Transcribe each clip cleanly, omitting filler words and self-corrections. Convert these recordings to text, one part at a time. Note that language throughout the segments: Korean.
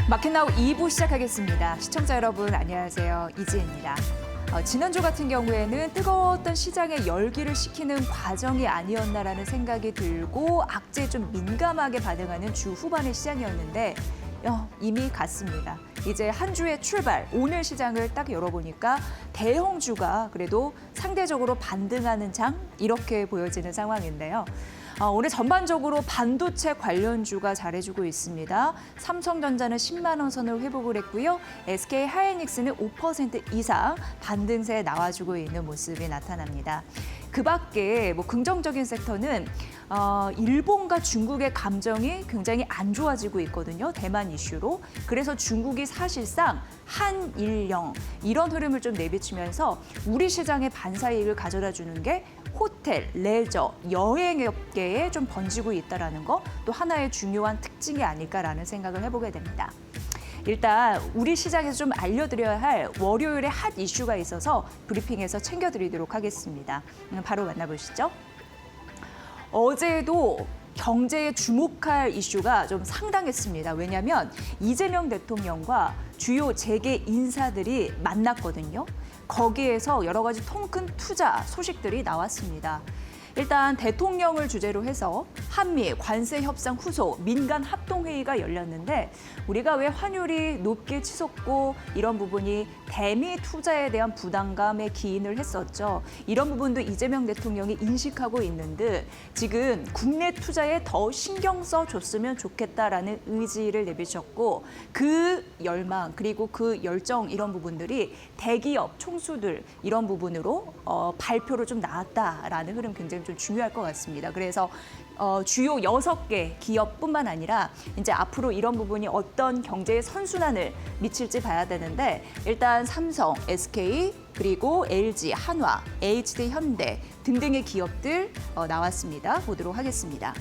마켓나우 2부 시작하겠습니다. 시청자 여러분 안녕하세요. 이지혜입니다. 지난주 같은 경우에는 뜨거웠던 시장의 열기를 식히는 과정이 아니었나라는 생각이 들고 악재에 좀 민감하게 반응하는 주 후반의 시장이었는데 이미 갔습니다. 이제 한 주의 출발, 오늘 시장을 딱 열어보니까 대형주가 그래도 상대적으로 반등하는 장 이렇게 보여지는 상황인데요. 오늘 전반적으로 반도체 관련주가 잘해주고 있습니다. 삼성전자는 10만 원 선을 회복을 했고요. SK 하이닉스는 5% 이상 반등세에 나와주고 있는 모습이 나타납니다. 그 밖에 긍정적인 섹터는 일본과 중국의 감정이 굉장히 안 좋아지고 있거든요. 대만 이슈로. 그래서 중국이 사실상 한일령 이런 흐름을 좀 내비치면서 우리 시장에 반사이익을 가져다 주는 게 호텔, 레저, 여행업계에 좀 번지고 있다는 거 또 하나의 중요한 특징이 아닐까라는 생각을 해보게 됩니다. 일단 우리 시장에서 좀 알려드려야 할 월요일에 핫 이슈가 있어서 브리핑에서 챙겨드리도록 하겠습니다. 바로 만나보시죠. 어제도 경제에 주목할 이슈가 좀 상당했습니다. 왜냐하면 이재명 대통령과 주요 재계 인사들이 만났거든요. 거기에서 여러 가지 통큰 투자 소식들이 나왔습니다. 일단 대통령을 주제로 해서 한미 관세 협상 후속 민간 합동회의가 열렸는데 우리가 왜 환율이 높게 치솟고 이런 부분이 대미 투자에 대한 부담감에 기인을 했었죠. 이런 부분도 이재명 대통령이 인식하고 있는 듯 지금 국내 투자에 더 신경 써줬으면 좋겠다라는 의지를 내비쳤고 그 열망 그리고 그 열정 이런 부분들이 대기업 총수들 이런 부분으로 발표로 좀 나왔다라는 흐름 굉장히 좀 중요할 것 같습니다. 그래서 주요 6개 기업뿐만 아니라 이제 앞으로 이런 부분이 어떤 경제의 선순환을 미칠지 봐야 되는데 일단 삼성, SK, 그리고 LG, 한화, HD 현대 등등의 기업들 나왔습니다. 보도록 하겠습니다.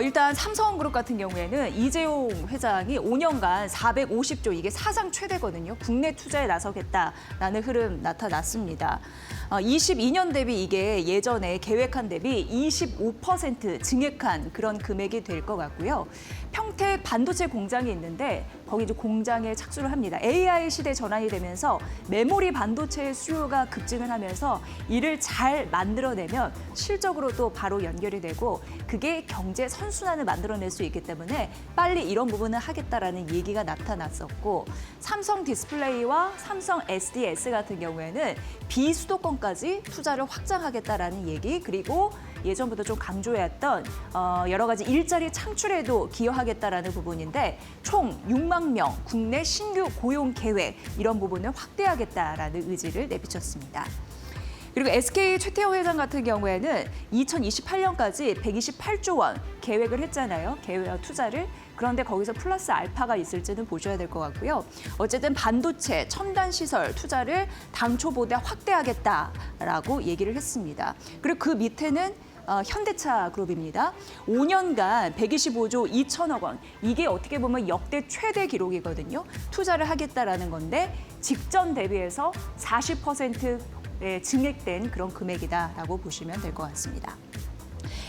일단 삼성그룹 같은 경우에는 이재용 회장이 5년간 450조, 이게 사상 최대거든요. 국내 투자에 나서겠다라는 흐름 나타났습니다. 22년 대비 이게 예전에 계획한 대비 25% 증액한 그런 금액이 될 것 같고요. 평택 반도체 공장이 있는데 거기 이제 공장에 착수를 합니다. AI 시대 전환이 되면서 메모리 반도체의 수요가 급증을 하면서 이를 잘 만들어내면 실적으로 또 바로 연결이 되고 그게 경제 선순환을 만들어낼 수 있기 때문에 빨리 이런 부분을 하겠다라는 얘기가 나타났었고 삼성 디스플레이와 삼성 SDS 같은 경우에는 비수도권까지 투자를 확장하겠다라는 얘기 그리고 예전부터 좀 강조해왔던 여러 가지 일자리 창출에도 기여하겠다라는 부분인데 총 6만 명 국내 신규 고용 계획 이런 부분을 확대하겠다라는 의지를 내비쳤습니다. 그리고 SK 최태형 회장 같은 경우에는 2028년까지 128조 원 계획을 했잖아요. 계획 투자를. 그런데 거기서 플러스 알파가 있을지는 보셔야 될 것 같고요. 어쨌든 반도체, 첨단 시설 투자를 당초보다 확대하겠다라고 얘기를 했습니다. 그리고 그 밑에는 현대차 그룹입니다. 5년간 125조 2천억 원. 이게 어떻게 보면 역대 최대 기록이거든요. 투자를 하겠다라는 건데 직전 대비해서 40% 증액된 그런 금액이다라고 보시면 될 것 같습니다.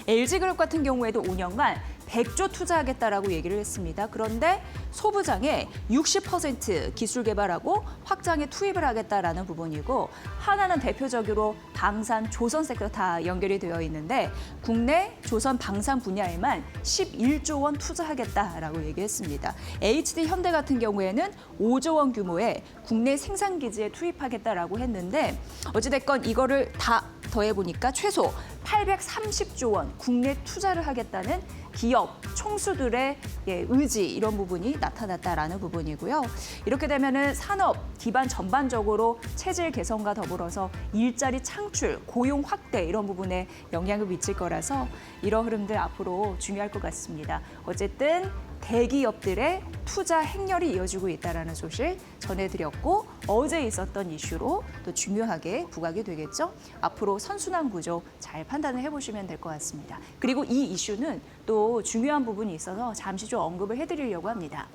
LG그룹 같은 경우에도 5년간 100조 투자하겠다라고 얘기를 했습니다. 그런데 소부장에 60% 기술 개발하고 확장에 투입을 하겠다라는 부분이고 하나는 대표적으로 방산, 조선 섹터 다 연결이 되어 있는데 국내 조선 방산 분야에만 11조 원 투자하겠다라고 얘기했습니다. HD 현대 같은 경우에는 5조 원 규모의 국내 생산 기지에 투입하겠다라고 했는데 어찌됐건 이거를 다 더해보니까 최소 830조 원 국내 투자를 하겠다는 기업 총수들의 의지 이런 부분이 나타났다라는 부분이고요. 이렇게 되면은 산업 기반 전반적으로 체질 개선과 더불어서 일자리 창출, 고용 확대 이런 부분에 영향을 미칠 거라서 이런 흐름들 앞으로 중요할 것 같습니다. 어쨌든 대기업들의 투자 행렬이 이어지고 있다는 소식 전해드렸고 어제 있었던 이슈로 또 중요하게 부각이 되겠죠. 앞으로 선순환 구조 잘 판단을 해보시면 될 것 같습니다. 그리고 이 이슈는 또 중요한 부분이 있어서 잠시 좀 언급을 해드리려고 합니다.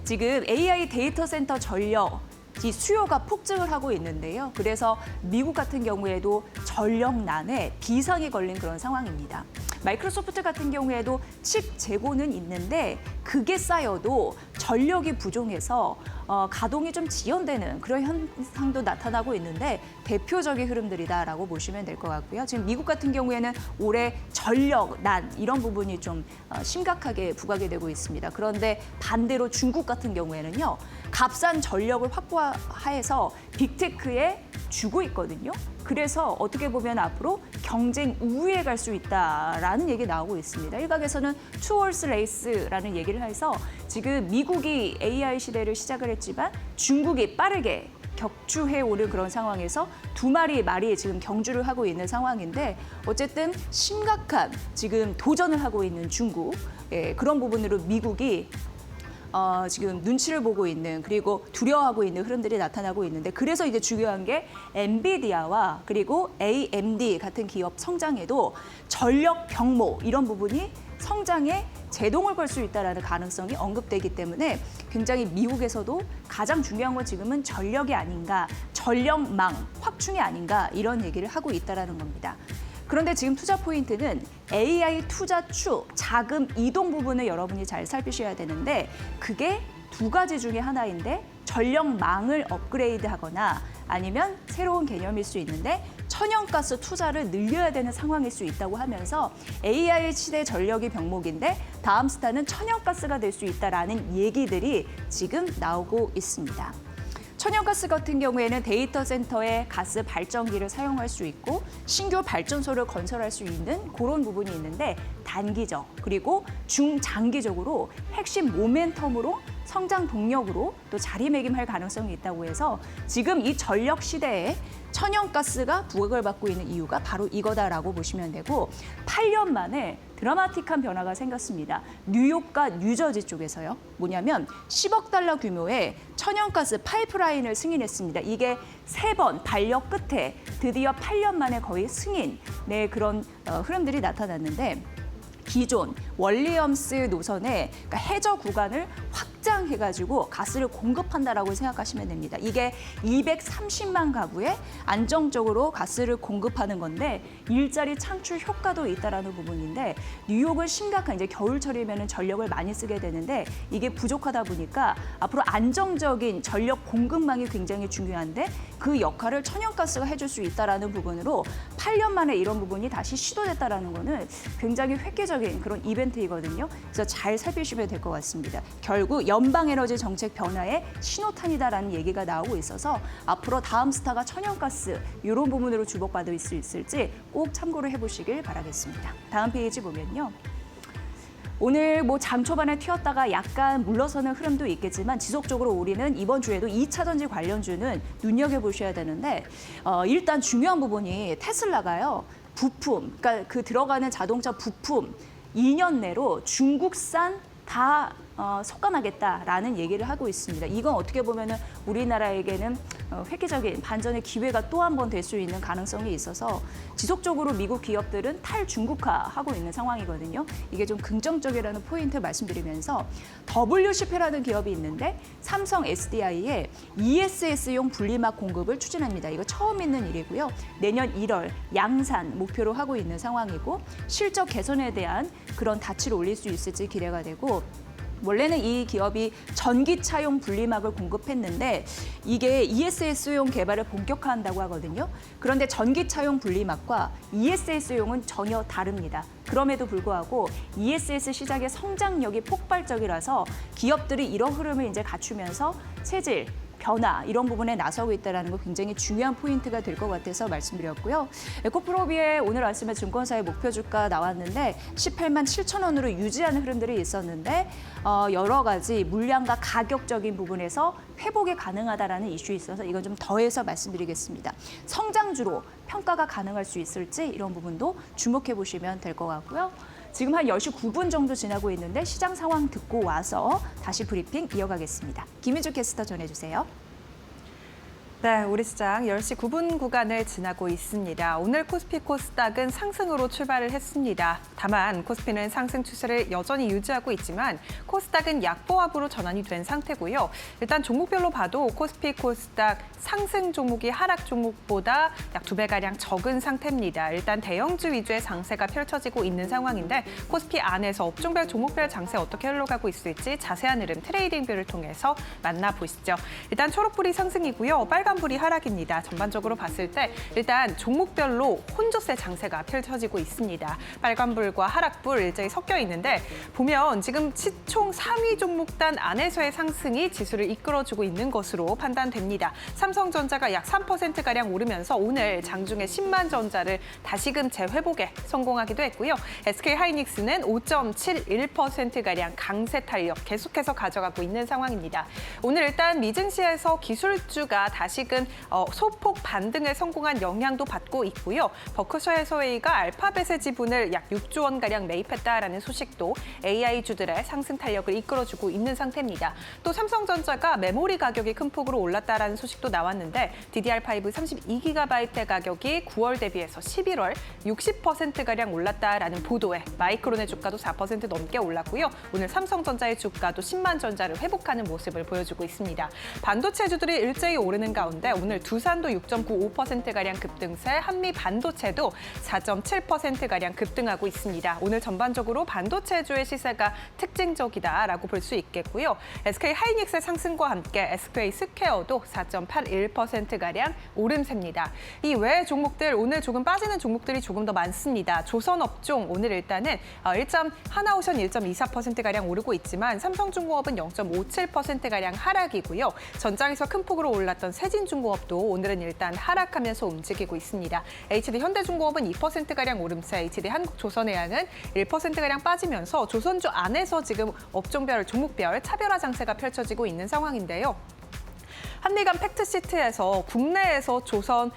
지금 AI 데이터 센터 전력 이 수요가 폭증을 하고 있는데요. 그래서 미국 같은 경우에도 전력난에 비상이 걸린 그런 상황입니다. 마이크로소프트 같은 경우에도 칩 재고는 있는데 그게 쌓여도 전력이 부족해서 가동이 좀 지연되는 그런 현상도 나타나고 있는데 대표적인 흐름들이다라고 보시면 될 것 같고요. 지금 미국 같은 경우에는 올해 전력난 이런 부분이 좀 심각하게 부각이 되고 있습니다. 그런데 반대로 중국 같은 경우에는요. 값싼 전력을 확보해서 빅테크에 주고 있거든요. 그래서 어떻게 보면 앞으로 경쟁 우위에 갈 수 있다라는 얘기 나오고 있습니다. 일각에서는 투홀스 레이스라는 얘기를 해서 지금 미국이 AI 시대를 시작을 했지만 중국이 빠르게 격추해 오는 그런 상황에서 두 마리 말이 지금 경주를 하고 있는 상황인데 어쨌든 심각한 지금 도전을 하고 있는 중국 그런 부분으로 미국이 지금 눈치를 보고 있는 그리고 두려워하고 있는 흐름들이 나타나고 있는데 그래서 이제 중요한 게 엔비디아와 그리고 AMD 같은 기업 성장에도 전력 병목 이런 부분이 성장에 제동을 걸 수 있다는 가능성이 언급되기 때문에 굉장히 미국에서도 가장 중요한 건 지금은 전력이 아닌가, 전력망 확충이 아닌가 이런 얘기를 하고 있다는 겁니다. 그런데 지금 투자 포인트는 AI 투자 축, 자금 이동 부분을 여러분이 잘 살피셔야 되는데 그게 두 가지 중에 하나인데 전력망을 업그레이드하거나 아니면 새로운 개념일 수 있는데 천연가스 투자를 늘려야 되는 상황일 수 있다고 하면서 AI 시대 전력이 병목인데 다음 스타는 천연가스가 될 수 있다라는 얘기들이 지금 나오고 있습니다. 천연가스 같은 경우에는 데이터 센터에 가스 발전기를 사용할 수 있고 신규 발전소를 건설할 수 있는 그런 부분이 있는데 단기적 그리고 중장기적으로 핵심 모멘텀으로 성장 동력으로 또 자리매김할 가능성이 있다고 해서 지금 이 전력 시대에 천연가스가 부각을 받고 있는 이유가 바로 이거다라고 보시면 되고 8년 만에 드라마틱한 변화가 생겼습니다. 뉴욕과 뉴저지 쪽에서요. 뭐냐면 10억 달러 규모의 천연가스 파이프라인을 승인했습니다. 이게 3번 반력 끝에 드디어 8년 만에 거의 승인 그런 흐름들이 나타났는데 기존 월리엄스 노선의 그러니까 해저 구간을 확장해가지고 가스를 공급한다라고 생각하시면 됩니다. 이게 230만 가구에 안정적으로 가스를 공급하는 건데 일자리 창출 효과도 있다라는 부분인데 뉴욕은 심각한 이제 겨울철이면 전력을 많이 쓰게 되는데 이게 부족하다 보니까 앞으로 안정적인 전력 공급망이 굉장히 중요한데 그 역할을 천연가스가 해줄 수 있다라는 부분으로 8년 만에 이런 부분이 다시 시도됐다라는 거는 굉장히 획기적인 그런 이벤트이거든요. 그래서 잘 살피시면 될 것 같습니다. 결국 연방에너지 정책 변화의 신호탄이다라는 얘기가 나오고 있어서 앞으로 다음 스타가 천연가스 이런 부분으로 주목받을 수 있을지 꼭 참고를 해보시길 바라겠습니다. 다음 페이지 보면요. 오늘 장 초반에 튀었다가 약간 물러서는 흐름도 있겠지만 지속적으로 우리는 이번 주에도 2차 전지 관련주는 눈여겨보셔야 되는데 일단 중요한 부분이 테슬라가요. 부품, 그러니까 그 들어가는 자동차 부품 2년 내로 중국산 다 속감하겠다라는 얘기를 하고 있습니다. 이건 어떻게 보면은 우리나라에게는 획기적인 반전의 기회가 또 한 번 될 수 있는 가능성이 있어서 지속적으로 미국 기업들은 탈중국화하고 있는 상황이거든요. 이게 좀 긍정적이라는 포인트 말씀드리면서 WCP라는 기업이 있는데 삼성 SDI에 ESS용 분리막 공급을 추진합니다. 이거 처음 있는 일이고요. 내년 1월 양산 목표로 하고 있는 상황이고 실적 개선에 대한 그런 가치를 올릴 수 있을지 기대가 되고 원래는 이 기업이 전기차용 분리막을 공급했는데 이게 ESS용 개발을 본격화한다고 하거든요. 그런데 전기차용 분리막과 ESS용은 전혀 다릅니다. 그럼에도 불구하고 ESS 시장의 성장력이 폭발적이라서 기업들이 이런 흐름을 이제 갖추면서 체질, 변화 이런 부분에 나서고 있다는 거 굉장히 중요한 포인트가 될 것 같아서 말씀드렸고요. 에코프로비의 오늘 아침에 증권사의 목표 주가 나왔는데 18만 7천 원으로 유지하는 흐름들이 있었는데 여러 가지 물량과 가격적인 부분에서 회복이 가능하다라는 이슈에 있어서 이건 좀 더해서 말씀드리겠습니다. 성장주로 평가가 가능할 수 있을지 이런 부분도 주목해 보시면 될 것 같고요. 지금 한 10시 9분 정도 지나고 있는데 시장 상황 듣고 와서 다시 브리핑 이어가겠습니다. 김희주 캐스터 전해주세요. 네, 우리 시장 10시 9분 구간을 지나고 있습니다. 오늘 코스피 코스닥은 상승으로 출발을 했습니다. 다만 코스피는 상승 추세를 여전히 유지하고 있지만 코스닥은 약보합으로 전환이 된 상태고요. 일단 종목별로 봐도 코스피 코스닥 상승 종목이 하락 종목보다 약 2배가량 적은 상태입니다. 일단 대형주 위주의 장세가 펼쳐지고 있는 상황인데 코스피 안에서 업종별 종목별 장세 어떻게 흘러가고 있을지 자세한 흐름 트레이딩 뷰를 통해서 만나보시죠. 일단 초록불이 상승이고요. 빨간불이 하락입니다. 전반적으로 봤을 때 일단 종목별로 혼조세 장세가 펼쳐지고 있습니다. 빨간불과 하락불 일제히 섞여 있는데 보면 지금 시총 3위 종목단 안에서의 상승이 지수를 이끌어주고 있는 것으로 판단됩니다. 삼성전자가 약 3%가량 오르면서 오늘 장중에 10만 전자를 다시금 재회복에 성공하기도 했고요. SK하이닉스는 5.71%가량 강세 탄력 계속해서 가져가고 있는 상황입니다. 오늘 일단 미증시에서 기술주가 다시금 소폭 반등에 성공한 영향도 받고 있고요. 버크셔 해서웨이가 알파벳의 지분을 약 6조 원가량 매입했다라는 소식도 AI주들의 상승 탄력을 이끌어주고 있는 상태입니다. 또 삼성전자가 메모리 가격이 큰 폭으로 올랐다라는 소식도 나왔는데 DDR5 32GB 가격이 9월 대비해서 11월 60%가량 올랐다라는 보도에 마이크론의 주가도 4% 넘게 올랐고요. 오늘 삼성전자의 주가도 10만 전자를 회복하는 모습을 보여주고 있습니다. 반도체주들이 일제히 오르는 가운데 오늘 두산도 6.95%가량 급등세, 한미 반도체도 4.7%가량 급등하고 있습니다. 오늘 전반적으로 반도체주의 시세가 특징적이다라고 볼 수 있겠고요. SK하이닉스의 상승과 함께 SK스퀘어도 4.81%가량 오름세입니다. 이 외의 종목들 오늘 조금 빠지는 종목들이 조금 더 많습니다. 조선업종 오늘 일단은 하나오션 1.24%가량 오르고 있지만 삼성중공업은 0.57%가량 하락이고요. 전장에서 큰 폭으로 올랐던 세진중공업도 오늘은 일단 하락하면서 움직이고 있습니다. HD현대중공업은 2%가량 오름세, HD한국조선해양은 1%가량 빠지면서 조선주 안에서 지금 업종별, 종목별 차별화 장세가 펼쳐지고 있는 상황인데요. 한미간 팩트시트에서 국내에서 조선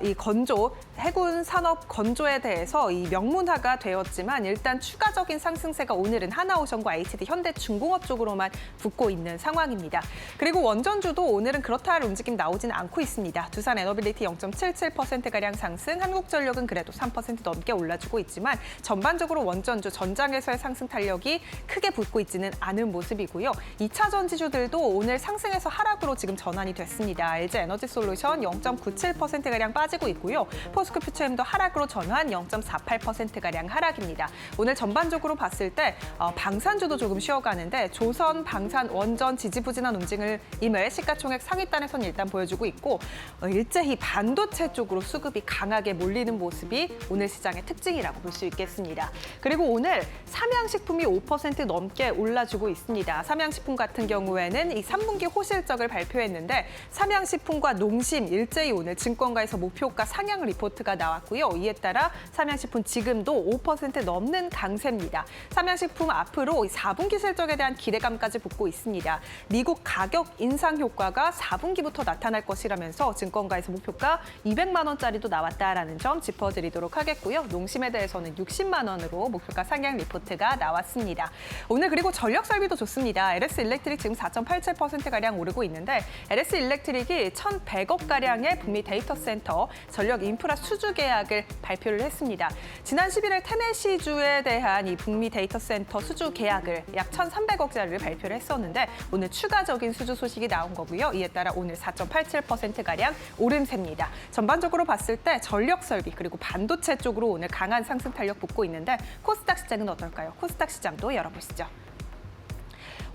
이 건조 해군 산업 건조에 대해서 이 명문화가 되었지만 일단 추가적인 상승세가 오늘은 하나오션과 HD 현대중공업 쪽으로만 붙고 있는 상황입니다. 그리고 원전주도 오늘은 그렇다 할 움직임 나오지는 않고 있습니다. 두산 에너빌리티 0.77%가량 상승, 한국전력은 그래도 3% 넘게 올라주고 있지만 전반적으로 원전주 전장에서의 상승 탄력이 크게 붙고 있지는 않은 모습이고요. 2차 전지주들도 오늘 상승에서 하락으로 지금 전환이 됐습니다. LG에너지솔루션 0.97%가량 빠지고 있고요. 포스코 퓨처엠도 하락으로 전환 0.48%가량 하락입니다. 오늘 전반적으로 봤을 때 방산주도 조금 쉬어가는데 조선, 방산, 원전 지지부진한 움직임을 시가총액 상위단에선 일단 보여주고 있고 일제히 반도체 쪽으로 수급이 강하게 몰리는 모습이 오늘 시장의 특징이라고 볼 수 있겠습니다. 그리고 오늘 삼양식품이 5% 넘게 올라주고 있습니다. 삼양식품 같은 경우에는 이 3분기 호실적을 발표했는데 삼양식품과 농심 일제히 오늘 증권가에서 목표가 상향 리포트가 나왔고요. 이에 따라 삼양식품 지금도 5% 넘는 강세입니다. 삼양식품 앞으로 4분기 실적에 대한 기대감까지 붙고 있습니다. 미국 가격 인상 효과가 4분기부터 나타날 것이라면서 증권가에서 목표가 200만 원짜리도 나왔다라는 점 짚어드리도록 하겠고요. 농심에 대해서는 60만 원으로 목표가 상향 리포트가 나왔습니다. 오늘 그리고 전력 설비도 좋습니다. LS 일렉트릭 지금 4.87%가량 오르고 있는데 LS 일렉트릭이 1,100억가량의 북미 데이터 센터 전력 인프라 수주 계약을 발표를 했습니다. 지난 11일 테네시주에 대한 이 북미 데이터 센터 수주 계약을 약 1,300억짜리를 발표를 했었는데 오늘 추가적인 수주 소식이 나온 거고요. 이에 따라 오늘 4.87%가량 오름세입니다. 전반적으로 봤을 때 전력 설비 그리고 반도체 쪽으로 오늘 강한 상승 탄력 붙고 있는데 코스닥 시장은 어떨까요? 코스닥 시장도 열어보시죠.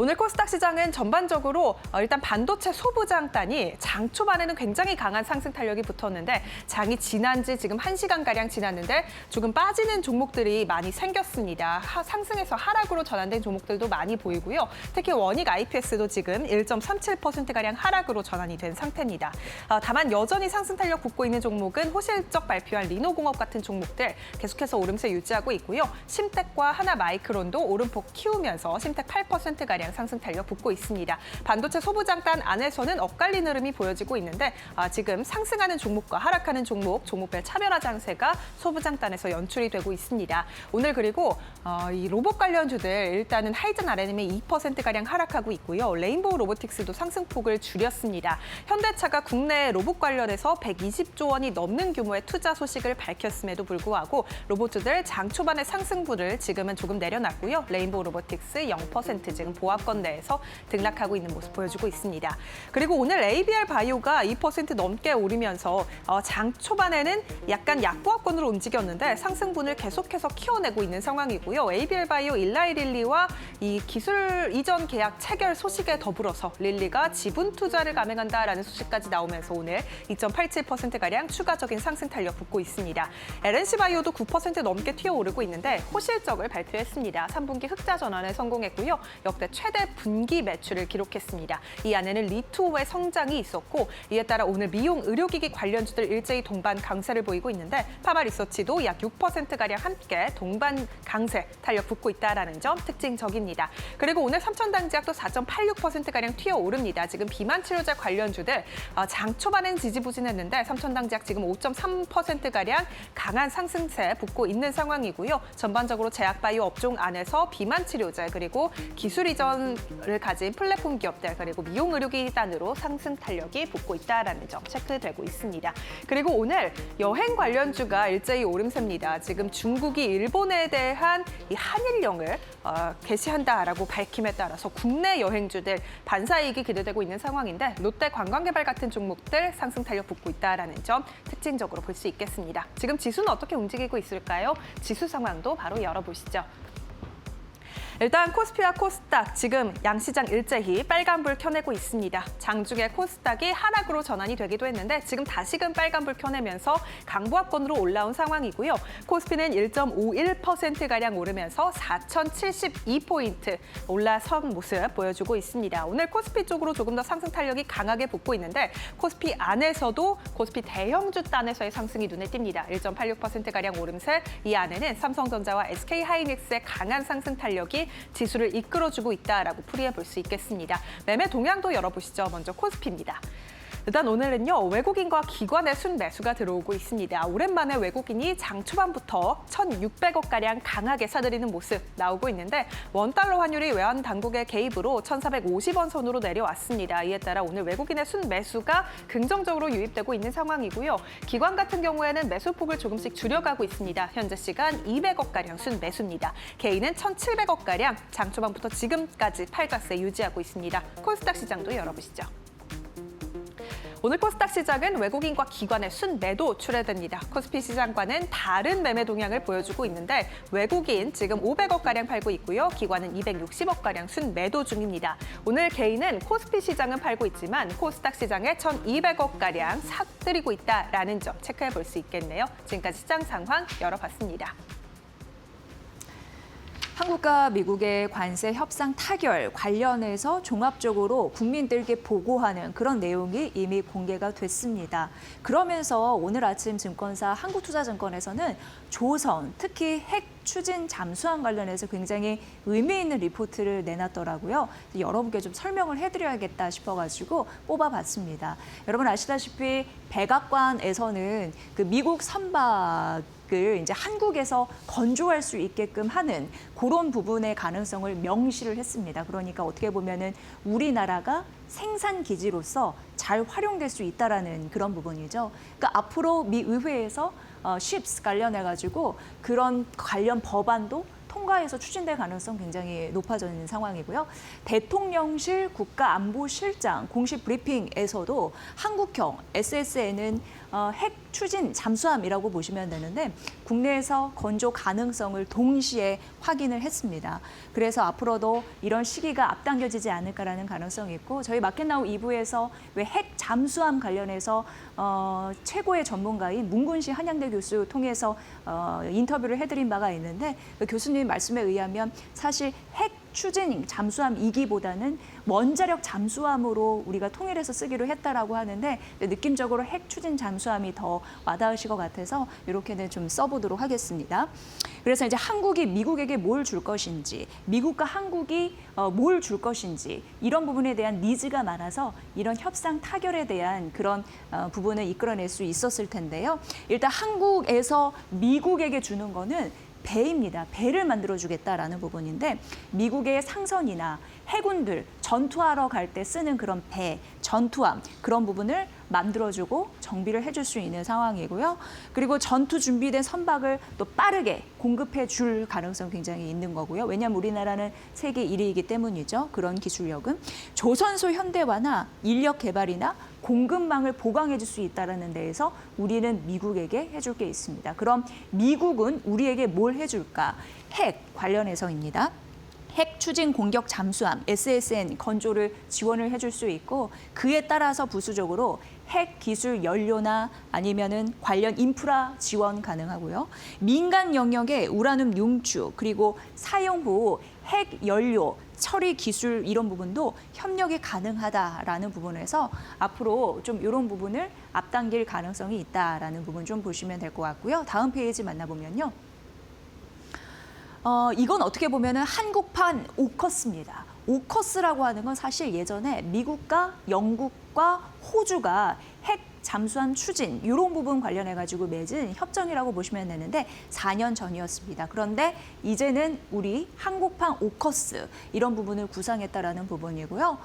오늘 코스닥 시장은 전반적으로 일단 반도체 소부장단이 장 초반에는 굉장히 강한 상승 탄력이 붙었는데 장이 지난 지 지금 1시간가량 지났는데 조금 빠지는 종목들이 많이 생겼습니다. 상승에서 하락으로 전환된 종목들도 많이 보이고요. 특히 원익 IPS도 지금 1.37%가량 하락으로 전환이 된 상태입니다. 다만 여전히 상승 탄력 붙고 있는 종목은 호실적 발표한 리노공업 같은 종목들 계속해서 오름세 유지하고 있고요. 심텍과 하나마이크론도 오름폭 키우면서 심텍 8%가량 가량 상승 탄력 붙고 있습니다. 반도체 소부장단 안에서는 엇갈린 흐름이 보여지고 있는데 지금 상승하는 종목과 하락하는 종목별 차별화 장세가 소부장단에서 연출이 되고 있습니다. 오늘 그리고 이 로봇 관련주들 일단은 하이전 RNM이 2%가량 하락하고 있고요. 레인보우 로보틱스도 상승폭을 줄였습니다. 현대차가 국내 로봇 관련해서 120조 원이 넘는 규모의 투자 소식을 밝혔음에도 불구하고 로봇주들 장 초반의 상승분을 지금은 조금 내려놨고요. 레인보우 로보틱스 0% 지금 보합권 내에서 등락하고 있는 모습 보여주고 있습니다. 그리고 오늘 ABR 바이오가 2% 넘게 오르면서 장 초반에는 약간 약보합권으로 움직였는데 상승분을 계속해서 키워내고 있는 상황이고요. ABR 바이오 일라이 릴리와 이 기술 이전 계약 체결 소식에 더불어서 릴리가 지분 투자를 감행한다라는 소식까지 나오면서 오늘 2.87%가량 추가적인 상승 탄력 붙고 있습니다. LNC 바이오도 9% 넘게 튀어오르고 있는데 호실적을 발표했습니다. 3분기 흑자 전환에 성공했고요. 역대 최대 분기 매출을 기록했습니다. 이 안에는 리투오의 성장이 있었고 이에 따라 오늘 미용 의료기기 관련주들 일제히 동반 강세를 보이고 있는데 파마리서치도 약 6%가량 함께 동반 강세 탄력 붙고 있다는 점 특징적입니다. 그리고 오늘 삼천당제약도 4.86%가량 튀어오릅니다. 지금 비만 치료제 관련주들 장 초반엔 지지부진했는데 삼천당제약 지금 5.3%가량 강한 상승세 붙고 있는 상황이고요. 전반적으로 제약바이오 업종 안에서 비만 치료제 그리고 기술 이전을 가진 플랫폼 기업들 그리고 미용 의료기단으로 상승 탄력이 붙고 있다는 점 체크되고 있습니다. 그리고 오늘 여행 관련주가 일제히 오름세입니다. 지금 중국이 일본에 대한 이 한일령을 개시한다라고 밝힘에 따라서 국내 여행주들 반사이익이 기대되고 있는 상황인데 롯데 관광개발 같은 종목들 상승 탄력 붙고 있다는 점 특징적으로 볼 수 있겠습니다. 지금 지수는 어떻게 움직이고 있을까요? 지수 상황도 바로 열어보시죠. 일단 코스피와 코스닥 지금 양시장 일제히 빨간불 켜내고 있습니다. 장중에 코스닥이 하락으로 전환이 되기도 했는데 지금 다시금 빨간불 켜내면서 강보합권으로 올라온 상황이고요. 코스피는 1.51%가량 오르면서 4,072포인트 올라선 모습 보여주고 있습니다. 오늘 코스피 쪽으로 조금 더 상승 탄력이 강하게 붙고 있는데 코스피 안에서도 코스피 대형주 단에서의 상승이 눈에 띕니다. 1.86%가량 오름세 이 안에는 삼성전자와 SK하이닉스의 강한 상승 탄력이 지수를 이끌어주고 있다라고 풀이해 볼 수 있겠습니다. 매매 동향도 열어보시죠. 먼저 코스피입니다. 일단 오늘은요 외국인과 기관의 순매수가 들어오고 있습니다. 오랜만에 외국인이 장 초반부터 1,600억가량 강하게 사들이는 모습 나오고 있는데 원달러 환율이 외환 당국의 개입으로 1,450원 선으로 내려왔습니다. 이에 따라 오늘 외국인의 순매수가 긍정적으로 유입되고 있는 상황이고요. 기관 같은 경우에는 매수폭을 조금씩 줄여가고 있습니다. 현재 시간 200억가량 순매수입니다. 개인은 1,700억가량 장 초반부터 지금까지 팔자세 유지하고 있습니다. 코스닥 시장도 열어보시죠. 오늘 코스닥 시장은 외국인과 기관의 순매도 출회됩니다. 코스피 시장과는 다른 매매 동향을 보여주고 있는데 외국인 지금 500억가량 팔고 있고요. 기관은 260억가량 순매도 중입니다. 오늘 개인은 코스피 시장은 팔고 있지만 코스닥 시장에 1,200억가량 사들이고 있다는 점 체크해 볼 수 있겠네요. 지금까지 시장 상황 열어봤습니다. 한국과 미국의 관세 협상 타결 관련해서 종합적으로 국민들께 보고하는 그런 내용이 이미 공개가 됐습니다. 그러면서 오늘 아침 증권사 한국투자증권에서는 조선, 특히 핵 추진 잠수함 관련해서 굉장히 의미 있는 리포트를 내놨더라고요. 여러분께 좀 설명을 해드려야겠다 싶어가지고 뽑아봤습니다. 여러분 아시다시피 백악관에서는 그 미국 선박을 이제 한국에서 건조할 수 있게끔 하는 그런 부분의 가능성을 명시를 했습니다. 그러니까 어떻게 보면은 우리나라가 생산 기지로서 잘 활용될 수 있다라는 그런 부분이죠. 그러니까 앞으로 미 의회에서 ships 관련해가지고 그런 관련 법안도 통과해서 추진될 가능성 굉장히 높아져 있는 상황이고요. 대통령실 국가안보실장 공식 브리핑에서도 한국형 SSN은 핵 추진 잠수함이라고 보시면 되는데 국내에서 건조 가능성을 동시에 확인을 했습니다. 그래서 앞으로도 이런 시기가 앞당겨지지 않을까라는 가능성이 있고 저희 마켓나우 2부에서 왜 핵 잠수함 관련해서 최고의 전문가인 문근시 한양대 교수 통해서 인터뷰를 해드린 바가 있는데 그 교수님 말씀에 의하면 사실 핵 추진 잠수함 2기보다는 원자력 잠수함으로 우리가 통일해서 쓰기로 했다라고 하는데 느낌적으로 핵 추진 잠수함이 더 와닿으실 것 같아서 이렇게는 좀 써보도록 하겠습니다. 그래서 이제 한국이 미국에게 뭘 줄 것인지, 미국과 한국이 뭘 줄 것인지 이런 부분에 대한 니즈가 많아서 이런 협상 타결에 대한 그런 부분을 이끌어낼 수 있었을 텐데요. 일단 한국에서 미국에게 주는 거는 배입니다. 배를 만들어주겠다라는 부분인데 미국의 상선이나 해군들 전투하러 갈 때 쓰는 그런 배, 전투함 그런 부분을 만들어주고 정비를 해줄 수 있는 상황이고요. 그리고 전투 준비된 선박을 또 빠르게 공급해 줄 가능성이 굉장히 있는 거고요. 왜냐하면 우리나라는 세계 1위이기 때문이죠. 그런 기술력은. 조선소 현대화나 인력 개발이나 공급망을 보강해 줄 수 있다는 데에서 우리는 미국에게 해줄 게 있습니다. 그럼 미국은 우리에게 뭘 해줄까? 핵 관련해서입니다. 핵 추진 공격 잠수함 SSN 건조를 지원을 해줄 수 있고 그에 따라서 부수적으로 핵 기술 연료나 아니면은 관련 인프라 지원 가능하고요. 민간 영역의 우라늄 융축 그리고 사용 후 핵 연료 처리 기술 이런 부분도 협력이 가능하다라는 부분에서 앞으로 좀 이런 부분을 앞당길 가능성이 있다라는 부분 좀 보시면 될 것 같고요. 다음 페이지 만나보면요. 이건 어떻게 보면은 한국판 오커스입니다. 오커스라고 하는 건 사실 예전에 미국과 영국과 호주가 핵 잠수함 추진 이런 부분 관련해 가지고 맺은 협정이라고 보시면 되는데 4년 전이었습니다. 그런데 이제는 우리 한국판 오커스 이런 부분을 구상했다라는 부분이고요.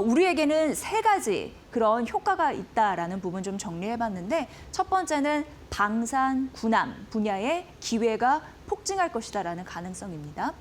우리에게는 세 가지 그런 효과가 있다라는 부분 좀 정리해봤는데 첫 번째는 방산, 군함 분야의 기회가 폭증할 것이다라는 가능성입니다.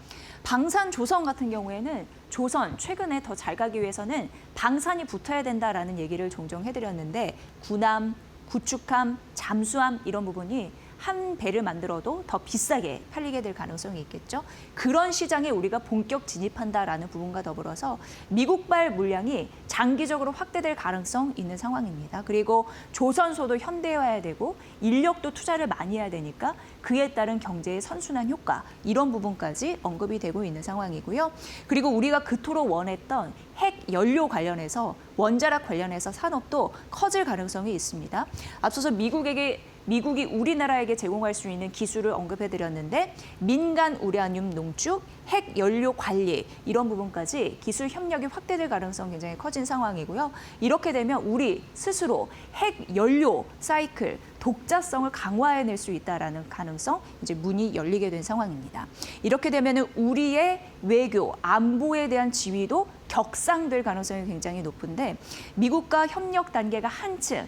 방산 조선 같은 경우에는 조선 최근에 더 잘 가기 위해서는 방산이 붙어야 된다라는 얘기를 종종 해드렸는데 군함, 구축함, 잠수함 이런 부분이 한 배를 만들어도 더 비싸게 팔리게 될 가능성이 있겠죠. 그런 시장에 우리가 본격 진입한다라는 부분과 더불어서 미국발 물량이 장기적으로 확대될 가능성 있는 상황입니다. 그리고 조선소도 현대화해야 되고 인력도 투자를 많이 해야 되니까 그에 따른 경제의 선순환 효과 이런 부분까지 언급이 되고 있는 상황이고요. 그리고 우리가 그토록 원했던 핵 연료 관련해서 원자력 관련해서 산업도 커질 가능성이 있습니다. 앞서서 미국이 우리나라에게 제공할 수 있는 기술을 언급해드렸는데 민간 우라늄 농축, 핵 연료 관리 이런 부분까지 기술 협력이 확대될 가능성이 굉장히 커진 상황이고요. 이렇게 되면 우리 스스로 핵 연료 사이클 독자성을 강화해낼 수 있다라는 가능성 이제 문이 열리게 된 상황입니다. 이렇게 되면은 우리의 외교, 안보에 대한 지위도 격상될 가능성이 굉장히 높은데 미국과 협력 단계가 한층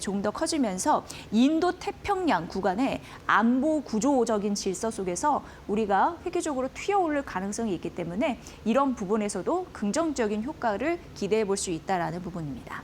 좀 더 커지면서 인도 태평양 구간의 안보 구조적인 질서 속에서 우리가 획기적으로 튀어오를 가능성이 있기 때문에 이런 부분에서도 긍정적인 효과를 기대해 볼 수 있다라는 부분입니다.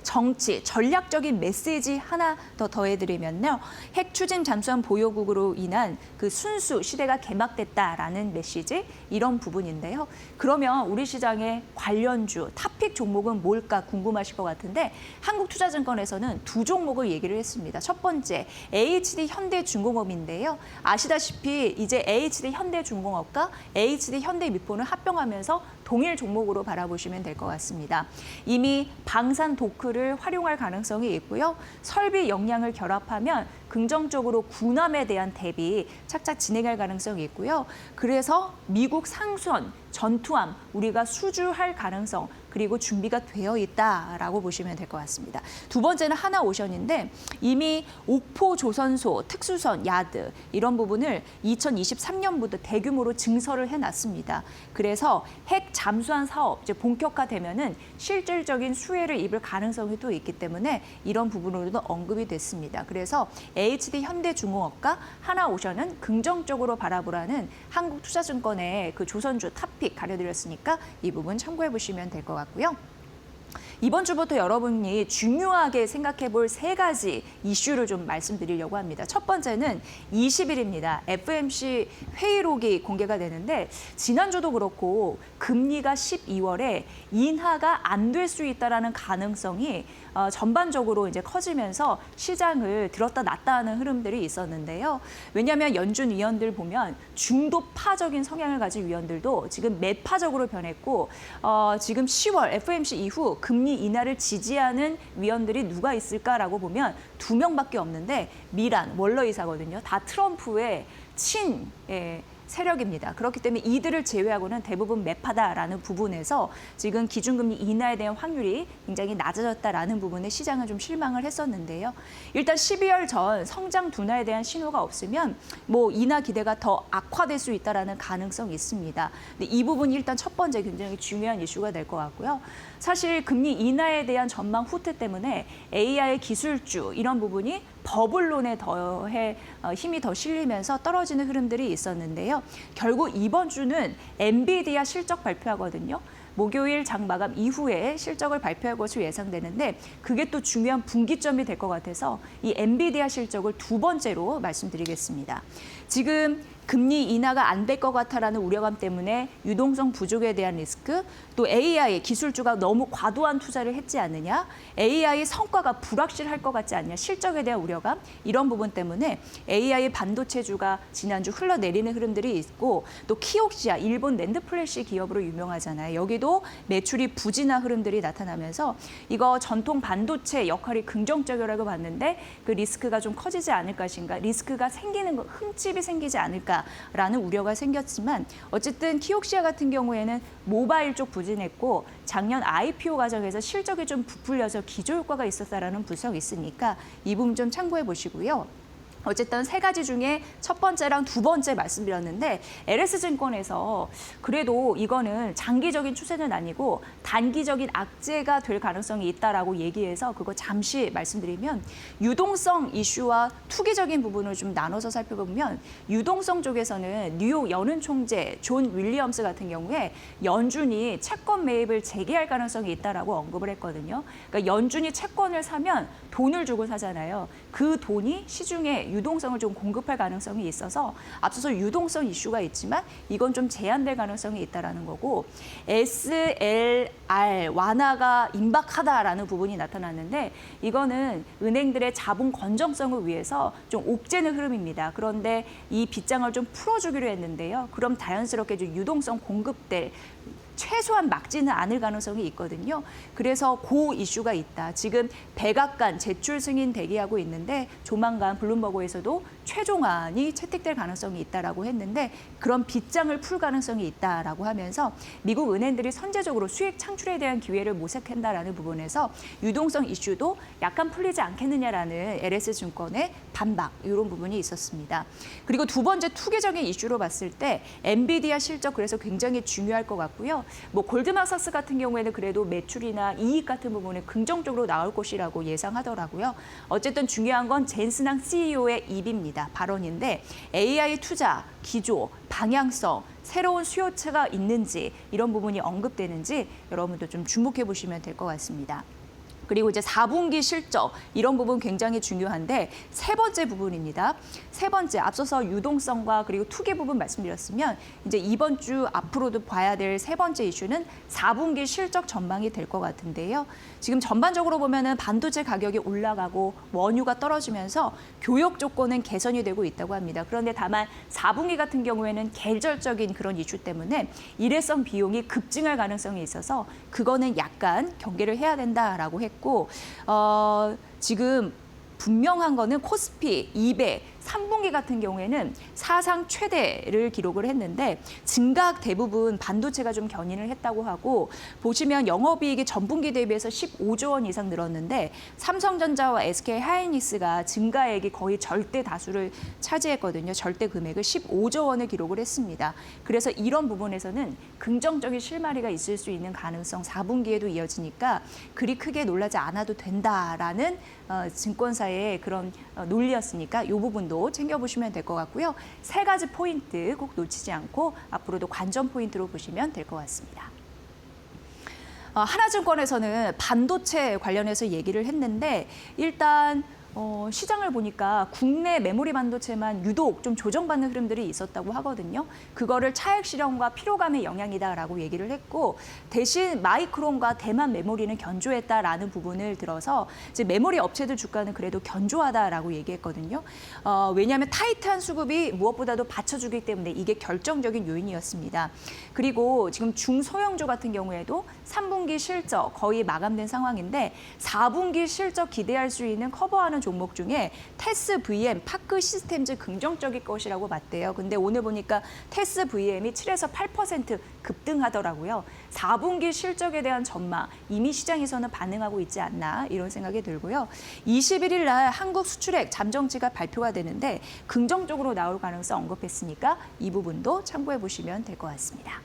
정치, 전략적인 메시지 하나 더 더해드리면요. 핵 추진 잠수함 보유국으로 인한 그 순수 시대가 개막됐다라는 메시지 이런 부분인데요. 그러면 우리 시장의 관련주, 탑픽 종목은 뭘까 궁금하실 것 같은데 한국투자증권에서는 두 종목을 얘기를 했습니다. 첫 번째, HD 현대중공업인데요. 아시다시피 이제 HD 현대중공업과 HD 현대미포는 합병하면서 동일 종목으로 바라보시면 될 것 같습니다. 이미 방산 도크를 활용할 가능성이 있고요. 설비 역량을 결합하면 긍정적으로 군함에 대한 대비 착착 진행할 가능성이 있고요. 그래서 미국 상수원, 전투함 우리가 수주할 가능성 그리고 준비가 되어 있다라고 보시면 될 것 같습니다. 두 번째는 하나오션인데 이미 옥포 조선소, 특수선, 야드 이런 부분을 2023년부터 대규모로 증설을 해놨습니다. 그래서 핵 잠수함 사업 이제 본격화되면은 실질적인 수혜를 입을 가능성이 또 있기 때문에 이런 부분으로도 언급이 됐습니다. 그래서 HD 현대중공업과 하나오션은 긍정적으로 바라보라는 한국투자증권의 그 조선주 탑픽 가려드렸으니까 이 부분 참고해 보시면 될 것 같고요. 이번 주부터 여러분이 중요하게 생각해 볼 세 가지 이슈를 좀 말씀드리려고 합니다. 첫 번째는 20일입니다. FMC 회의록이 공개가 되는데 지난주도 그렇고 금리가 12월에 인하가 안 될 수 있다라는 가능성이 전반적으로 이제 커지면서 시장을 들었다 놨다 하는 흐름들이 있었는데요. 왜냐하면 연준 위원들 보면 중도파적인 성향을 가진 위원들도 지금 매파적으로 변했고 지금 10월 FMC 이후 금리 인하를 지지하는 위원들이 누가 있을까라고 보면 2명밖에 없는데 미란, 월러 이사거든요. 다 트럼프의 친 세력입니다. 그렇기 때문에 이들을 제외하고는 대부분 매파다라는 부분에서 지금 기준금리 인하에 대한 확률이 굉장히 낮아졌다라는 부분에 시장은 좀 실망을 했었는데요. 일단 12월 전 성장 둔화에 대한 신호가 없으면 뭐 인하 기대가 더 악화될 수 있다라는 가능성이 있습니다. 근데 이 부분이 일단 첫 번째 굉장히 중요한 이슈가 될 것 같고요. 사실 금리 인하에 대한 전망 후퇴 때문에 AI 기술주 이런 부분이 버블론에 더해 힘이 더 실리면서 떨어지는 흐름들이 있었는데요. 결국 이번 주는 엔비디아 실적 발표하거든요. 목요일 장 마감 이후에 실적을 발표할 것으로 예상되는데 그게 또 중요한 분기점이 될 것 같아서 이 엔비디아 실적을 두 번째로 말씀드리겠습니다. 지금 금리 인하가 안 될 것 같다라는 우려감 때문에 유동성 부족에 대한 리스크, 또 AI 기술주가 너무 과도한 투자를 했지 않느냐, AI 성과가 불확실할 것 같지 않냐, 실적에 대한 우려감, 이런 부분 때문에 AI 반도체주가 지난주 흘러내리는 흐름들이 있고 또 키옥시아, 일본 낸드플래시 기업으로 유명하잖아요. 여기도 매출이 부진한 흐름들이 나타나면서 이거 전통 반도체 역할이 긍정적이라고 봤는데 그 리스크가 좀 커지지 않을 것인가, 리스크가 생기는 거, 흠집이 생기지 않을까라는 우려가 생겼지만 어쨌든 키옥시아 같은 경우에는 모바일 쪽 부진했고 작년 IPO 과정에서 실적이 좀 부풀려서 기저효과가 있었다라는 분석이 있으니까 이 부분 좀 참고해 보시고요. 어쨌든 세 가지 중에 첫 번째랑 두 번째 말씀드렸는데 LS증권에서 그래도 이거는 장기적인 추세는 아니고 단기적인 악재가 될 가능성이 있다라고 얘기해서 그거 잠시 말씀드리면 유동성 이슈와 투기적인 부분을 좀 나눠서 살펴보면 유동성 쪽에서는 뉴욕 연은 총재 존 윌리엄스 같은 경우에 연준이 채권 매입을 재개할 가능성이 있다라고 언급을 했거든요. 그러니까 연준이 채권을 사면 돈을 주고 사잖아요. 그 돈이 시중에 유동성을 좀 공급할 가능성이 있어서 앞서서 유동성 이슈가 있지만 이건 좀 제한될 가능성이 있다라는 거고 SLR 완화가 임박하다라는 부분이 나타났는데 이거는 은행들의 자본 건전성을 위해서 좀 옥죄는 흐름입니다. 그런데 이 빗장을 좀 풀어주기로 했는데요. 그럼 자연스럽게 좀 유동성 공급될 최소한 막지는 않을 가능성이 있거든요. 그래서 그 이슈가 있다. 지금 백악관 제출 승인 대기하고 있는데 조만간 블룸버그에서도 최종안이 채택될 가능성이 있다라고 했는데 그런 빗장을 풀 가능성이 있다라고 하면서 미국 은행들이 선제적으로 수익 창출에 대한 기회를 모색한다라는 부분에서 유동성 이슈도 약간 풀리지 않겠느냐라는 LS증권의 반박 이런 부분이 있었습니다. 그리고 두 번째 투기적인 이슈로 봤을 때 엔비디아 실적 그래서 굉장히 중요할 것 같고요. 뭐 골드만삭스 같은 경우에는 그래도 매출이나 이익 같은 부분에 긍정적으로 나올 것이라고 예상하더라고요. 어쨌든 중요한 건 젠슨항 CEO의 입입니다. 발언인데 AI 투자, 기조, 방향성, 새로운 수요처가 있는지 이런 부분이 언급되는지 여러분도 좀 주목해 보시면 될 것 같습니다. 그리고 이제 4분기 실적 이런 부분 굉장히 중요한데 세 번째 부분입니다. 세 번째 앞서서 유동성과 그리고 투기 부분 말씀드렸으면 이제 이번 주 앞으로도 봐야 될 세 번째 이슈는 4분기 실적 전망이 될 것 같은데요. 지금 전반적으로 보면은 반도체 가격이 올라가고 원유가 떨어지면서 교역 조건은 개선이 되고 있다고 합니다. 그런데 다만 4분기 같은 경우에는 계절적인 그런 이슈 때문에 일회성 비용이 급증할 가능성이 있어서 그거는 약간 경계를 해야 된다라고 했고 지금 분명한 거는 코스피 200 3분기 같은 경우에는 사상 최대를 기록을 했는데 증가학 대부분 반도체가 좀 견인을 했다고 하고 보시면 영업이익이 전분기 대비해서 15조 원 이상 늘었는데 삼성전자와 SK하이닉스가 증가액이 거의 절대 다수를 차지했거든요. 절대 금액을 15조 원을 기록을 했습니다. 그래서 이런 부분에서는 긍정적인 실마리가 있을 수 있는 가능성 4분기에도 이어지니까 그리 크게 놀라지 않아도 된다라는 증권사의 그런 논리였으니까 이 부분도 챙겨보시면 될 것 같고요. 세 가지 포인트 꼭 놓치지 않고 앞으로도 관전 포인트로 보시면 될 것 같습니다. 하나증권에서는 반도체 관련해서 얘기를 했는데 일단 시장을 보니까 국내 메모리 반도체만 유독 좀 조정받는 흐름들이 있었다고 하거든요. 그거를 차액 실현과 피로감의 영향이다라고 얘기를 했고 대신 마이크론과 대만 메모리는 견조했다라는 부분을 들어서 이제 메모리 업체들 주가는 그래도 견조하다라고 얘기했거든요. 왜냐하면 타이트한 수급이 무엇보다도 받쳐주기 때문에 이게 결정적인 요인이었습니다. 그리고 지금 중소형주 같은 경우에도 3분기 실적 거의 마감된 상황인데 4분기 실적 기대할 수 있는 커버하는 투자하는 종목 중에 테스 VM, 파크 시스템즈 긍정적일 것이라고 봤대요. 근데 오늘 보니까 테스 VM이 7에서 8% 급등하더라고요. 4분기 실적에 대한 전망, 이미 시장에서는 반응하고 있지 않나 이런 생각이 들고요. 21일 날 한국 수출액 잠정치가 발표가 되는데 긍정적으로 나올 가능성 언급했으니까 이 부분도 참고해 보시면 될 것 같습니다.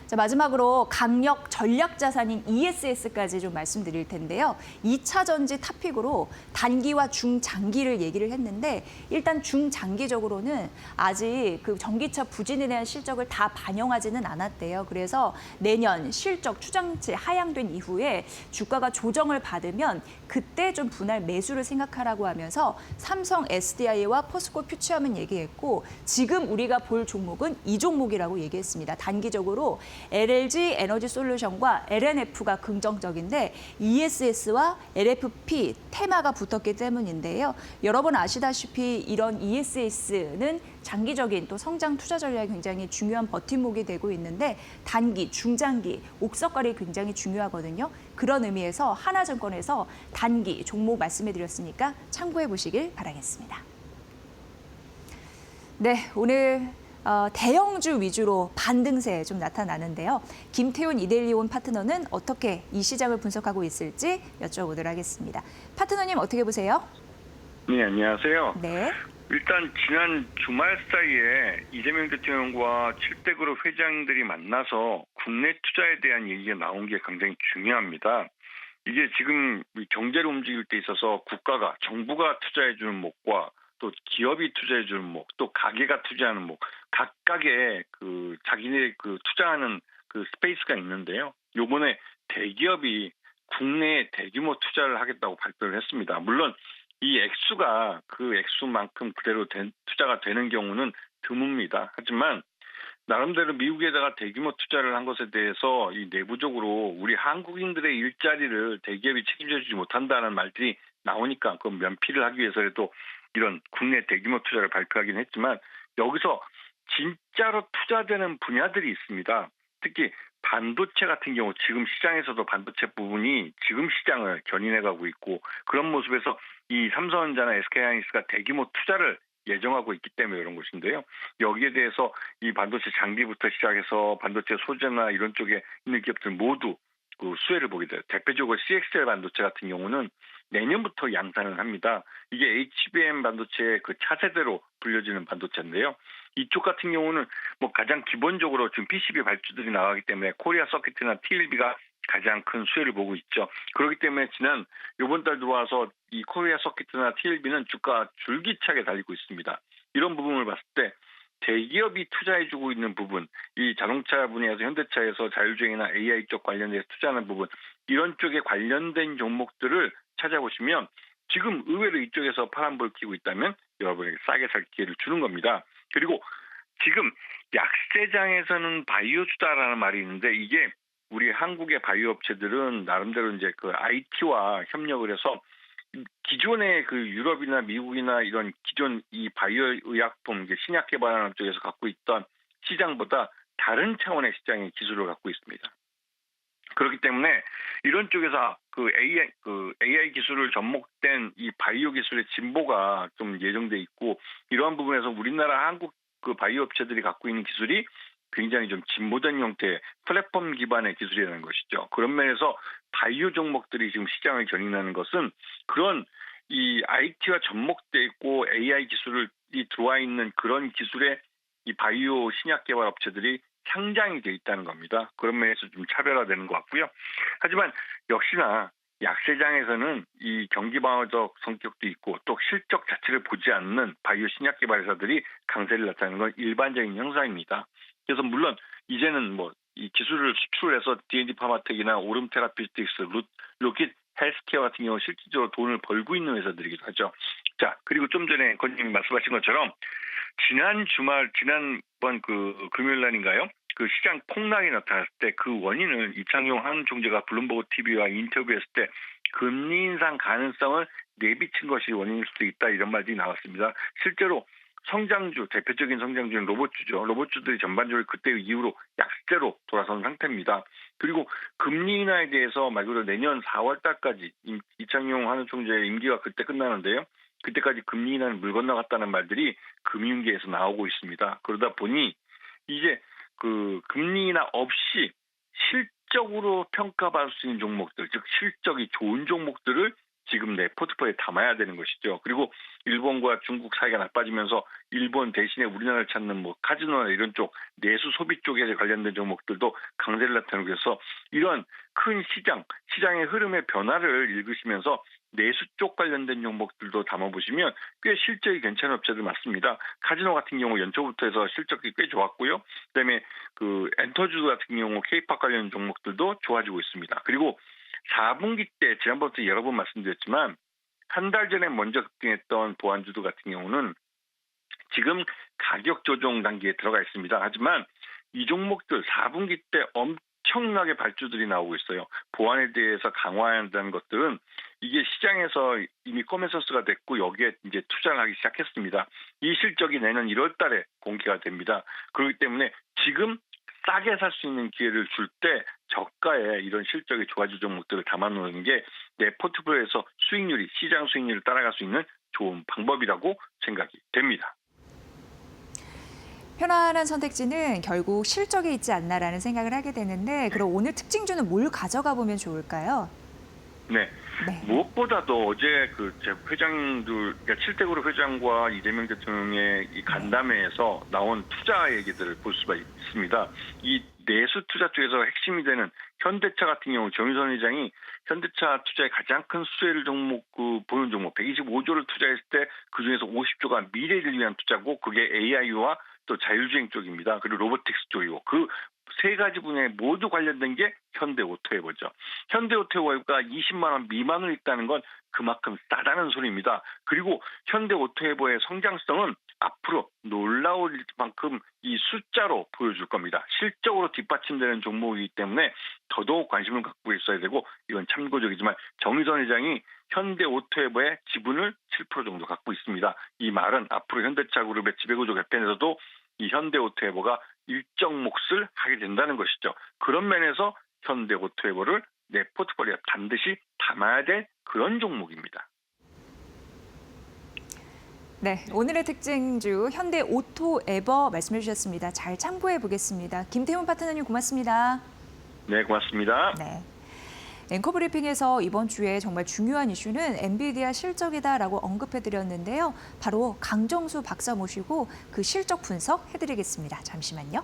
자, 마지막으로 강력 전략 자산인 ESS까지 좀 말씀드릴 텐데요. 2차 전지 탑픽으로 단기와 중장기를 얘기를 했는데 일단 중장기적으로는 아직 그 전기차 부진에 대한 실적을 다 반영하지는 않았대요. 그래서 내년 실적 추정치 하향된 이후에 주가가 조정을 받으면 그때 좀 분할 매수를 생각하라고 하면서 삼성 SDI와 포스코 퓨처하면 얘기했고 지금 우리가 볼 종목은 이 종목이라고 얘기했습니다. 단기적으로 LLG 에너지 솔루션과 LNF가 긍정적인데 ESS와 LFP 테마가 붙었기 때문인데요. 여러분 아시다시피 이런 ESS는 장기적인 또 성장 투자 전략이 굉장히 중요한 버팀목이 되고 있는데 단기, 중장기, 옥석가리 굉장히 중요하거든요. 그런 의미에서 하나증권에서 단기 종목 말씀해드렸으니까 참고해 보시길 바라겠습니다. 네, 오늘 대형주 위주로 반등세 좀 나타나는데요. 김태훈 이데일리온 파트너는 어떻게 이 시장을 분석하고 있을지 여쭤보도록 하겠습니다. 파트너님 어떻게 보세요? 네, 안녕하세요. 네. 일단 지난 주말 사이에 이재명 대통령과 7대 그룹 회장들이 만나서 국내 투자에 대한 얘기가 나온 게 굉장히 중요합니다. 이게 지금 경제를 움직일 때 있어서 국가가, 정부가 투자해주는 목과 또 기업이 투자해주는 목, 또 가게가 투자하는 목, 각각의 그 자기네 그 투자하는 그 스페이스가 있는데요. 요번에 대기업이 국내에 대규모 투자를 하겠다고 발표를 했습니다. 물론 이 액수가 그 액수만큼 그대로 투자가 되는 경우는 드뭅니다. 하지만 나름대로 미국에다가 대규모 투자를 한 것에 대해서 이 내부적으로 우리 한국인들의 일자리를 대기업이 책임져주지 못한다는 말들이 나오니까 그 면피를 하기 위해서라도 이런 국내 대규모 투자를 발표하긴 했지만 여기서 진짜로 투자되는 분야들이 있습니다. 특히 반도체 같은 경우 지금 시장에서도 반도체 부분이 지금 시장을 견인해가고 있고 그런 모습에서 이 삼성전자나 SK하이닉스가 대규모 투자를 예정하고 있기 때문에 이런 것인데요. 여기에 대해서 이 반도체 장비부터 시작해서 반도체 소재나 이런 쪽에 있는 기업들 모두 그 수혜를 보게 돼요. 대표적으로 CXL 반도체 같은 경우는 내년부터 양산을 합니다. 이게 HBM 반도체의 그 차세대로 불려지는 반도체인데요. 이쪽 같은 경우는 뭐 가장 기본적으로 지금 PCB 발주들이 나가기 때문에 코리아 서킷이나 TLB가 가장 큰 수혜를 보고 있죠. 그렇기 때문에 이번 달 들어와서 이 코리아 서킷이나 TLB는 주가 줄기차게 달리고 있습니다. 이런 부분을 봤을 때 대기업이 투자해주고 있는 부분, 이 자동차 분야에서 현대차에서 자율주행이나 AI 쪽 관련해서 투자하는 부분, 이런 쪽에 관련된 종목들을 찾아보시면 지금 의외로 이쪽에서 파란불 켜고 있다면 여러분에게 싸게 살 기회를 주는 겁니다. 그리고 지금 약세장에서는 바이오주다라는 말이 있는데 이게 우리 한국의 바이오 업체들은 나름대로 이제 그 IT와 협력을 해서 기존의 그 유럽이나 미국이나 이런 기존 이 바이오 의약품 신약 개발하는 쪽에서 갖고 있던 시장보다 다른 차원의 시장의 기술을 갖고 있습니다. 그렇기 때문에 이런 쪽에서 그 AI 기술을 접목된 이 바이오 기술의 진보가 좀 예정돼 있고 이러한 부분에서 우리나라 한국 그 바이오 업체들이 갖고 있는 기술이 굉장히 좀 진보된 형태의 플랫폼 기반의 기술이라는 것이죠. 그런 면에서 바이오 종목들이 지금 시장을 견인하는 것은 그런 이 IT와 접목돼 있고 AI 기술이 들어와 있는 그런 기술의 이 바이오 신약 개발 업체들이 상장이 돼 있다는 겁니다. 그런 면에서 좀 차별화되는 것 같고요. 하지만 역시나 약세장에서는 이 경기 방어적 성격도 있고 또 실적 자체를 보지 않는 바이오 신약 개발사들이 강세를 나타내는 건 일반적인 현상입니다. 그래서 물론 이제는 뭐 이 기술을 수출해서 D&D 파마텍이나 오름 테라피스틱스, 로킷 헬스케어 같은 경우 실질적으로 돈을 벌고 있는 회사들이기도 하죠. 자, 그리고 좀 전에 건님이 말씀하신 것처럼 지난번 그 금요일 날인가요? 그 시장 폭락이 나타났을 때 그 원인을 이창용 한총재가 블룸버그 TV와 인터뷰했을 때 금리 인상 가능성을 내비친 것이 원인일 수도 있다 이런 말들이 나왔습니다. 실제로 성장주, 대표적인 성장주는 로봇주죠. 로봇주들이 전반적으로 그때 이후로 약세로 돌아선 상태입니다. 그리고 금리 인하에 대해서 말 그대로 내년 4월 달까지 이창용 한은총재의 임기가 그때 끝나는데요. 그때까지 금리 인하는 물 건너갔다는 말들이 금융계에서 나오고 있습니다. 그러다 보니 이제 그 금리 인하 없이 실적으로 평가받을 수 있는 종목들, 즉 실적이 좋은 종목들을 지금 내 포트폴리오에 담아야 되는 것이죠. 그리고 일본과 중국 사이가 나빠지면서 일본 대신에 우리나라를 찾는 뭐 카지노나 이런 쪽 내수 소비 쪽에 관련된 종목들도 강세를 나타내고 있어서 이런 큰 시장의 흐름의 변화를 읽으시면서 내수 쪽 관련된 종목들도 담아보시면 꽤 실적이 괜찮은 업체들 많습니다. 카지노 같은 경우 연초부터 해서 실적이 꽤 좋았고요. 그다음에 그 엔터주 같은 경우 K-팝 관련 종목들도 좋아지고 있습니다. 그리고 4분기 때 지난번부터 여러 번 말씀드렸지만 한 달 전에 먼저 급등했던 보안주도 같은 경우는 지금 가격 조정 단계에 들어가 있습니다. 하지만 이 종목들 4분기 때 엄청나게 발주들이 나오고 있어요. 보안에 대해서 강화해야 한다는 것들은 이게 시장에서 이미 커먼센서가 됐고 여기에 이제 투자를 하기 시작했습니다. 이 실적이 내년 1월 달에 공개가 됩니다. 그렇기 때문에 지금 싸게 살 수 있는 기회를 줄 때 저가에 이런 실적이 좋아질 종목들을 담아놓는 게 내 포트폴리오에서 수익률이 시장 수익률을 따라갈 수 있는 좋은 방법이라고 생각이 됩니다. 편안한 선택지는 결국 실적에 있지 않나라는 생각을 하게 되는데 그럼 오늘 특징주는 뭘 가져가 보면 좋을까요? 네. 무엇보다도 어제 그 회장들, 그러니까 7대 그룹 회장과 이재명 대통령의 이 간담회에서 나온 투자 얘기들을 볼 수가 있습니다. 이 내수 투자 쪽에서 핵심이 되는 현대차 같은 경우 정유선 회장이 현대차 투자의 가장 큰 수혜를 보는 종목 125조를 투자했을 때 그중에서 50조가 미래를 위한 투자고 그게 AI와 또 자율주행 쪽입니다. 그리고 로보틱스 쪽이고 그 세 가지 분야에 모두 관련된 게 현대오토웨버죠. 현대오토웨버가 20만 원 미만으로 있다는 건 그만큼 싸다는 소리입니다. 그리고 현대오토웨버의 성장성은 앞으로 놀라울 만큼 이 숫자로 보여줄 겁니다. 실적으로 뒷받침되는 종목이기 때문에 더더욱 관심을 갖고 있어야 되고 이건 참고적이지만 정유선 회장이 현대오토웨버의 지분을 7% 정도 갖고 있습니다. 이 말은 앞으로 현대차 그룹의 지배구조 개편에서도 이 현대오토웨버가 일정 몫을 하게 된다는 것이죠. 그런 면에서 현대오토웨버를 내 포트폴리오에 반드시 담아야 될 그런 종목입니다. 네, 오늘의 특징주 현대오토에버 말씀해 주셨습니다. 잘 참고해 보겠습니다. 김태훈 파트너님 고맙습니다. 네, 고맙습니다. 네. 앵커 브리핑에서 이번 주에 정말 중요한 이슈는 엔비디아 실적이다라고 언급해드렸는데요. 바로 강정수 박사 모시고 그 실적 분석해드리겠습니다. 잠시만요.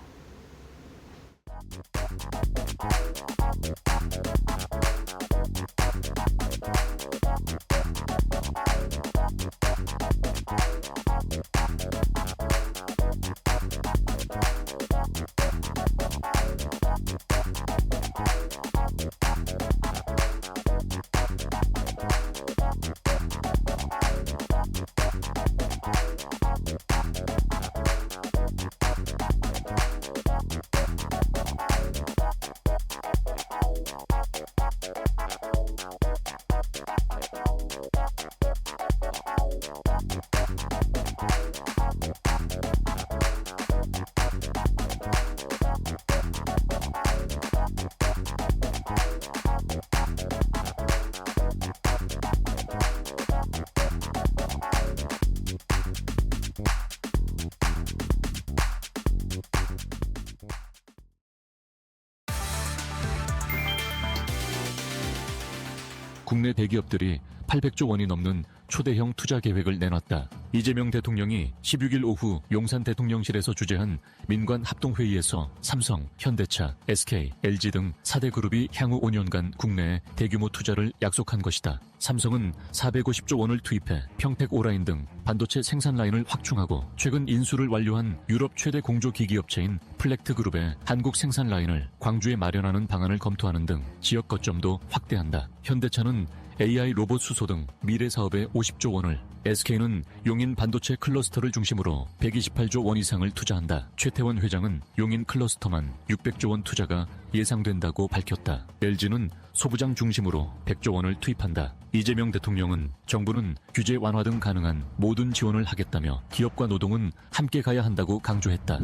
국내 대기업들이 800조 원이 넘는 초대형 투자 계획을 내놨다. 이재명 대통령이 16일 오후 용산 대통령실에서 주재한 민관 합동회의에서 삼성, 현대차, SK, LG 등 4대 그룹이 향후 5년간 국내에 대규모 투자를 약속한 것이다. 삼성은 450조 원을 투입해 평택 오라인 등 반도체 생산 라인을 확충하고 최근 인수를 완료한 유럽 최대 공조기기 업체인 플렉트 그룹의 한국 생산 라인을 광주에 마련하는 방안을 검토하는 등 지역 거점도 확대한다. 현대차는 AI 로봇 수소 등 미래 사업에 50조 원을, SK는 용인 반도체 클러스터를 중심으로 128조 원 이상을 투자한다. 최태원 회장은 용인 클러스터만 600조 원 투자가 예상된다고 밝혔다. LG는 소부장 중심으로 100조 원을 투입한다. 이재명 대통령은 정부는 규제 완화 등 가능한 모든 지원을 하겠다며 기업과 노동은 함께 가야 한다고 강조했다.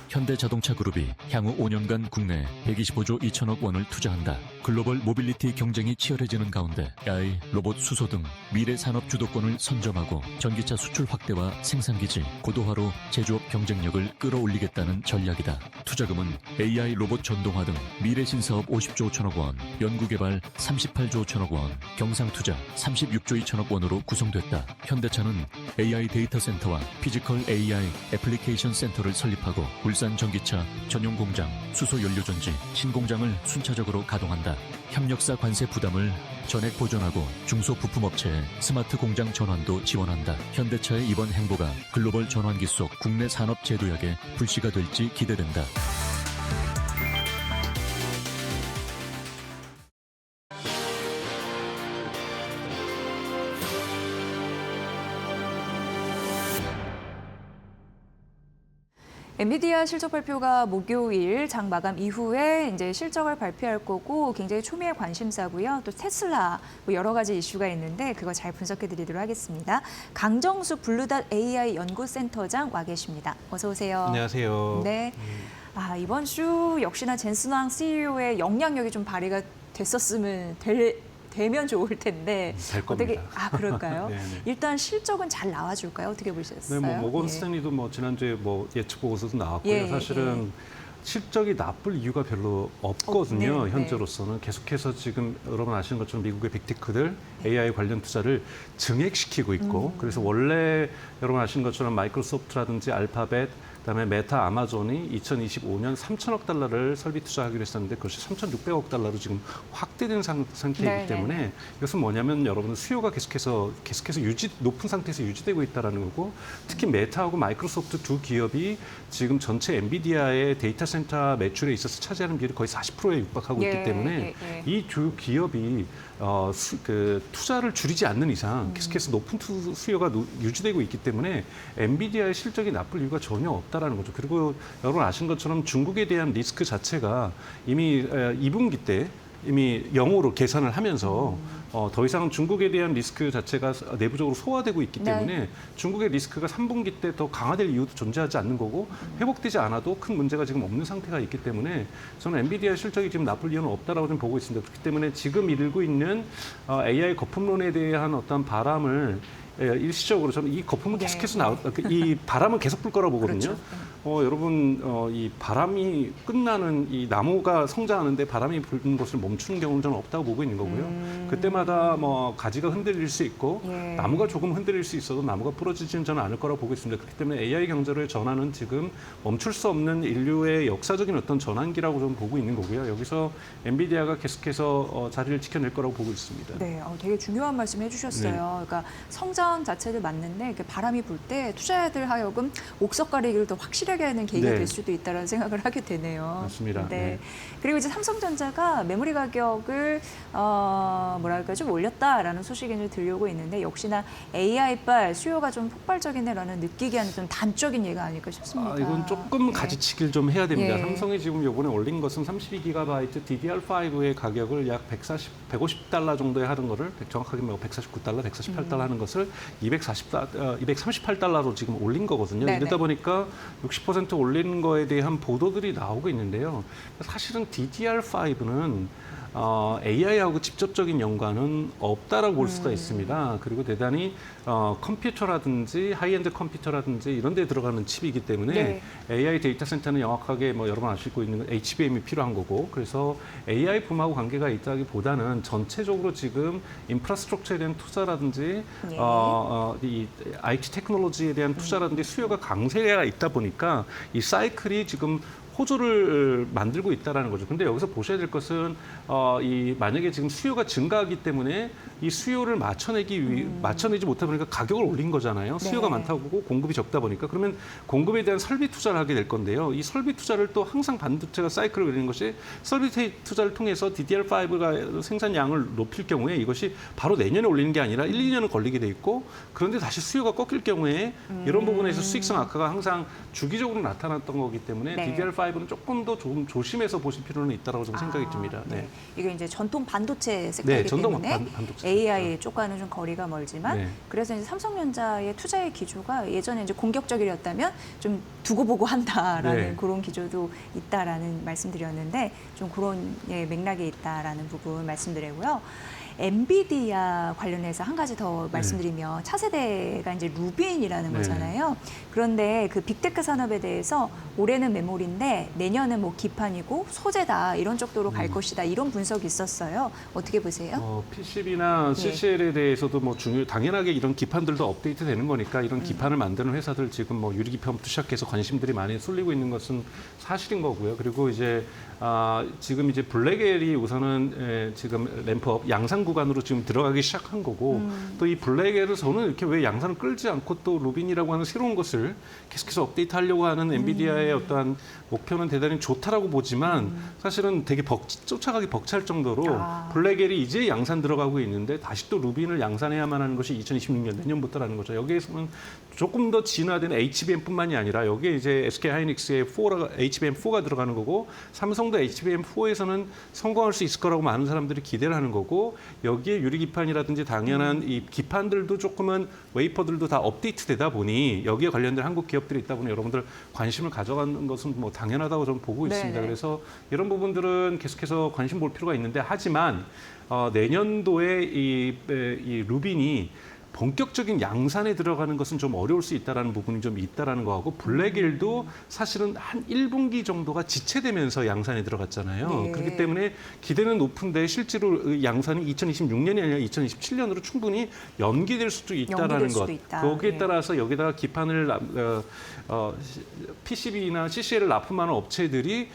현대자동차그룹이 향후 5년간 국내 125조 2천억 원을 투자한다. 글로벌 모빌리티 경쟁이 치열해지는 가운데 AI, 로봇 수소 등 미래 산업 주도권을 선점하고 전기차 수출 확대와 생산기지, 고도화로 제조업 경쟁력을 끌어올리겠다는 전략이다. 투자금은 AI 로봇 전동화 등 미래 신사업 50조 5천억 원, 연구개발 38조 5천억 원, 경상투자 36조 2천억 원으로 구성됐다. 현대차는 AI 데이터 센터와 피지컬 AI 애플리케이션 센터를 설립하고 울산 전기차 전용 공장, 수소 연료전지, 신공장을 순차적으로 가동한다. 협력사 관세 부담을 전액 보전하고 중소부품업체의 스마트 공장 전환도 지원한다. 현대차의 이번 행보가 글로벌 전환기 속 국내 산업 제도약의 불씨가 될지 기대된다. 엔비디아 실적 발표가 목요일 장 마감 이후에 이제 실적을 발표할 거고 굉장히 초미의 관심사고요. 또 테슬라 뭐 여러 가지 이슈가 있는데 그거 잘 분석해 드리도록 하겠습니다. 강정수 블루닷 AI 연구센터장 와 계십니다. 어서 오세요. 안녕하세요. 네. 이번 주 역시나 젠슨 왕 CEO의 영향력이 좀 발휘가 됐었으면 되면 좋을 텐데 될 겁니다. 그럴까요? 네네. 일단 실적은 잘 나와줄까요? 어떻게 보셨어요? 네, 모건 예. 스탠리도 지난주에 예측 보고서도 나왔고요. 사실은 실적이 나쁠 이유가 별로 없거든요. 네, 현재로서는 계속해서 지금 여러분 아시는 것처럼 미국의 빅테크들 AI 관련 투자를 증액시키고 있고 그래서 원래 여러분 아시는 것처럼 마이크로소프트라든지 알파벳 그다음에 메타, 아마존이 2025년 3천억 달러를 설비 투자하기로 했었는데 그것이 3,600억 달러로 지금 확대된 상태이기 때문에 이것은 뭐냐면 여러분은 수요가 계속해서 높은 상태에서 유지되고 있다는 거고 특히 메타하고 마이크로소프트 두 기업이 지금 전체 엔비디아의 데이터 센터 매출에 있어서 차지하는 비율이 거의 40%에 육박하고 있기 때문에 이 두 기업이 투자를 줄이지 않는 이상 계속해서 높은 수요가 유지되고 있기 때문에 엔비디아의 실적이 나쁠 이유가 전혀 없다라는 거죠. 그리고 여러분 아시는 것처럼 중국에 대한 리스크 자체가 이미 2분기 때 이미 0으로 계산을 하면서 더 이상 중국에 대한 리스크 자체가 내부적으로 소화되고 있기 때문에 중국의 리스크가 3분기 때 더 강화될 이유도 존재하지 않는 거고 회복되지 않아도 큰 문제가 지금 없는 상태가 있기 때문에 저는 엔비디아 실적이 지금 나쁠 이유는 없다라고 좀 보고 있습니다. 그렇기 때문에 지금 일고 있는 AI 거품론에 대한 어떤 바람을 일시적으로 저는 이 거품은 계속해서 이 바람은 계속 불 거라고 보거든요. 여러분 이 바람이 끝나는 이 나무가 성장하는데 바람이 부는 것을 멈추는 경우는 저는 없다고 보고 있는 거고요. 그때마다 가지가 흔들릴 수 있고 나무가 조금 흔들릴 수 있어도 나무가 부러지지는 저는 않을 거라고 보고 있습니다. 그렇기 때문에 AI 경제로의 전환은 지금 멈출 수 없는 인류의 역사적인 어떤 전환기라고 저는 보고 있는 거고요. 여기서 엔비디아가 계속해서 자리를 지켜낼 거라고 보고 있습니다. 네, 되게 중요한 말씀 해주셨어요. 그러니까 성장 자체도 맞는데 바람이 불 때 투자자들 하여금 옥석 가리기를 더 확실하게 하는 계기가 될 수도 있다는 생각을 하게 되네요. 맞습니다. 네. 그리고 이제 삼성전자가 메모리 가격을 좀 올렸다라는 소식이 이제 들려오고 있는데 역시나 AI발 수요가 좀 폭발적이네라는 느끼게 하는 좀 단적인 예가 아닐까 싶습니다. 이건 조금 가지치기를 좀 해야 됩니다. 삼성이 지금 이번에 올린 것은 32GB DDR5의 가격을 약 150달러 정도에 하는 거를 정확하게 149달러, 148달러 하는 것을 238달러로 지금 올린 거거든요. 이러다 보니까 60% 올리는 거에 대한 보도들이 나오고 있는데요. 사실은 DDR5는 AI하고 직접적인 연관은 없다라고 볼 수가 있습니다. 그리고 대단히 컴퓨터라든지 하이엔드 컴퓨터라든지 이런 데 들어가는 칩이기 때문에 AI 데이터 센터는 정확하게 여러분 아시고 있는 HBM이 필요한 거고 그래서 AI 붐하고 관계가 있다기보다는 전체적으로 지금 인프라스트럭처에 대한 투자라든지 이 IT 테크놀로지에 대한 투자라든지 수요가 강세가 있다 보니까 이 사이클이 지금 호조를 만들고 있다는 거죠. 근데 여기서 보셔야 될 것은 만약에 지금 수요가 증가하기 때문에 이 수요를 맞춰내지 못하다 보니까 가격을 올린 거잖아요. 수요가 많다고 보고 공급이 적다 보니까 그러면 공급에 대한 설비 투자를 하게 될 건데요. 이 설비 투자를 또 항상 반도체가 사이클을 그리는 것이 설비 투자를 통해서 DDR5가 생산량을 높일 경우에 이것이 바로 내년에 올리는 게 아니라 1, 2년은 걸리게 돼 있고 그런데 다시 수요가 꺾일 경우에 이런 부분에서 수익성 악화가 항상 주기적으로 나타났던 거기 때문에 DDR5 5는 조금 더 좀 조심해서 보실 필요는 있다고 좀 생각이 듭니다. 네. 이게 이제 전통 반도체 섹터이기 전통 때문에 반도체 AI 쪽과는 좀 거리가 멀지만 네. 그래서 이제 삼성전자의 투자의 기조가 예전에 이제 공격적이었다면 좀 두고 보고 한다라는 네. 그런 기조도 있다라는 말씀드렸는데 좀 그런 맥락이 있다라는 부분 말씀드리고요. 엔비디아 관련해서 한 가지 더 말씀드리면 차세대가 이제 루빈이라는 네. 거잖아요. 그런데 그 빅테크 산업에 대해서 올해는 메모리인데 내년은 뭐 기판이고 소재다 이런 쪽도로 갈 것이다 이런 분석이 있었어요. 어떻게 보세요? PCB나 네. CCL에 대해서도 뭐 당연하게 이런 기판들도 업데이트 되는 거니까 이런 기판을 만드는 회사들 지금 뭐 유리기판부터 시작해서 관심들이 많이 쏠리고 있는 것은 사실인 거고요. 그리고 이제 지금 이제 블랙엘이 우선은 지금 램프업 양산 구간으로 지금 들어가기 시작한 거고 또 이 블랙엘을 저는 이렇게 왜 양산을 끌지 않고 또 루빈이라고 하는 새로운 것을 계속해서 업데이트하려고 하는 엔비디아의 어떠한 목표는 대단히 좋다라고 보지만 사실은 되게 쫓아가기 벅찰 정도로 블랙엘이 이제 양산 들어가고 있는데 다시 또 루빈을 양산해야만 하는 것이 2026년 내년부터라는 거죠. 여기에서는 조금 더 진화된 HBM뿐만이 아니라 여기에 이제 SK 하이닉스의 HBM4가 들어가는 거고 삼성도 HBM4에서는 성공할 수 있을 거라고 많은 사람들이 기대를 하는 거고 여기에 유리기판이라든지 당연한 이 기판들도 조금은 웨이퍼들도 다 업데이트되다 보니 여기에 관련된 한국 기업들이 있다 보니 여러분들 관심을 가져가는 것은 뭐 당연하다고 저는 보고 있습니다. 네네. 그래서 이런 부분들은 계속해서 관심 볼 필요가 있는데 하지만 내년도에 이 루빈이 본격적인 양산에 들어가는 것은 좀 어려울 수 있다는 부분이 좀 있다는 거하고 블랙일도 사실은 한 1분기 정도가 지체되면서 양산에 들어갔잖아요. 네. 그렇기 때문에 기대는 높은데 실제로 양산이 2026년이 아니라 2027년으로 충분히 연기될 수도 있다라는 연기될 것. 수도 있다. 거기에 네. 따라서 여기다가 기판을 PCB나 CCL을 납품하는 업체들이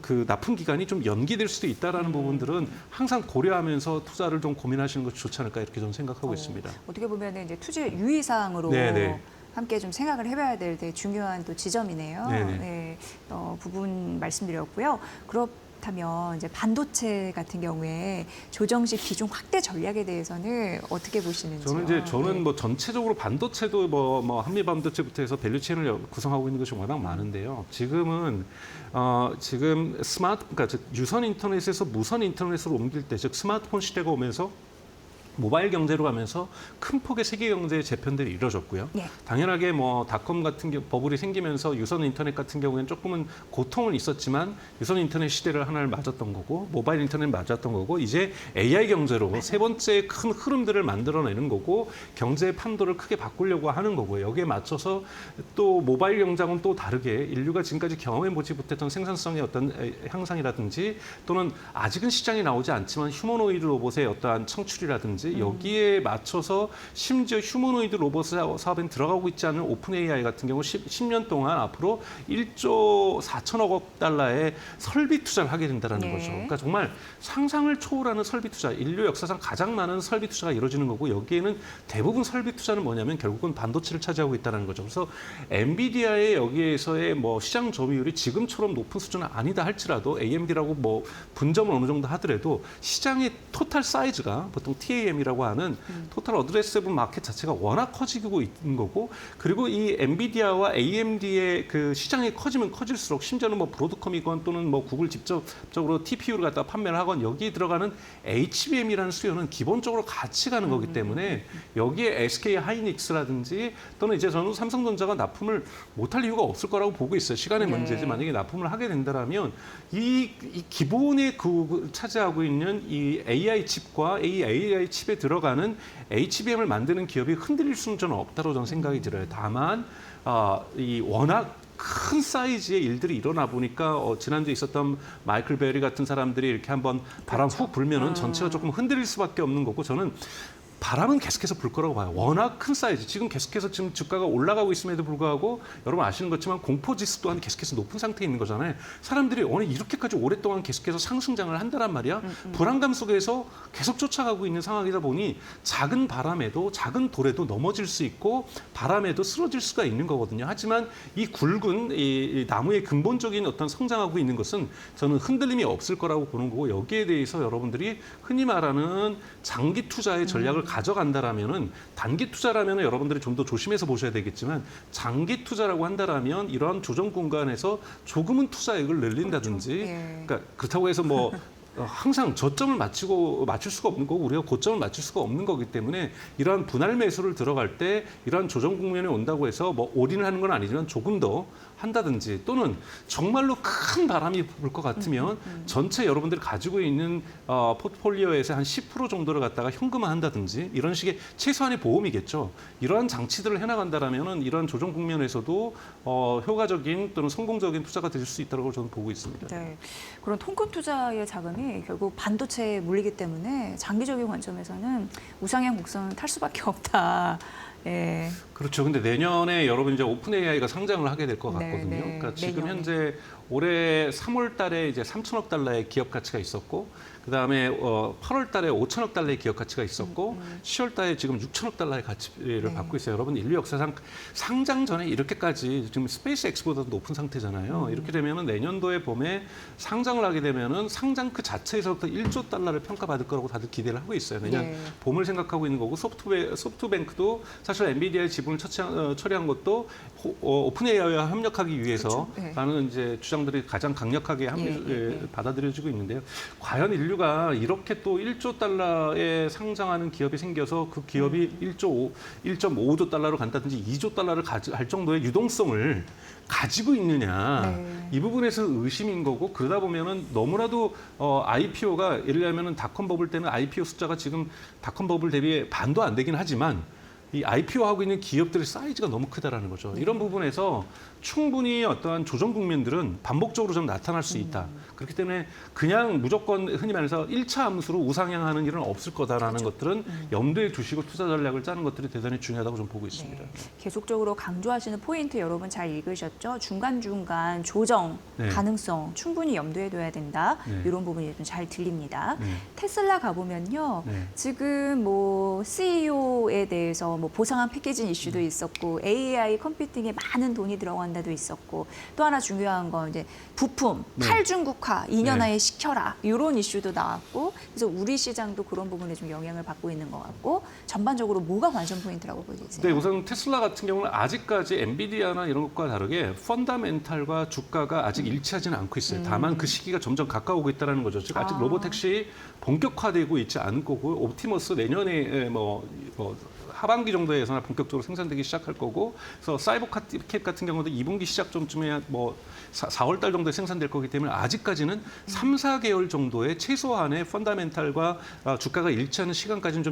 그 납품 기간이 좀 연기될 수도 있다라는 부분들은 항상 고려하면서 투자를 좀 고민하시는 것이 좋지 않을까 이렇게 저는 생각하고 있습니다. 어떻게 보면 이제 투자 유의사항으로 네네. 함께 좀 생각을 해봐야 될 되게 중요한 또 지점이네요. 네네. 네, 부분 말씀드렸고요. 그렇다면 이제 반도체 같은 경우에 조정식 비중 확대 전략에 대해서는 어떻게 보시는지요? 저는 네. 뭐 전체적으로 반도체도 뭐 한미 반도체부터 해서 밸류체인을 구성하고 있는 것이 워낙 많은데요. 지금 그러니까 즉 유선 인터넷에서 무선 인터넷으로 옮길 때, 즉 스마트폰 시대가 오면서 모바일 경제로 가면서 큰 폭의 세계 경제의 재편들이 이루어졌고요. 예. 당연하게 뭐 닷컴 같은 버블이 생기면서 유선 인터넷 같은 경우에는 조금은 고통은 있었지만 유선 인터넷 시대를 하나를 맞았던 거고 모바일 인터넷 맞았던 거고 이제 AI 경제로 세 번째 큰 흐름들을 만들어내는 거고 경제의 판도를 크게 바꾸려고 하는 거고요. 여기에 맞춰서 또 모바일 경제하고는 또 다르게 인류가 지금까지 경험해보지 못했던 생산성의 어떤 향상이라든지 또는 아직은 시장에 나오지 않지만 휴머노이드 로봇의 어떠한 청출이라든지 여기에 맞춰서 심지어 휴머노이드 로봇 사업에 들어가고 있지 않은 오픈 AI 같은 경우 10년 동안 앞으로 1조 4천억 달러의 설비 투자를 하게 된다는 네. 거죠. 그러니까 정말 상상을 초월하는 설비 투자, 인류 역사상 가장 많은 설비 투자가 이루어지는 거고 여기에는 대부분 설비 투자는 뭐냐면 결국은 반도체를 차지하고 있다는 거죠. 그래서 엔비디아의 여기에서의 뭐 시장 점유율이 지금처럼 높은 수준은 아니다 할지라도 AMD라고 뭐 분점을 어느 정도 하더라도 시장의 토탈 사이즈가 보통 TAM이라고 하는 토탈 어드레스블 마켓 자체가 워낙 커지고 있는 거고 그리고 이 엔비디아와 AMD의 그 시장이 커지면 커질수록 심지어는 뭐 브로드컴이건 또는 뭐 구글 직접적으로 TPU를 갖다 판매를 하건 여기에 들어가는 HBM이라는 수요는 기본적으로 같이 가는 거기 때문에 여기에 SK 하이닉스라든지 또는 이제 저는 삼성전자가 납품을 못할 이유가 없을 거라고 보고 있어요. 시간의 네. 문제지. 만약에 납품을 하게 된다면 이 기본에 차지하고 있는 이 AI 칩과 이 AI 칩에 들어가는 HBM을 만드는 기업이 흔들릴 수는 저는 없다고 저는 생각이 들어요. 다만 이 워낙 큰 사이즈의 일들이 일어나 보니까 지난주에 있었던 마이클 베리 같은 사람들이 이렇게 한번 바람 훅 불면은 전체가 조금 흔들릴 수밖에 없는 거고 저는 바람은 계속해서 불 거라고 봐요. 워낙 큰 사이즈. 지금 계속해서 지금 주가가 올라가고 있음에도 불구하고 여러분 아시는 것처럼 공포지수 또한 계속해서 높은 상태에 있는 거잖아요. 사람들이 오늘 이렇게까지 오랫동안 계속해서 상승장을 한다란 말이야. 불안감 속에서 계속 쫓아가고 있는 상황이다 보니 작은 바람에도 작은 돌에도 넘어질 수 있고 바람에도 쓰러질 수가 있는 거거든요. 하지만 이 굵은 이 나무의 근본적인 어떤 성장하고 있는 것은 저는 흔들림이 없을 거라고 보는 거고 여기에 대해서 여러분들이 흔히 말하는 장기 투자의 전략을 가져간다라면은 단기 투자라면은 여러분들이 좀 더 조심해서 보셔야 되겠지만 장기 투자라고 한다라면 이러한 조정 공간에서 조금은 투자액을 늘린다든지 그렇죠. 예. 그러니까 그렇다고 해서 뭐 항상 저점을 맞출 수가 없는 거고 우리가 고점을 맞출 수가 없는 거기 때문에 이러한 분할 매수를 들어갈 때 이러한 조정 국면에 온다고 해서 뭐 올인하는 건 아니지만 조금 더 한다든지 또는 정말로 큰 바람이 불 것 같으면 전체 여러분들이 가지고 있는 포트폴리오에서 한 10% 정도를 갖다가 현금화한다든지 이런 식의 최소한의 보험이겠죠. 이러한 장치들을 해나간다라면은 이러한 조정 국면에서도 효과적인 또는 성공적인 투자가 될 수 있다고 저는 보고 있습니다. 네. 그런 통큰 투자의 자금이 결국 반도체에 몰리기 때문에 장기적인 관점에서는 우상향 곡선을 탈 수밖에 없다. 예. 그렇죠. 근데 내년에 여러분 이제 오픈 AI가 상장을 하게 될 것 네, 같거든요. 네. 그러니까 지금 내년에. 현재 올해 3월 달에 이제 3천억 달러의 기업 가치가 있었고 그다음에 8월 달에 5천억 달러의 기업 가치가 있었고 10월 달에 지금 6천억 달러의 가치를 네. 받고 있어요. 여러분 인류 역사상 상장 전에 이렇게까지 지금 스페이스 X보다도 높은 상태잖아요. 이렇게 되면은 내년도에 봄에 상장을 하게 되면은 상장 그 자체에서부터 1조 달러를 평가받을 거라고 다들 기대를 하고 있어요. 왜냐 네. 봄을 생각하고 있는 거고 소프트뱅크도 사실 엔비디아의 지분을 처리한 것도 오픈 AI와 협력하기 위해서라는 이제 주장들이 가장 강력하게 받아들여지고 있는데요. 과연 인류가 이렇게 또 1조 달러에 상장하는 기업이 생겨서 그 기업이 1.5조 달러로 간다든지 2조 달러를 할 정도의 유동성을 가지고 있느냐 네. 이 부분에서 의심인 거고 그러다 보면은 너무나도 IPO가 예를 들면은 닷컴 버블 때는 IPO 숫자가 지금 닷컴 버블 대비 반도 안 되긴 하지만 이 IPO하고 있는 기업들의 사이즈가 너무 크다라는 거죠. 이런 부분에서 충분히 어떠한 조정 국면들은 반복적으로 좀 나타날 수 있다. 그렇기 때문에 그냥 무조건 흔히 말해서 1차 함수로 우상향하는 일은 없을 거다라는 것들은 염두에 두시고 투자 전략을 짜는 것들이 대단히 중요하다고 좀 보고 있습니다. 네. 계속적으로 강조하시는 포인트 여러분 잘 읽으셨죠? 중간중간 조정 네. 가능성 충분히 염두에 둬야 된다. 네. 이런 부분이 좀 잘 들립니다. 네. 테슬라 가보면요. 네. 지금 뭐 CEO에 대해서 뭐 보상한 패키징 이슈도 있었고 AI 컴퓨팅에 많은 돈이 들어간 데도 있었고 또 하나 중요한 건 이제 부품 네. 탈중국화 2년 안에 시켜라 이런 이슈도 나왔고 그래서 우리 시장도 그런 부분에 좀 영향을 받고 있는 것 같고 전반적으로 뭐가 관전 포인트라고 보시세요? 네, 우선 테슬라 같은 경우는 아직까지 엔비디아나 이런 것과 다르게 펀다멘탈과 주가가 아직 일치하지는 않고 있어요. 다만 그 시기가 점점 가까우고 있다는 거죠. 즉 아직 로보택시 본격화되고 있지 않은 거고 옵티머스 내년에 뭐 하반기 정도에서나 본격적으로 생산되기 시작할 거고 그래서 사이버캣 같은 경우도 2분기 시작 좀쯤에 뭐 4월 달 정도에 생산될 거기 때문에 아직까지는 3, 4개월 정도의 최소한의 펀다멘탈과 주가가 일치하는 시간까지는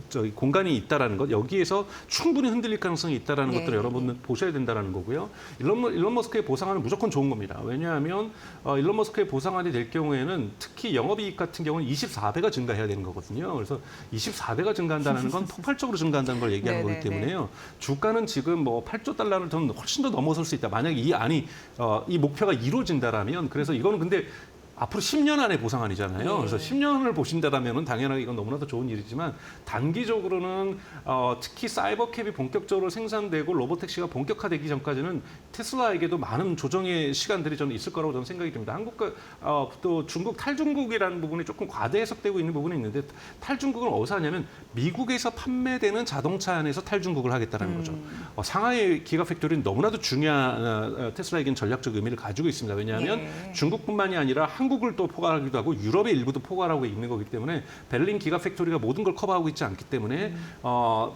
좀 공간이 있다라는 것 여기에서 충분히 흔들릴 가능성이 있다라는 것들을 여러분은 보셔야 된다라는 거고요. 일론 머스크의 보상안은 무조건 좋은 겁니다. 왜냐하면 일론 머스크의 보상안이 될 경우에는 특히 영업이익 같은 경우는 24배가 증가해야 되는 거거든요. 그래서 24배가 증가한다는 건 폭발적으로 증가한다는 걸 얘기하는 거기 때문에요. 주가는 지금 뭐 8조 달러를 더 훨씬 더 넘어설 수 있다. 만약에 이 목표가 이루어진다라면 그래서 이거는 근데 앞으로 10년 안에 보상안이잖아요. 그래서 10년을 보신다라면 당연하게 이건 너무나도 좋은 일이지만 단기적으로는 특히 사이버캡이 본격적으로 생산되고 로보택시가 본격화되기 전까지는 테슬라에게도 많은 조정의 시간들이 저는 있을 거라고 저는 생각이 듭니다. 한국과 또 중국 탈중국이라는 부분이 조금 과대 해석되고 있는 부분이 있는데 탈중국은 어디서 하냐면 미국에서 판매되는 자동차 안에서 탈중국을 하겠다는 거죠. 상하이 기가팩토리는 너무나도 중요한 테슬라에게는 전략적 의미를 가지고 있습니다. 왜냐하면 중국뿐만이 아니라 한국을 또 포괄하기도 하고 유럽의 일부도 포괄하고 있는 거기 때문에 베를린 기가팩토리가 모든 걸 커버하고 있지 않기 때문에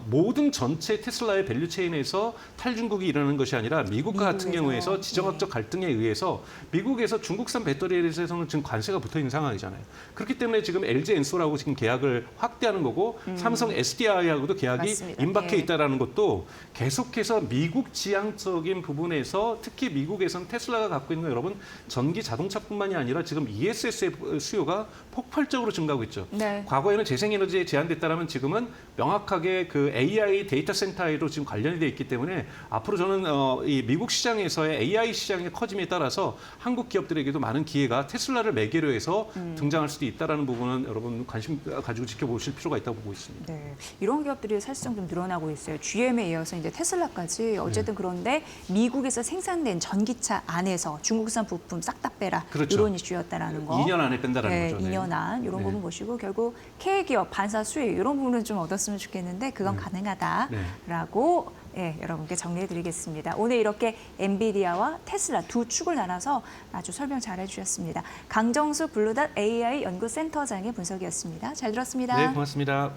모든 전체 테슬라의 밸류체인에서 탈중국이 일어나는 것이 아니라 미국 같은 경우에서 지정학적 갈등에 의해서 미국에서 중국산 배터리에 대해서는 지금 관세가 붙어 있는 상황이잖아요. 그렇기 때문에 지금 LG 엔솔하고 지금 계약을 확대하는 거고 삼성 SDI하고도 계약이 맞습니다. 임박해 있다라는 것도 계속해서 미국 지향적인 부분에서 특히 미국에서는 테슬라가 갖고 있는 여러분 전기 자동차뿐만이 아니라 지금 ESS의 수요가 폭발적으로 증가하고 있죠. 네. 과거에는 재생에너지에 제한됐다면 지금은 명확하게 그 AI 데이터 센터로 지금 관련이 돼 있기 때문에 앞으로 저는 이 미국 시장에서의 AI 시장의 커짐에 따라서 한국 기업들에게도 많은 기회가 테슬라를 매개로 해서 등장할 수도 있다는 부분은 여러분 관심 가지고 지켜보실 필요가 있다고 보고 있습니다. 네, 이런 기업들이 사실상 좀 늘어나고 있어요. GM에 이어서 이제 테슬라까지 어쨌든 그런데 미국에서 생산된 전기차 안에서 중국산 부품 싹 다 빼라 그렇죠. 이런 이슈였. 되었다라는 거. 2년 안에 뺀다라는 네, 거죠. 2년 안 이런 네. 부분 보시고 결국 K기업 반사 수익 이런 부분은 좀 얻었으면 좋겠는데 그건 가능하다라고 여러분께 정리해드리겠습니다. 오늘 이렇게 엔비디아와 테슬라 두 축을 나눠서 아주 설명 잘해주셨습니다. 강정수 블루닷 AI 연구센터장의 분석이었습니다. 잘 들었습니다. 네, 고맙습니다.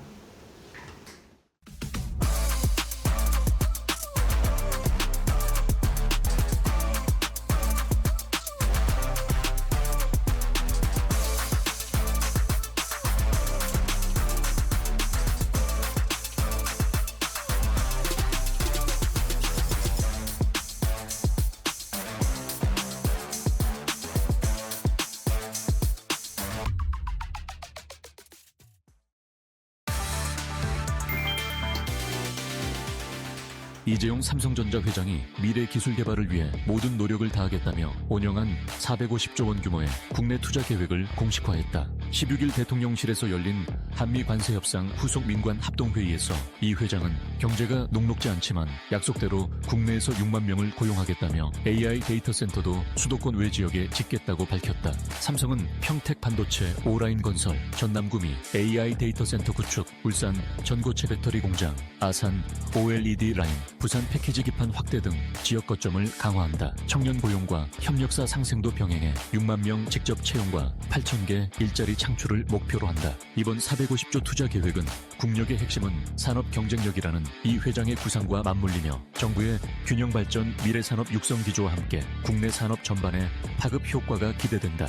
이재용 삼성전자 회장이 미래 기술 개발을 위해 모든 노력을 다하겠다며 온영한 450조 원 규모의 국내 투자 계획을 공식화했다. 16일 대통령실에서 열린 한미 관세 협상 후속 민관 합동회의에서 이 회장은 경제가 녹록지 않지만 약속대로 국내에서 6만 명을 고용하겠다며 AI 데이터 센터도 수도권 외 지역에 짓겠다고 밝혔다. 삼성은 평택 반도체, 오라인 건설, 전남구미 AI 데이터 센터 구축, 울산 전고체 배터리 공장, 아산 OLED 라인, 부산 패키지 기판 확대 등 지역 거점을 강화한다. 청년 고용과 협력사 상생도 병행해 6만 명 직접 채용과 8,000개 일자리 창출을 목표로 한다. 이번 450조 투자 계획은 국력의 핵심은 산업 경쟁력이라는 이 회장의 구상과 맞물리며 정부의 균형 발전 미래 산업 육성 기조와 함께 국내 산업 전반에 파급 효과가 기대된다.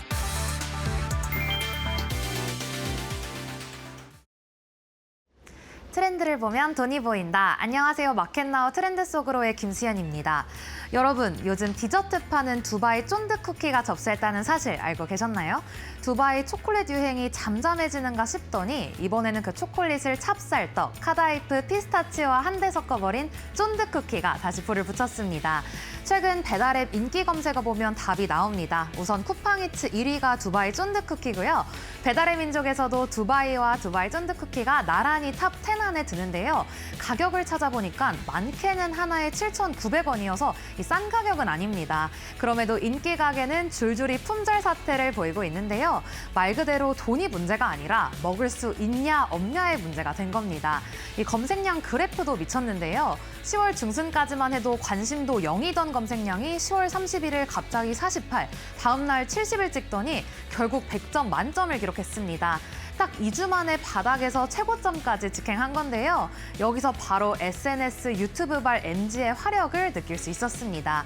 트렌드를 보면 돈이 보인다. 안녕하세요. 마켓나우 트렌드 속으로의 김수현입니다. 여러분, 요즘 디저트 파는 두바이 쫀득 쿠키가 접수했다는 사실 알고 계셨나요? 두바이 초콜릿 유행이 잠잠해지는가 싶더니 이번에는 그 초콜릿을 찹쌀떡, 카다이프, 피스타치오와 한데 섞어버린 쫀득 쿠키가 다시 불을 붙였습니다. 최근 배달앱 인기 검색어 보면 답이 나옵니다. 우선 쿠팡이츠 1위가 두바이 쫀득 쿠키고요. 배달의 민족에서도 두바이와 두바이 쫀득 쿠키가 나란히 탑 10 안에 드는데요. 가격을 찾아보니까 많게는 하나에 7,900원이어서 싼 가격은 아닙니다. 그럼에도 인기 가게는 줄줄이 품절 사태를 보이고 있는데요. 말 그대로 돈이 문제가 아니라 먹을 수 있냐 없냐의 문제가 된 겁니다. 이 검색량 그래프도 미쳤는데요. 10월 중순까지만 해도 관심도 0이던 검색량이 10월 31일 갑자기 48, 다음 날 70을 찍더니 결국 100점 만점을 기록했습니다. 딱 2주 만에 바닥에서 최고점까지 직행한 건데요. 여기서 바로 SNS 유튜브발 MZ의 화력을 느낄 수 있었습니다.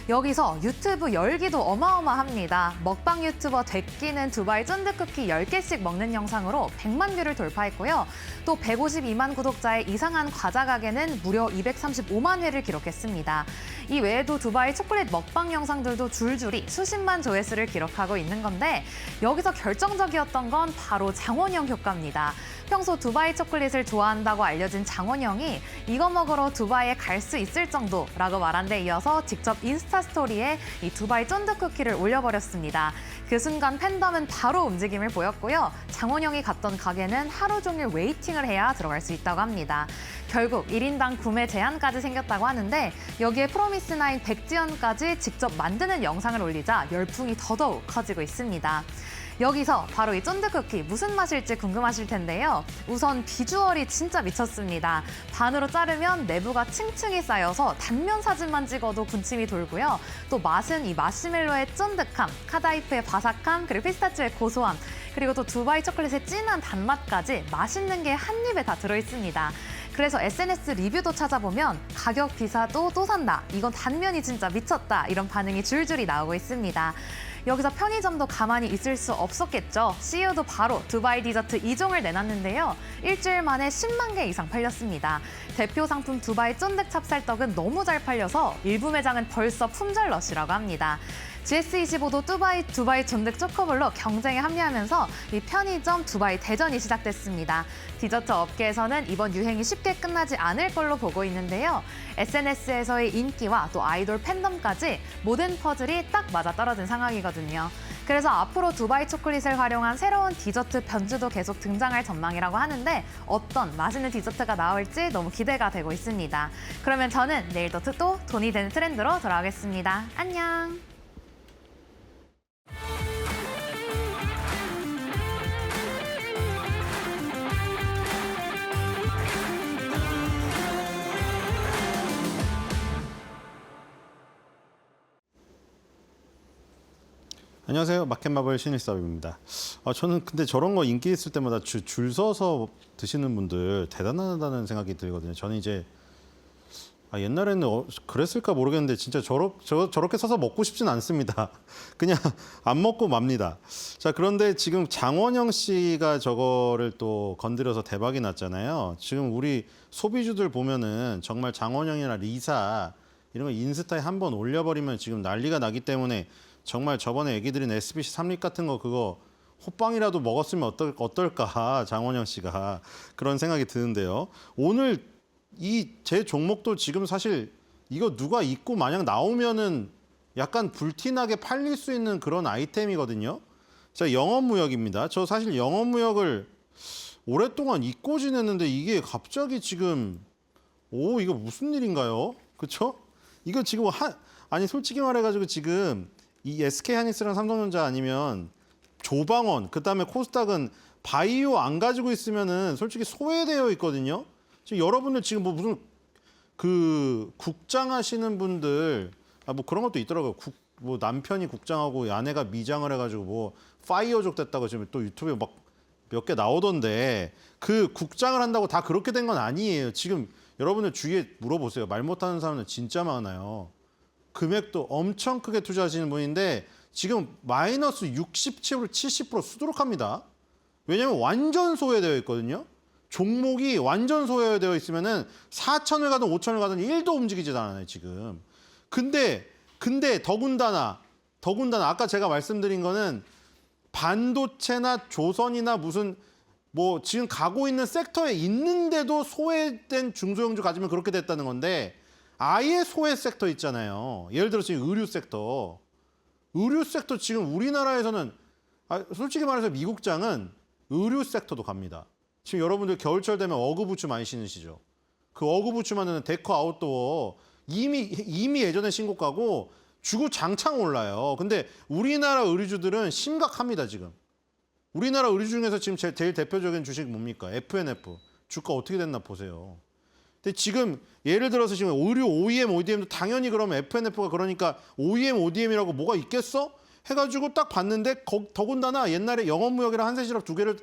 여기서 유튜브 열기도 어마어마합니다. 먹방 유튜버 데끼는 두바이 쫀득쿠키 10개씩 먹는 영상으로 100만 뷰를 돌파했고요. 또 152만 구독자의 이상한 과자 가게는 무려 235만 회를 기록했습니다. 이 외에도 두바이 초콜릿 먹방 영상들도 줄줄이 수십만 조회수를 기록하고 있는 건데 여기서 결정적이었던 건 바로 장원영 효과입니다. 평소 두바이 초콜릿을 좋아한다고 알려진 장원영이 이거 먹으러 두바이에 갈 수 있을 정도라고 말한 데 이어서 직접 인스타 스토리에 이 두바이 쫀득 쿠키를 올려버렸습니다. 그 순간 팬덤은 바로 움직임을 보였고요. 장원영이 갔던 가게는 하루 종일 웨이팅을 해야 들어갈 수 있다고 합니다. 결국 1인당 구매 제한까지 생겼다고 하는데 여기에 프로미스나인 백지연까지 직접 만드는 영상을 올리자 열풍이 더더욱 커지고 있습니다. 여기서 바로 이 쫀득쿠키 무슨 맛일지 궁금하실 텐데요. 우선 비주얼이 진짜 미쳤습니다. 반으로 자르면 내부가 층층이 쌓여서 단면 사진만 찍어도 군침이 돌고요. 또 맛은 이 마시멜로의 쫀득함, 카다이프의 바삭함, 그리고 피스타치오의 고소함, 그리고 또 두바이 초콜릿의 진한 단맛까지 맛있는 게 한 입에 다 들어있습니다. 그래서 SNS 리뷰도 찾아보면 가격 비싸도 또 산다, 이건 단면이 진짜 미쳤다, 이런 반응이 줄줄이 나오고 있습니다. 여기서 편의점도 가만히 있을 수 없었겠죠. CEO도 바로 두바이 디저트 2종을 내놨는데요. 일주일 만에 10만 개 이상 팔렸습니다. 대표 상품 두바이 쫀득 찹쌀떡은 너무 잘 팔려서 일부 매장은 벌써 품절 러시라고 합니다. GS25도 두바이 쫀득 초코볼로 경쟁에 합류하면서 이 편의점 두바이 대전이 시작됐습니다. 디저트 업계에서는 이번 유행이 쉽게 끝나지 않을 걸로 보고 있는데요. SNS에서의 인기와 또 아이돌 팬덤까지 모든 퍼즐이 딱 맞아떨어진 상황이거든요. 그래서 앞으로 두바이 초콜릿을 활용한 새로운 디저트 변주도 계속 등장할 전망이라고 하는데 어떤 맛있는 디저트가 나올지 너무 기대가 되고 있습니다. 그러면 저는 내일도 또 돈이 되는 트렌드로 돌아오겠습니다. 안녕! 안녕하세요. 마켓마블 신일사업입니다. 저는 근데 저런 거 인기 있을 때마다 줄 서서 드시는 분들 대단하다는 생각이 들거든요. 저는 이제 옛날에는 그랬을까 모르겠는데 진짜 저렇게 서서 먹고 싶진 않습니다. 그냥 안 먹고 맙니다. 자, 그런데 지금 장원영 씨가 저거를 또 건드려서 대박이 났잖아요. 지금 우리 소비주들 보면은 정말 장원영이나 리사 이런 거 인스타에 한번 올려버리면 지금 난리가 나기 때문에 정말 저번에 애기들이 SBC 3립 같은 거 그거 호빵이라도 먹었으면 어떨까 장원영 씨가 그런 생각이 드는데요. 오늘 이 제 종목도 지금 사실 이거 누가 입고 만약 나오면은 약간 불티나게 팔릴 수 있는 그런 아이템이거든요. 자, 영업무역입니다. 저 사실 영업무역을 오랫동안 잊고 지냈는데 이게 갑자기 지금 이거 무슨 일인가요? 그렇죠? 이거 지금 아니 솔직히 말해가지고 지금 이 SK하이닉스랑 삼성전자 아니면 조방원 그다음에 코스닥은 바이오 안 가지고 있으면은 솔직히 소외되어 있거든요. 지금 여러분들 지금 뭐 무슨 그 국장 하시는 분들 뭐 그런 것도 있더라고요. 뭐 남편이 국장하고 아내가 미장을 해가지고 뭐 파이어족 됐다고 지금 또 유튜브에 막 몇 개 나오던데 그 국장을 한다고 다 그렇게 된 건 아니에요. 지금 여러분들 주위에 물어보세요. 말 못하는 사람은 진짜 많아요. 금액도 엄청 크게 투자하시는 분인데 지금 마이너스 60%, 70% 수두룩합니다. 왜냐하면 완전 소외되어 있거든요. 종목이 완전 소외되어 있으면은 4천을 가든 5천을 가든 1도 움직이지도 않아요, 지금. 근데 더군다나 아까 제가 말씀드린 거는 반도체나 조선이나 무슨 뭐 지금 가고 있는 섹터에 있는데도 소외된 중소형주 가지면 그렇게 됐다는 건데 아예 소외 섹터 있잖아요. 예를 들어서 지금 의류 섹터 지금 우리나라에서는 솔직히 말해서 미국장은 의류 섹터도 갑니다. 지금 여러분들 겨울철 되면 어그부츠 많이 신으시죠? 그 어그부츠 만드는 데커 아웃도어 이미 예전에 신고가고 주구장창 올라요. 근데 우리나라 의류주들은 심각합니다, 지금. 우리나라 의류 중에서 지금 제일 대표적인 주식 뭡니까? FNF. 주가 어떻게 됐나 보세요. 근데 지금 예를 들어서 지금 의류 OEM, ODM도 당연히 그러면 FNF가 그러니까 OEM, ODM이라고 뭐가 있겠어? 해가지고 딱 봤는데 더군다나 옛날에 영업무역이랑 한세실업 두 개를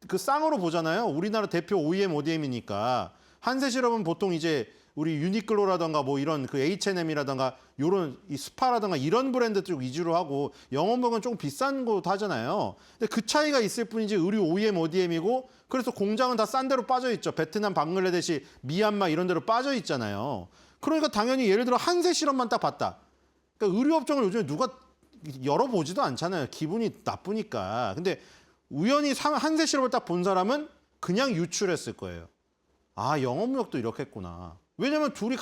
그 쌍으로 보잖아요. 우리나라 대표 OEM, ODM이니까 한세실업은 보통 이제 우리 유니클로라던가 뭐 이런 그 H&M이라던가 요런 이 스파라던가 이런 브랜드 쪽 위주로 하고 영업무역은 조금 비싼 곳 하잖아요. 근데 그 차이가 있을 뿐이지 의류 OEM, ODM이고 그래서 공장은 다 싼 데로 빠져 있죠. 베트남, 방글라데시, 미얀마 이런 데로 빠져 있잖아요. 그러니까 당연히 예를 들어 한세실업만 딱 봤다. 그러니까 의류 업종을 요즘에 누가 열어보지도 않잖아요. 기분이 나쁘니까. 근데 우연히 한세실업을 딱 본 사람은 그냥 유출했을 거예요. 영업무역도 이렇게 했구나. 왜냐면 둘이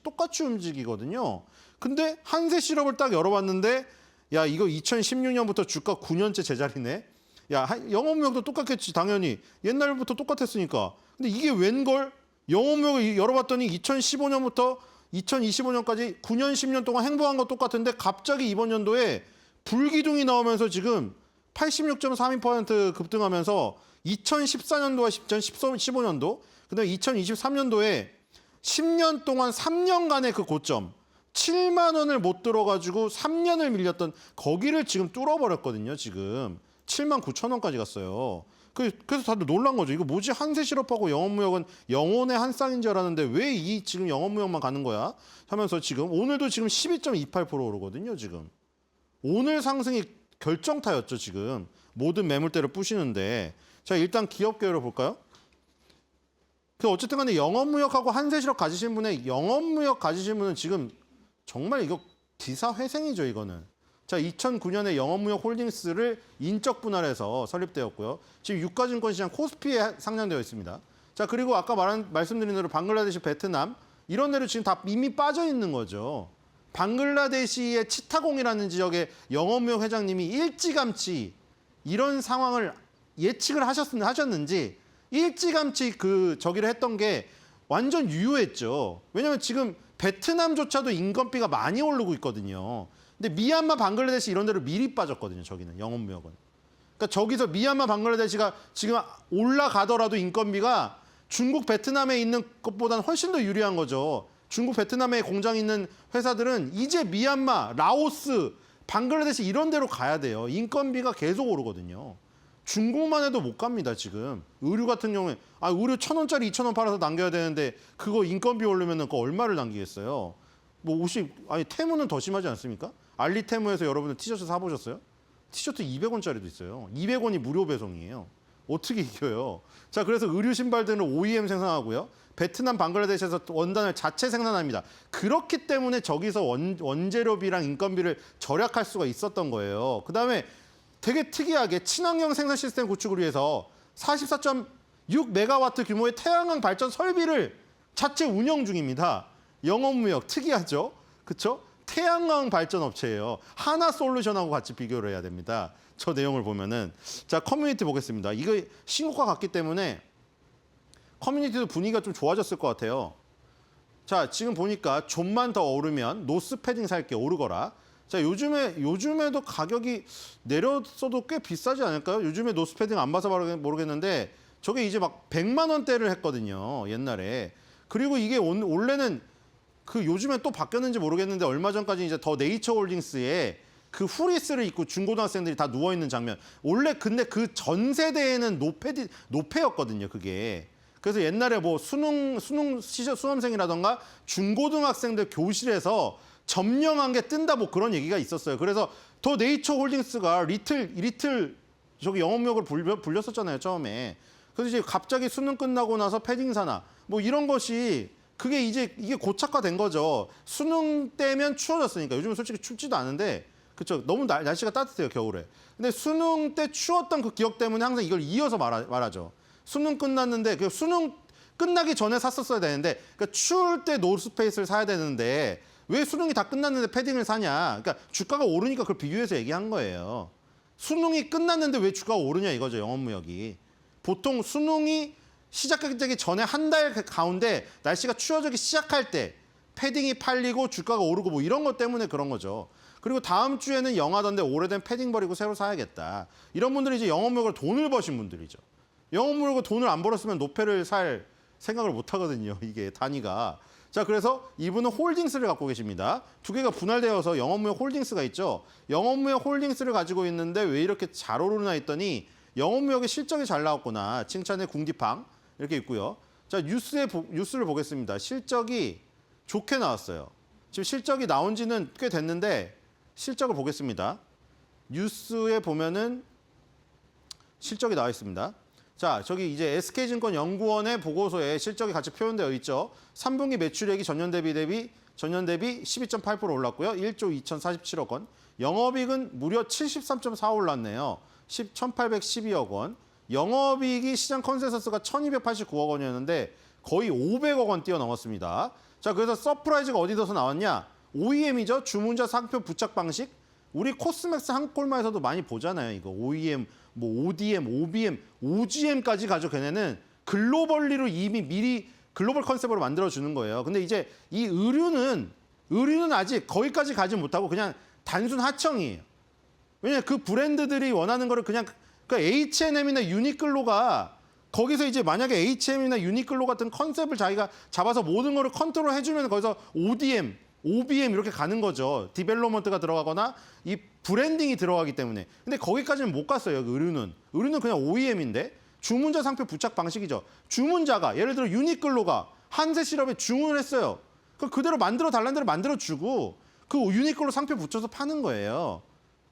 똑같이 움직이거든요. 근데 한세실업을 딱 열어봤는데 야 이거 2016년부터 주가 9년째 제자리네. 야 영업무역도 똑같겠지 당연히. 옛날부터 똑같았으니까. 근데 이게 웬걸? 영업무역을 열어봤더니 2015년부터 2025년까지 9년 10년 동안 행보한 거 똑같은데 갑자기 이번 연도에 불기둥이 나오면서 지금 86.32% 급등하면서 2014년도와 2015년도 그다음에 2023년도에 10년 동안 3년간의 그 고점 7만 원을 못 들어가지고 3년을 밀렸던 거기를 지금 뚫어버렸거든요. 지금 7만 9천 원까지 갔어요. 그래서 다들 놀란 거죠. 이거 뭐지? 한세실업하고 영업무역은 영혼의 한 쌍인 줄 알았는데 왜 이 지금 영업무역만 가는 거야? 하면서 지금 오늘도 지금 12.28% 오르거든요. 지금 오늘 상승이 결정타였죠. 지금 모든 매물대를 부시는데 자 일단 기업계열을 볼까요? 어쨌든 간에 영업무역하고 한세실업 가지신 분은 지금 정말 이거 기사회생이죠, 이거는. 자, 2009년에 영업무역 홀딩스를 인적 분할해서 설립되었고요. 지금 유가증권시장 코스피에 상장되어 있습니다. 자, 그리고 아까 말씀드린 대로 방글라데시, 베트남 이런 데로 지금 다 이미 빠져 있는 거죠. 방글라데시의 치타공이라는 지역의 영업무역 회장님이 일찌감치 이런 상황을 예측을 하셨는지 일찌감치 저기를 했던 게 완전 유효했죠. 왜냐하면 지금 베트남조차도 인건비가 많이 오르고 있거든요. 근데 미얀마, 방글라데시 이런 데로 미리 빠졌거든요. 저기는 영업무역은. 그러니까 저기서 미얀마, 방글라데시가 지금 올라가더라도 인건비가 중국, 베트남에 있는 것보다는 훨씬 더 유리한 거죠. 중국, 베트남에 공장이 있는 회사들은 이제 미얀마, 라오스, 방글라데시 이런 데로 가야 돼요. 인건비가 계속 오르거든요. 중고만 해도 못 갑니다, 지금. 의류 같은 경우에 의류 1,000원짜리 2,000원 팔아서 남겨야 되는데 그거 인건비 오르면은 그 얼마를 남기겠어요? 뭐 테무는 더 심하지 않습니까? 알리테무에서 여러분들 티셔츠 사보셨어요? 티셔츠 200원짜리도 있어요. 200원이 무료 배송이에요. 어떻게 이겨요? 자, 그래서 의류 신발들은 OEM 생산하고요. 베트남, 방글라데시에서 원단을 자체 생산합니다. 그렇기 때문에 저기서 원재료비랑 인건비를 절약할 수가 있었던 거예요. 그다음에 되게 특이하게 친환경 생산 시스템 구축을 위해서 44.6메가와트 규모의 태양광 발전 설비를 자체 운영 중입니다. 영업무역 특이하죠? 그렇죠? 태양광 발전 업체예요. 하나솔루션하고 같이 비교를 해야 됩니다. 저 내용을 보면은 자, 커뮤니티 보겠습니다. 이거 신고가 같기 때문에 커뮤니티도 분위기가 좀 좋아졌을 것 같아요. 자, 지금 보니까 좀만 더 오르면 노스 패딩 살게 오르거라. 자, 요즘에도 가격이 내렸어도 꽤 비싸지 않을까요? 요즘에 노스 패딩 안 봐서 모르겠는데 저게 이제 막 100만 원대를 했거든요, 옛날에. 그리고 이게 원래는 요즘에 또 바뀌었는지 모르겠는데 얼마 전까지 이제 더 네이처 홀딩스에 그 후리스를 입고 중고등학생들이 다 누워 있는 장면. 원래 근데 그 전 세대에는 노페였거든요, 그게. 그래서 옛날에 뭐 수험생이라던가 중고등학생들 교실에서 점령한 게 뜬다 뭐 그런 얘기가 있었어요. 그래서 더 네이처 홀딩스가 리틀 저기 영업력을 불렸었잖아요, 처음에. 그래서 이제 갑자기 수능 끝나고 나서 패딩 사나 뭐 이런 것이 이게 고착화된 거죠. 수능 때면 추워졌으니까. 요즘은 솔직히 춥지도 않은데 그렇죠. 너무 날씨가 따뜻해요, 겨울에. 근데 수능 때 추웠던 그 기억 때문에 항상 이걸 이어서 말하죠. 수능 끝났는데 그 수능 끝나기 전에 샀었어야 되는데 그러니까 추울 때 노스페이스를 사야 되는데 왜 수능이 다 끝났는데 패딩을 사냐. 그러니까 주가가 오르니까 그걸 비교해서 얘기한 거예요. 수능이 끝났는데 왜 주가가 오르냐 이거죠, 영업무역이. 보통 수능이 시작하기 전에 한 달 가운데 날씨가 추워지기 시작할 때 패딩이 팔리고 주가가 오르고 뭐 이런 것 때문에 그런 거죠. 그리고 다음 주에는 영하던데 오래된 패딩 버리고 새로 사야겠다. 이런 분들이 이제 영업무역으로 돈을 버신 분들이죠. 영업무역으로 돈을 안 벌었으면 노페를 살 생각을 못 하거든요, 이게 단위가. 자, 그래서 이분은 홀딩스를 갖고 계십니다. 두 개가 분할되어서 영업무역 홀딩스가 있죠. 영업무역 홀딩스를 가지고 있는데 왜 이렇게 잘 오르나 했더니 영업무역의 실적이 잘 나왔구나. 칭찬의 궁디팡 이렇게 있고요. 자, 뉴스를 보겠습니다. 실적이 좋게 나왔어요. 지금 실적이 나온 지는 꽤 됐는데 실적을 보겠습니다. 뉴스에 보면은 실적이 나와 있습니다. 자, 저기 이제 SK증권 연구원의 보고서에 실적이 같이 표현되어 있죠. 3분기 매출액이 전년 대비 12.8% 올랐고요. 1조 2,047억 원. 영업이익은 무려 73.4 올랐네요. 1,812억 원. 영업이익이 시장 컨센서스가 1,289억 원이었는데 거의 500억 원 뛰어넘었습니다. 자, 그래서 서프라이즈가 어디서 나왔냐? OEM이죠. 주문자 상표 부착 방식. 우리 코스맥스 한콜마에서도 많이 보잖아요. 이거 OEM, 뭐 ODM, OBM, OGM까지 가져 걔네는 글로벌리로 이미 미리 글로벌 컨셉으로 만들어주는 거예요. 근데 이제 이 의류는 아직 거기까지 가지 못하고 그냥 단순 하청이에요. 왜냐면 그 브랜드들이 원하는 거를 그냥 H&M이나 유니클로가 거기서 이제 만약에 H&M이나 유니클로 같은 컨셉을 자기가 잡아서 모든 거를 컨트롤 해주면 거기서 ODM, OBM 이렇게 가는 거죠. 디벨롭먼트가 들어가거나 이 브랜딩이 들어가기 때문에. 근데 거기까지는 못 갔어요, 의류는. 의류는 그냥 OEM인데 주문자 상표 부착 방식이죠. 주문자가 예를 들어 유니클로가 한세 시럽에 주문을 했어요. 그대로 만들어 달라는 대로 만들어주고 그 유니클로 상표 붙여서 파는 거예요.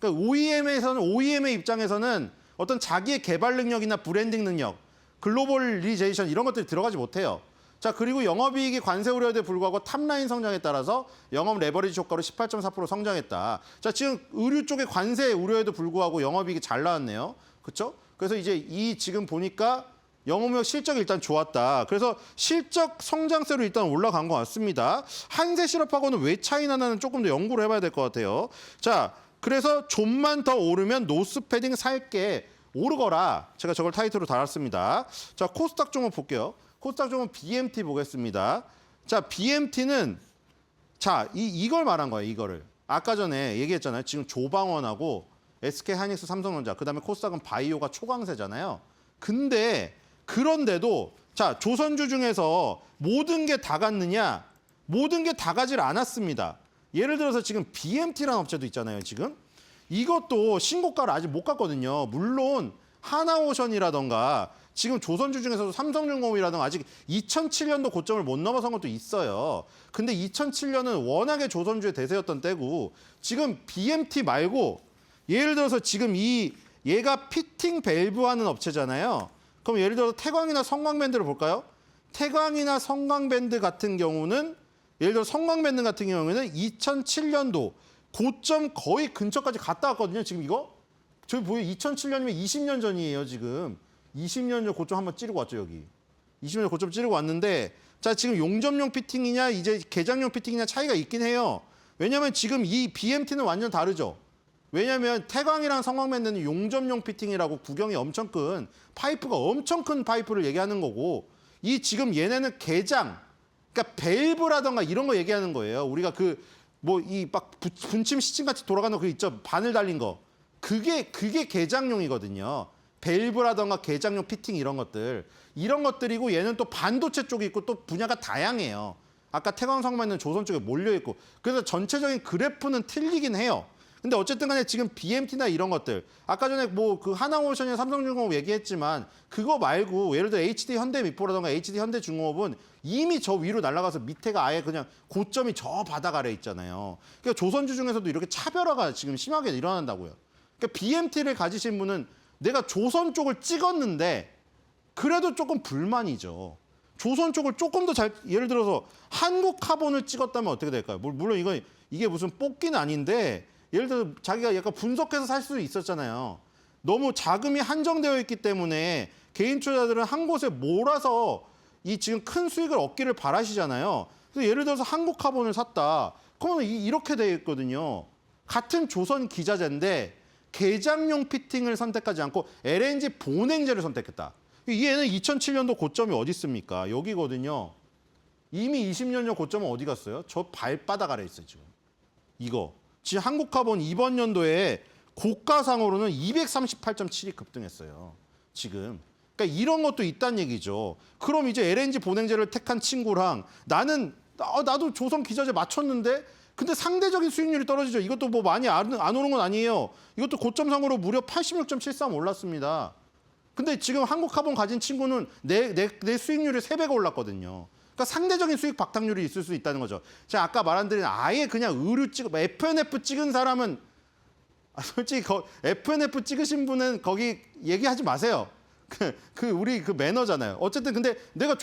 그러니까 OEM의 입장에서는 어떤 자기의 개발 능력이나 브랜딩 능력, 글로벌리제이션 이런 것들이 들어가지 못해요. 자, 그리고 영업이익이 관세 우려에도 불구하고 탑라인 성장에 따라서 영업 레버리지 효과로 18.4% 성장했다. 자, 지금 의류 쪽의 관세 우려에도 불구하고 영업이익이 잘 나왔네요. 그렇죠? 그래서 이제 지금 보니까 영업무역 실적이 일단 좋았다. 그래서 실적 성장세로 일단 올라간 것 같습니다. 한세 실업하고는 왜 차이 나나는 조금 더 연구를 해봐야 될 것 같아요. 자, 그래서 좀만 더 오르면 노스 패딩 살게 오르거라. 제가 저걸 타이틀로 달았습니다. 자, 코스닥 좀 한번 볼게요. 코스닥 종은 BMT 보겠습니다. 자, BMT는 자, 이걸 말한 거예요. 이거를. 아까 전에 얘기했잖아요. 지금 조방원하고 SK하이닉스, 삼성전자, 그다음에 코스닥은 바이오가 초강세잖아요. 근데 그런데도 자, 조선주 중에서 모든 게 다 갔느냐? 모든 게 다 가질 않았습니다. 예를 들어서 지금 BMT라는 업체도 있잖아요, 지금. 이것도 신고가를 아직 못 갔거든요. 물론 하나오션이라던가 지금 조선주 중에서도 삼성중공업이라든가 아직 2007년도 고점을 못 넘어선 것도 있어요. 근데 2007년은 워낙에 조선주의 대세였던 때고 지금 BMT 말고 예를 들어서 지금 얘가 피팅 밸브 하는 업체잖아요. 그럼 예를 들어서 태광이나 성광밴드를 볼까요? 태광이나 성광밴드 같은 경우는 예를 들어 성광밴드 같은 경우에는 2007년도 고점 거의 근처까지 갔다 왔거든요. 지금 이거 저기 보여요. 2007년이면 20년 전이에요. 지금 20년 전 고점 한번 찌르고 왔죠. 여기 20년 전 고점 찌르고 왔는데 자 지금 용접용 피팅이냐 이제 개장용 피팅이냐 차이가 있긴 해요. 왜냐하면 지금 이 BMT는 완전 다르죠. 왜냐하면 태광이랑 성광밴드는 용접용 피팅이라고 구경이 엄청 큰 파이프가 엄청 큰 파이프를 얘기하는 거고 이 지금 얘네는 개장 그러니까 밸브라던가 이런 거 얘기하는 거예요. 우리가 그 뭐 이 막 분침 시침 같이 돌아가는 거 있죠. 바늘 달린 거. 그게 개장용이거든요. 밸브라던가 개장용 피팅 이런 것들이고 얘는 또 반도체 쪽이 있고 또 분야가 다양해요. 아까 태광성만은 조선 쪽에 몰려 있고 그래서 전체적인 그래프는 틀리긴 해요. 근데 어쨌든 간에 지금 BMT나 이런 것들 아까 전에 뭐 그 하나오션이나 삼성중공업 얘기했지만 그거 말고 예를 들어 HD 현대미포라던가 HD 현대중공업은 이미 저 위로 날아가서 밑에가 아예 그냥 고점이 저 바닥 아래 있잖아요. 그러니까 조선주 중에서도 이렇게 차별화가 지금 심하게 일어난다고요. 그러니까 BMT를 가지신 분은 내가 조선 쪽을 찍었는데 그래도 조금 불만이죠. 조선 쪽을 조금 더 잘 예를 들어서 한국카본을 찍었다면 어떻게 될까요? 물론 이게 무슨 뽑기는 아닌데 예를 들어 자기가 약간 분석해서 살 수도 있었잖아요. 너무 자금이 한정되어 있기 때문에 개인 투자자들은 한 곳에 몰아서 이 지금 큰 수익을 얻기를 바라시잖아요. 그래서 예를 들어서 한국카본을 샀다. 그러면 이렇게 되어 있거든요. 같은 조선 기자재인데 개장용 피팅을 선택하지 않고 LNG 본행제를 선택했다. 얘는 2007년도 고점이 어디 있습니까? 여기거든요. 이미 20년 전 고점은 어디 갔어요? 저 발바닥 아래 있어요, 지금. 이거. 지금 한국카본 이번 연도에 고가상으로는 238.7이 급등했어요. 지금. 그러니까 이런 것도 있다는 얘기죠. 그럼 이제 LNG 본행제를 택한 친구랑 나도 조선 기자재 맞췄는데 근데 상대적인 수익률이 떨어지죠. 이것도 뭐 많이 안 오른 건 아니에요. 이것도 고점상으로 무려 86.73 올랐습니다. 근데 지금 한국카본 가진 친구는 내 수익률이 3배가 올랐거든요. 그러니까 상대적인 수익 박탈률이 있을 수 있다는 거죠. 제가 아까 말한드린 아예 그냥 FNF 찍은 사람은 솔직히 FNF 찍으신 분은 거기 얘기하지 마세요. 우리 그 매너잖아요. 어쨌든 근데 내가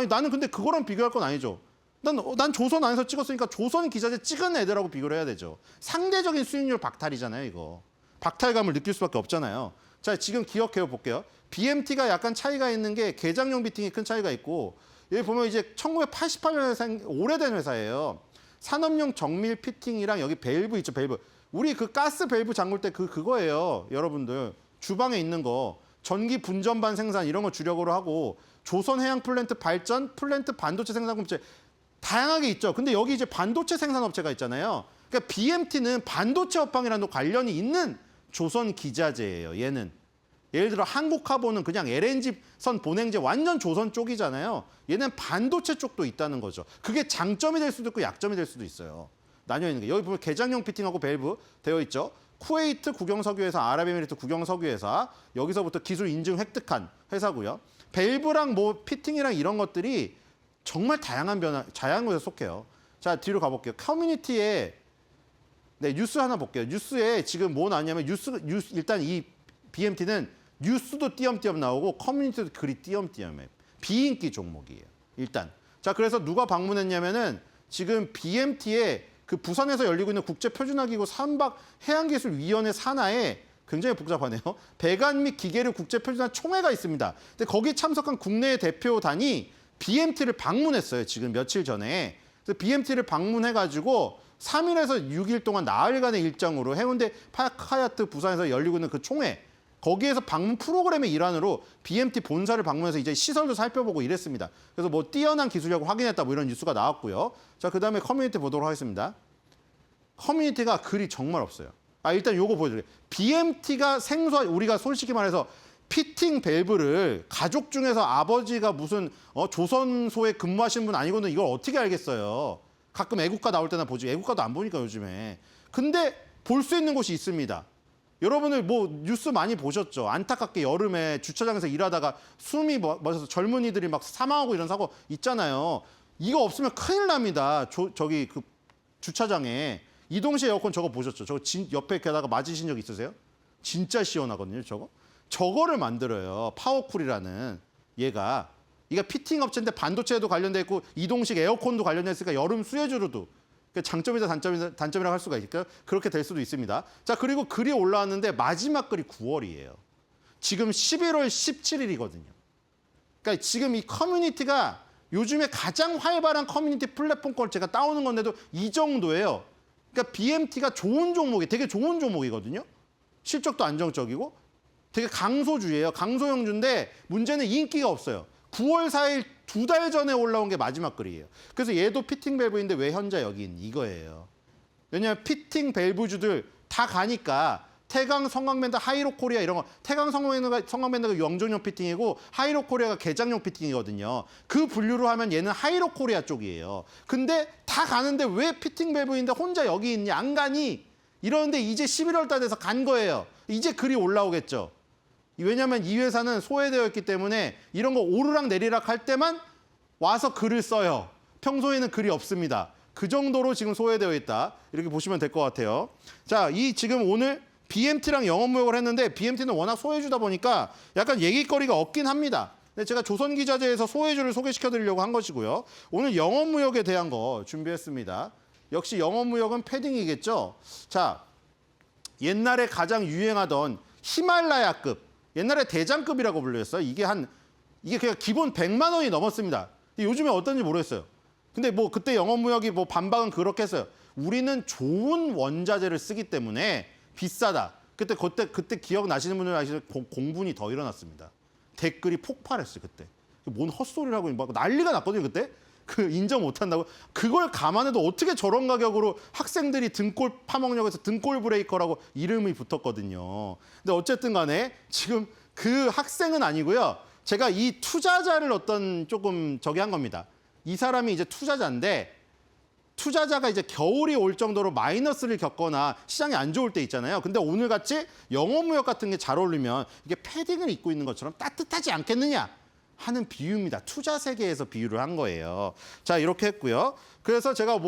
나는 근데 그거랑 비교할 건 아니죠. 난 조선 안에서 찍었으니까 조선 기자재 찍은 애들하고 비교를 해야 되죠. 상대적인 수익률 박탈이잖아요, 이거. 박탈감을 느낄 수밖에 없잖아요. 자, 지금 기억해 볼게요. BMT가 약간 차이가 있는 게 개장용 비팅이 큰 차이가 있고 여기 보면 이제 1988년에 오래된 회사예요. 산업용 정밀 피팅이랑 여기 밸브 있죠, 밸브. 우리 그 가스 밸브 잠글 때 그거예요, 여러분들. 주방에 있는 거. 전기 분전반 생산 이런 거 주력으로 하고 조선 해양 플랜트 발전, 플랜트 반도체 생산업체 다양하게 있죠. 근데 여기 이제 반도체 생산업체가 있잖아요. 그러니까 BMT는 반도체 업황이랑도 관련이 있는 조선 기자재예요. 얘는. 예를 들어 한국카본은 그냥 LNG선 본행제 완전 조선 쪽이잖아요. 얘는 반도체 쪽도 있다는 거죠. 그게 장점이 될 수도 있고 약점이 될 수도 있어요. 나뉘어 있는 게. 여기 보면 개장용 피팅하고 밸브 되어 있죠. 쿠웨이트 국영석유회사, 아랍에미리트 국영석유회사 여기서부터 기술 인증 획득한 회사고요. 밸브랑 뭐 피팅이랑 이런 것들이 정말 다양한 것에 속해요. 자, 뒤로 가볼게요. 커뮤니티에 뉴스 하나 볼게요. 뉴스에 지금 뭐 나왔냐면 일단 이 BMT는 뉴스도 띄엄띄엄 나오고 커뮤니티도 글이 띄엄띄엄해요. 비인기 종목이에요. 일단. 자, 그래서 누가 방문했냐면은 지금 BMT에 그 부산에서 열리고 있는 국제표준화기구 삼박 해양기술위원회 산하에 굉장히 복잡하네요. 배관 및 기계류 국제표준화 총회가 있습니다. 근데 거기 참석한 국내 대표단이 BMT를 방문했어요. 지금 며칠 전에. 그래서 BMT를 방문해가지고 3일에서 6일 동안 나흘간의 일정으로 해운대 파크하얏트 부산에서 열리고 있는 그 총회. 거기에서 방문 프로그램의 일환으로 BMT 본사를 방문해서 이제 시설도 살펴보고 이랬습니다. 그래서 뭐 뛰어난 기술력을 확인했다 뭐 이런 뉴스가 나왔고요. 자, 그 다음에 커뮤니티 보도록 하겠습니다. 커뮤니티가 글이 정말 없어요. 일단 요거 보여드릴게요. BMT가 우리가 솔직히 말해서 피팅 밸브를 가족 중에서 아버지가 무슨 조선소에 근무하시는 분 아니고는 이걸 어떻게 알겠어요. 가끔 애국가 나올 때나 보지. 애국가도 안 보니까 요즘에. 근데 볼 수 있는 곳이 있습니다. 여러분들 뭐 뉴스 많이 보셨죠? 안타깝게 여름에 주차장에서 일하다가 숨이 멎어서 젊은이들이 막 사망하고 이런 사고 있잖아요. 이거 없으면 큰일 납니다. 저기 그 주차장에 이동식 에어컨 저거 보셨죠? 저거 옆에 게다가 맞으신 적 있으세요? 진짜 시원하거든요, 저거. 저거를 만들어요. 파워쿨이라는 얘가. 이게 피팅 업체인데 반도체에도 관련돼 있고 이동식 에어컨도 관련돼 있으니까 여름 수혜주로도 장점이다 단점이라고 할 수가 있을까요? 그렇게 될 수도 있습니다. 자, 그리고 글이 올라왔는데 마지막 글이 9월이에요. 지금 11월 17일이거든요. 그러니까 지금 이 커뮤니티가 요즘에 가장 활발한 커뮤니티 플랫폼 걸 제가 따오는 건데도 이 정도예요. 그러니까 BMT가 좋은 종목이 되게 좋은 종목이거든요. 실적도 안정적이고 되게 강소주예요. 강소형주인데 문제는 인기가 없어요. 9월 4일 2달 전에 올라온 게 마지막 글이에요. 그래서 얘도 피팅 밸브인데 왜 현재 여기 있니? 이거예요. 왜냐하면 피팅 밸브주들 다 가니까 태강, 성광밴드, 하이로코리아 이런 거. 태강, 성광밴드가 영종용 피팅이고 하이로코리아가 개장용 피팅이거든요. 그 분류로 하면 얘는 하이로코리아 쪽이에요. 근데 다 가는데 왜 피팅 밸브인데 혼자 여기 있니? 안 가니? 이러는데 이제 11월 달 돼서 간 거예요. 이제 글이 올라오겠죠. 왜냐하면 이 회사는 소외되어 있기 때문에 이런 거 오르락 내리락 할 때만 와서 글을 써요. 평소에는 글이 없습니다. 그 정도로 지금 소외되어 있다. 이렇게 보시면 될 것 같아요. 자, 이 지금 오늘 BMT랑 영업무역을 했는데 BMT는 워낙 소외주다 보니까 약간 얘기거리가 없긴 합니다. 근데 제가 조선기자재에서 소외주를 소개시켜 드리려고 한 것이고요. 오늘 영업무역에 대한 거 준비했습니다. 역시 영업무역은 패딩이겠죠. 자, 옛날에 가장 유행하던 히말라야급, 옛날에 대장급이라고 불렸어요. 이게 그냥 기본 100만 원이 넘었습니다. 요즘에 어떤지 모르겠어요. 근데 뭐 그때 영업무역이 뭐 반박은 그렇게 했어요. 우리는 좋은 원자재를 쓰기 때문에 비싸다. 그때 기억나시는 분들 아시죠? 공분이 더 일어났습니다. 댓글이 폭발했어요, 그때. 뭔 헛소리를 하고 막 난리가 났거든요, 그때. 그 인정 못한다고. 그걸 감안해도 어떻게 저런 가격으로 학생들이 등골 파먹냐고 해서 등골 브레이커라고 이름이 붙었거든요. 근데 어쨌든 간에 지금 그 학생은 아니고요. 제가 이 투자자를 어떤 조금 저기 한 겁니다. 이 사람이 이제 투자자인데 투자자가 이제 겨울이 올 정도로 마이너스를 겪거나 시장이 안 좋을 때 있잖아요. 근데 오늘같이 영업무역 같은 게 잘 어울리면 이게 패딩을 입고 있는 것처럼 따뜻하지 않겠느냐 하는 비유입니다. 투자 세계에서 비유를 한 거예요. 자, 이렇게 했고요. 그래서 제가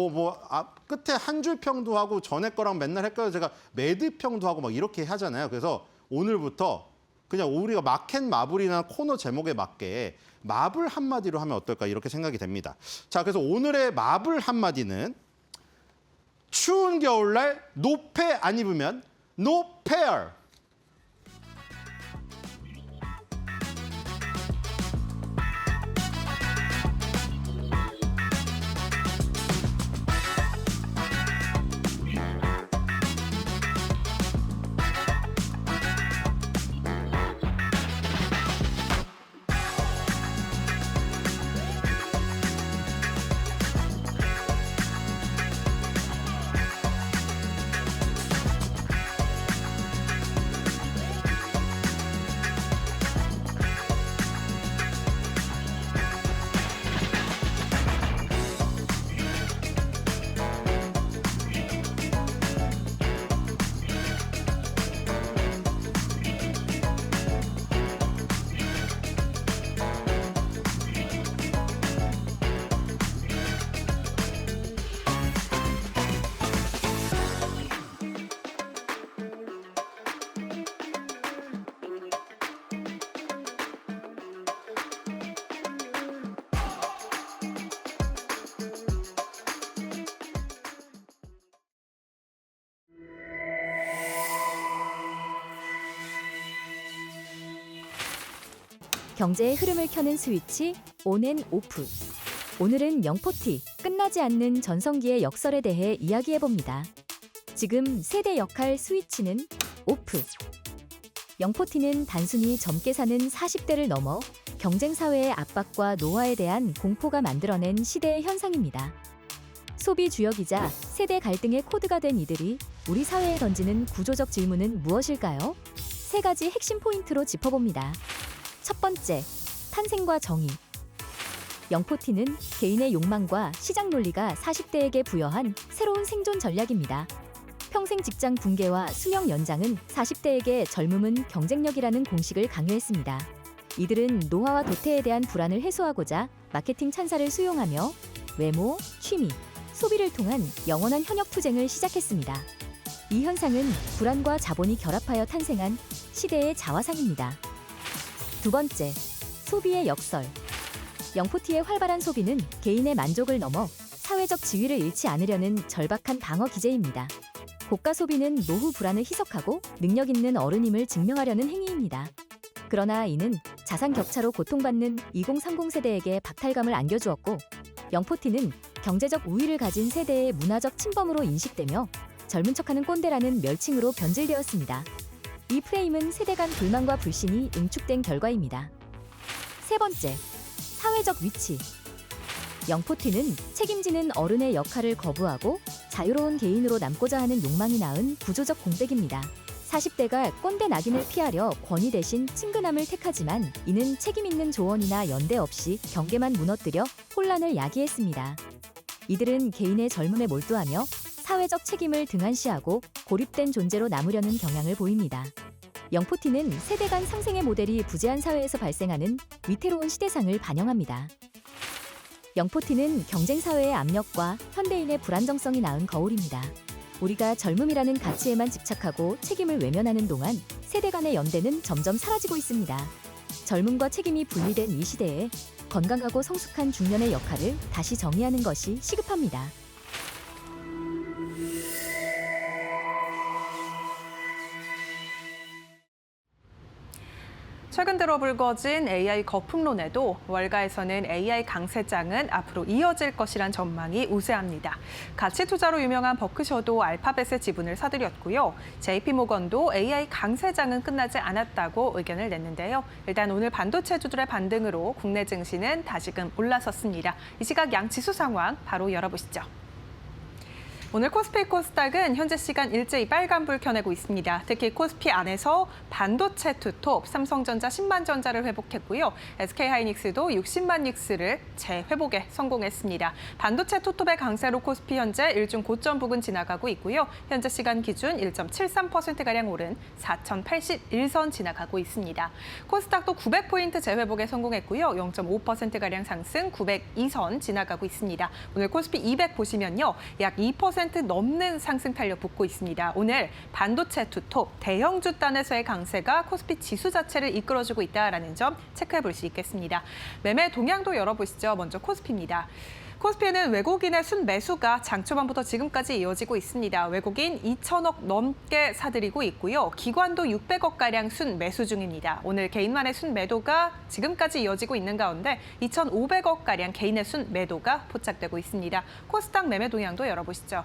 끝에 한 줄 평도 하고 전에 거랑 맨날 헷갈려서 제가 매드 평도 하고 막 이렇게 하잖아요. 그래서 오늘부터 그냥 우리가 마켓 마블이나 코너 제목에 맞게 마블 한마디로 하면 어떨까 이렇게 생각이 됩니다. 자, 그래서 오늘의 마블 한마디는 추운 겨울날 노페 안 입으면 노 페어. 경제의 흐름을 켜는 스위치 온앤오프. 오늘은 영포티, 끝나지 않는 전성기의 역설에 대해 이야기해봅니다. 지금 세대 역할 스위치는 오프. 영포티는 단순히 젊게 사는 40대를 넘어 경쟁사회의 압박과 노화에 대한 공포가 만들어낸 시대의 현상입니다. 소비 주역이자 세대 갈등의 코드가 된 이들이 우리 사회에 던지는 구조적 질문은 무엇일까요? 3가지 핵심 포인트로 짚어봅니다. 첫 번째, 탄생과 정의. 영포티는 개인의 욕망과 시장 논리가 40대에게 부여한 새로운 생존 전략입니다. 평생 직장 붕괴와 수명 연장은 40대에게 젊음은 경쟁력이라는 공식을 강요했습니다. 이들은 노화와 도태에 대한 불안을 해소하고자 마케팅 찬사를 수용하며 외모, 취미, 소비를 통한 영원한 현역 투쟁을 시작했습니다. 이 현상은 불안과 자본이 결합하여 탄생한 시대의 자화상입니다. 두 번째, 소비의 역설. 영포티의 활발한 소비는 개인의 만족을 넘어 사회적 지위를 잃지 않으려는 절박한 방어 기제입니다. 고가 소비는 노후 불안을 희석하고 능력 있는 어른임을 증명하려는 행위입니다. 그러나 이는 자산 격차로 고통받는 2030 세대에게 박탈감을 안겨주었고, 영포티는 경제적 우위를 가진 세대의 문화적 침범으로 인식되며 젊은 척하는 꼰대라는 멸칭으로 변질되었습니다. 이 프레임은 세대 간 불만과 불신이 응축된 결과입니다. 세 번째, 사회적 위치. 영포티는 책임지는 어른의 역할을 거부하고 자유로운 개인으로 남고자 하는 욕망이 낳은 구조적 공백입니다. 40대가 꼰대 낙인을 피하려 권위 대신 친근함을 택하지만 이는 책임 있는 조언이나 연대 없이 경계만 무너뜨려 혼란을 야기했습니다. 이들은 개인의 젊음에 몰두하며 사회적 책임을 등한시하고 고립된 존재로 남으려는 경향을 보입니다. 영포티는 세대 간 상생의 모델이 부재한 사회에서 발생하는 위태로운 시대상을 반영합니다. 영포티는 경쟁사회의 압력과 현대인의 불안정성이 낳은 거울입니다. 우리가 젊음이라는 가치에만 집착하고 책임을 외면하는 동안 세대 간의 연대는 점점 사라지고 있습니다. 젊음과 책임이 분리된 이 시대에 건강하고 성숙한 중년의 역할을 다시 정의하는 것이 시급합니다. 최근 들어 불거진 AI 거품론에도 월가에서는 AI 강세장은 앞으로 이어질 것이란 전망이 우세합니다. 가치 투자로 유명한 버크셔도 알파벳의 지분을 사들였고요. JP모건도 AI 강세장은 끝나지 않았다고 의견을 냈는데요. 일단 오늘 반도체 주들의 반등으로 국내 증시는 다시금 올라섰습니다. 이 시각 양 지수 상황 바로 열어보시죠. 오늘 코스피 코스닥은 현재 시간 일제히 빨간불 켜내고 있습니다. 특히 코스피 안에서 반도체 투톱, 삼성전자 10만 전자를 회복했고요. SK하이닉스도 60만 닉스를 재회복에 성공했습니다. 반도체 투톱의 강세로 코스피 현재 일중 고점 부근 지나가고 있고요. 현재 시간 기준 1.73%가량 오른 4,081선 지나가고 있습니다. 코스닥도 900포인트 재회복에 성공했고요. 0.5%가량 상승 902선 지나가고 있습니다. 오늘 코스피 200 보시면요. 약 2% 넘는 상승 탄력 붙고 있습니다. 오늘 반도체 투톱, 대형주 단에서의 강세가 코스피 지수 자체를 이끌어주고 있다는 점 체크해 볼 수 있겠습니다. 매매 동향도 열어보시죠. 먼저 코스피입니다. 코스피에는 외국인의 순매수가 장 초반부터 지금까지 이어지고 있습니다. 외국인 2천억 넘게 사들이고 있고요. 기관도 600억가량 순매수 중입니다. 오늘 개인만의 순매도가 지금까지 이어지고 있는 가운데 2,500억가량 개인의 순매도가 포착되고 있습니다. 코스닥 매매 동향도 열어보시죠.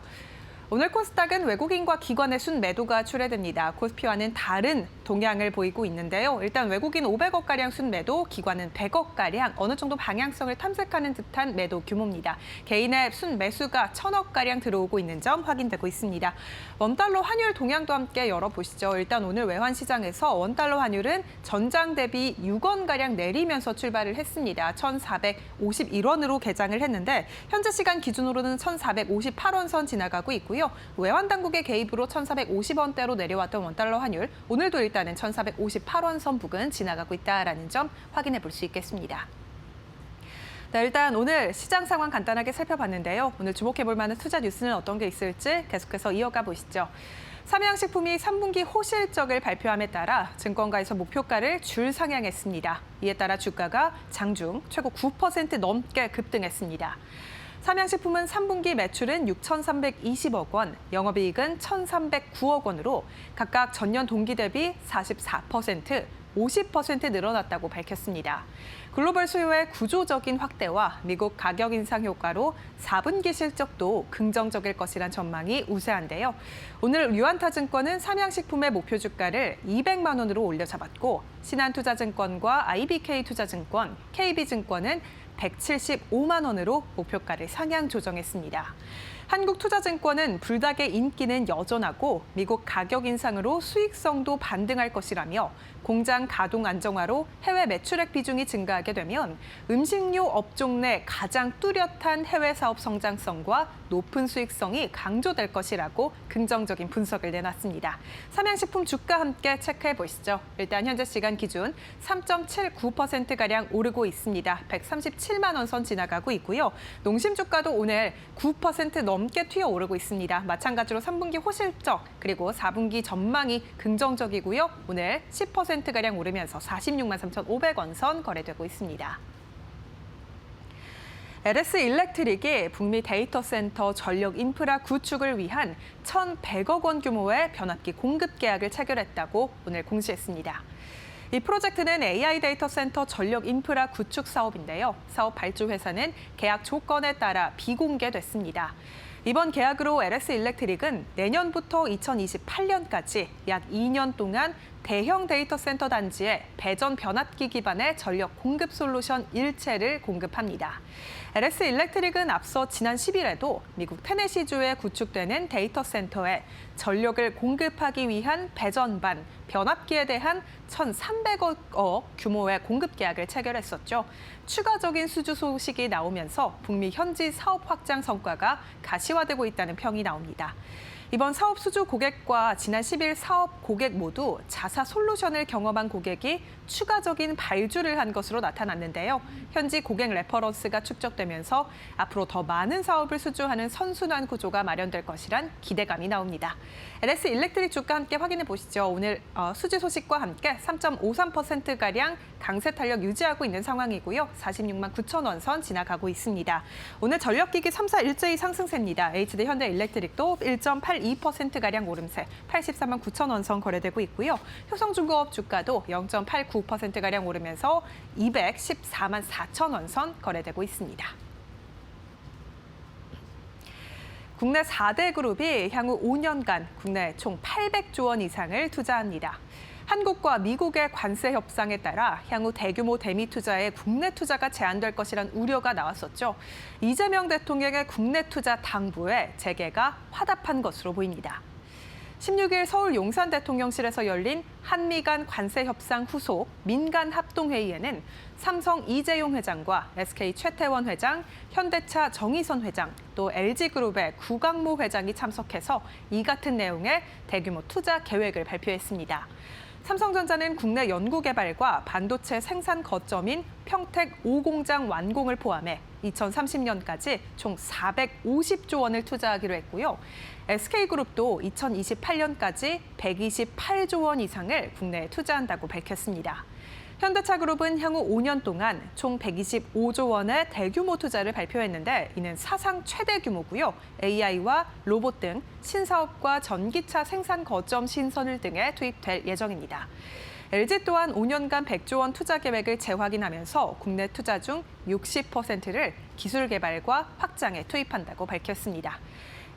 오늘 코스닥은 외국인과 기관의 순매도가 출회됩니다. 코스피와는 다른 동향을 보이고 있는데요. 일단 외국인 500억가량 순매도, 기관은 100억가량 어느 정도 방향성을 탐색하는 듯한 매도 규모입니다. 개인의 순매수가 1,000억가량 들어오고 있는 점 확인되고 있습니다. 원달러 환율 동향도 함께 열어보시죠. 일단 오늘 외환시장에서 원달러 환율은 전장 대비 6원가량 내리면서 출발을 했습니다. 1,451원으로 개장을 했는데 현재 시간 기준으로는 1,458원 선 지나가고 있고요. 외환 당국의 개입으로 1,450원대로 내려왔던 원달러 환율, 오늘도 일단은 1,458원 선 부근 지나가고 있다는 점 확인해 볼 수 있겠습니다. 네, 일단 오늘 시장 상황 간단하게 살펴봤는데요. 오늘 주목해 볼 만한 투자 뉴스는 어떤 게 있을지 계속해서 이어가 보시죠. 삼양식품이 3분기 호실적을 발표함에 따라 증권가에서 목표가를 줄 상향했습니다. 이에 따라 주가가 장중 최고 9% 넘게 급등했습니다. 삼양식품은 3분기 매출은 6,320억 원, 영업이익은 1,309억 원으로 각각 전년 동기 대비 44%, 50% 늘어났다고 밝혔습니다. 글로벌 수요의 구조적인 확대와 미국 가격 인상 효과로 4분기 실적도 긍정적일 것이란 전망이 우세한데요. 오늘 유한타증권은 삼양식품의 목표 주가를 200만 원으로 올려잡았고 신한투자증권과 IBK투자증권, KB증권은 175만 원으로 목표가를 상향 조정했습니다. 한국투자증권은 불닭의 인기는 여전하고 미국 가격 인상으로 수익성도 반등할 것이라며 공장 가동 안정화로 해외 매출액 비중이 증가하게 되면 음식료 업종 내 가장 뚜렷한 해외 사업 성장성과 높은 수익성이 강조될 것이라고 긍정적인 분석을 내놨습니다. 삼양식품 주가 함께 체크해 보시죠. 일단 현재 시간 기준 3.79%가량 오르고 있습니다. 137만 원 선 지나가고 있고요. 농심 주가도 오늘 9% 넘게 튀어오르고 있습니다. 마찬가지로 3분기 호실적 그리고 4분기 전망이 긍정적이고요. 오늘 10%가량 오르면서 46만 3,500원 선 거래되고 있습니다. LS 일렉트릭이 북미 데이터 센터 전력 인프라 구축을 위한 1,100억 원 규모의 변압기 공급 계약을 체결했다고 오늘 공시했습니다. 이 프로젝트는 AI 데이터 센터 전력 인프라 구축 사업인데요. 사업 발주 회사는 계약 조건에 따라 비공개됐습니다. 이번 계약으로 LS 일렉트릭은 내년부터 2028년까지 약 2년 동안 대형 데이터 센터 단지에 배전 변압기 기반의 전력 공급 솔루션 일체를 공급합니다. LS 일렉트릭은 앞서 지난 10일에도 미국 테네시주에 구축되는 데이터 센터에 전력을 공급하기 위한 배전반, 변압기에 대한 1,300억 규모의 공급 계약을 체결했었죠. 추가적인 수주 소식이 나오면서 북미 현지 사업 확장 성과가 가시화되고 있다는 평이 나옵니다. 이번 사업 수주 고객과 지난 10일 사업 고객 모두 자사 솔루션을 경험한 고객이 추가적인 발주를 한 것으로 나타났는데요. 현지 고객 레퍼런스가 축적되면서 앞으로 더 많은 사업을 수주하는 선순환 구조가 마련될 것이란 기대감이 나옵니다. LS 일렉트릭 주가 함께 확인해 보시죠. 오늘 수주 소식과 함께 3.53%가량 강세 탄력 유지하고 있는 상황이고요. 46만 9천 원 선 지나가고 있습니다. 오늘 전력기기 3사 일제히 상승세입니다. HD 현대 일렉트릭도 1.82%가량 오름세 84만 9천 원 선 거래되고 있고요. 효성중공업 주가도 0.89%가량 오르면서 214만 4천 원 선 거래되고 있습니다. 국내 4대 그룹이 향후 5년간 국내 총 800조 원 이상을 투자합니다. 한국과 미국의 관세 협상에 따라 향후 대규모 대미 투자에 국내 투자가 제한될 것이란 우려가 나왔었죠. 이재명 대통령의 국내 투자 당부에 재개가 화답한 것으로 보입니다. 16일 서울 용산 대통령실에서 열린 한미 간 관세 협상 후속 민간 합동회의에는 삼성 이재용 회장과 SK 최태원 회장, 현대차 정의선 회장, 또 LG그룹의 구강모 회장이 참석해서 이 같은 내용의 대규모 투자 계획을 발표했습니다. 삼성전자는 국내 연구개발과 반도체 생산 거점인 평택 5공장 완공을 포함해 2030년까지 총 450조 원을 투자하기로 했고요. SK그룹도 2028년까지 128조 원 이상을 국내에 투자한다고 밝혔습니다. 현대차그룹은 향후 5년 동안 총 125조 원의 대규모 투자를 발표했는데 이는 사상 최대 규모고요. AI와 로봇 등 신사업과 전기차 생산 거점 신설 등에 투입될 예정입니다. LG 또한 5년간 100조 원 투자 계획을 재확인하면서 국내 투자 중 60%를 기술 개발과 확장에 투입한다고 밝혔습니다.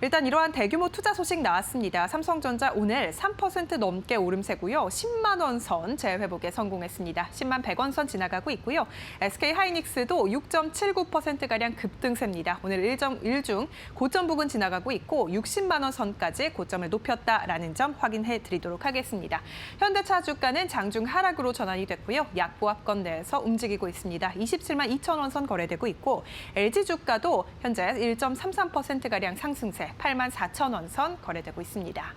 일단 이러한 대규모 투자 소식 나왔습니다. 삼성전자 오늘 3% 넘게 오름세고요. 10만 원 선 재회복에 성공했습니다. 10만 100원 선 지나가고 있고요. SK하이닉스도 6.79%가량 급등세입니다. 오늘 일정 중 고점 부근 지나가고 있고 60만 원 선까지 고점을 높였다라는 점 확인해 드리도록 하겠습니다. 현대차 주가는 장중 하락으로 전환이 됐고요. 약보합권 내에서 움직이고 있습니다. 27만 2천 원 선 거래되고 있고 LG 주가도 현재 1.33%가량 상승세 8만 4천 원 선 거래되고 있습니다.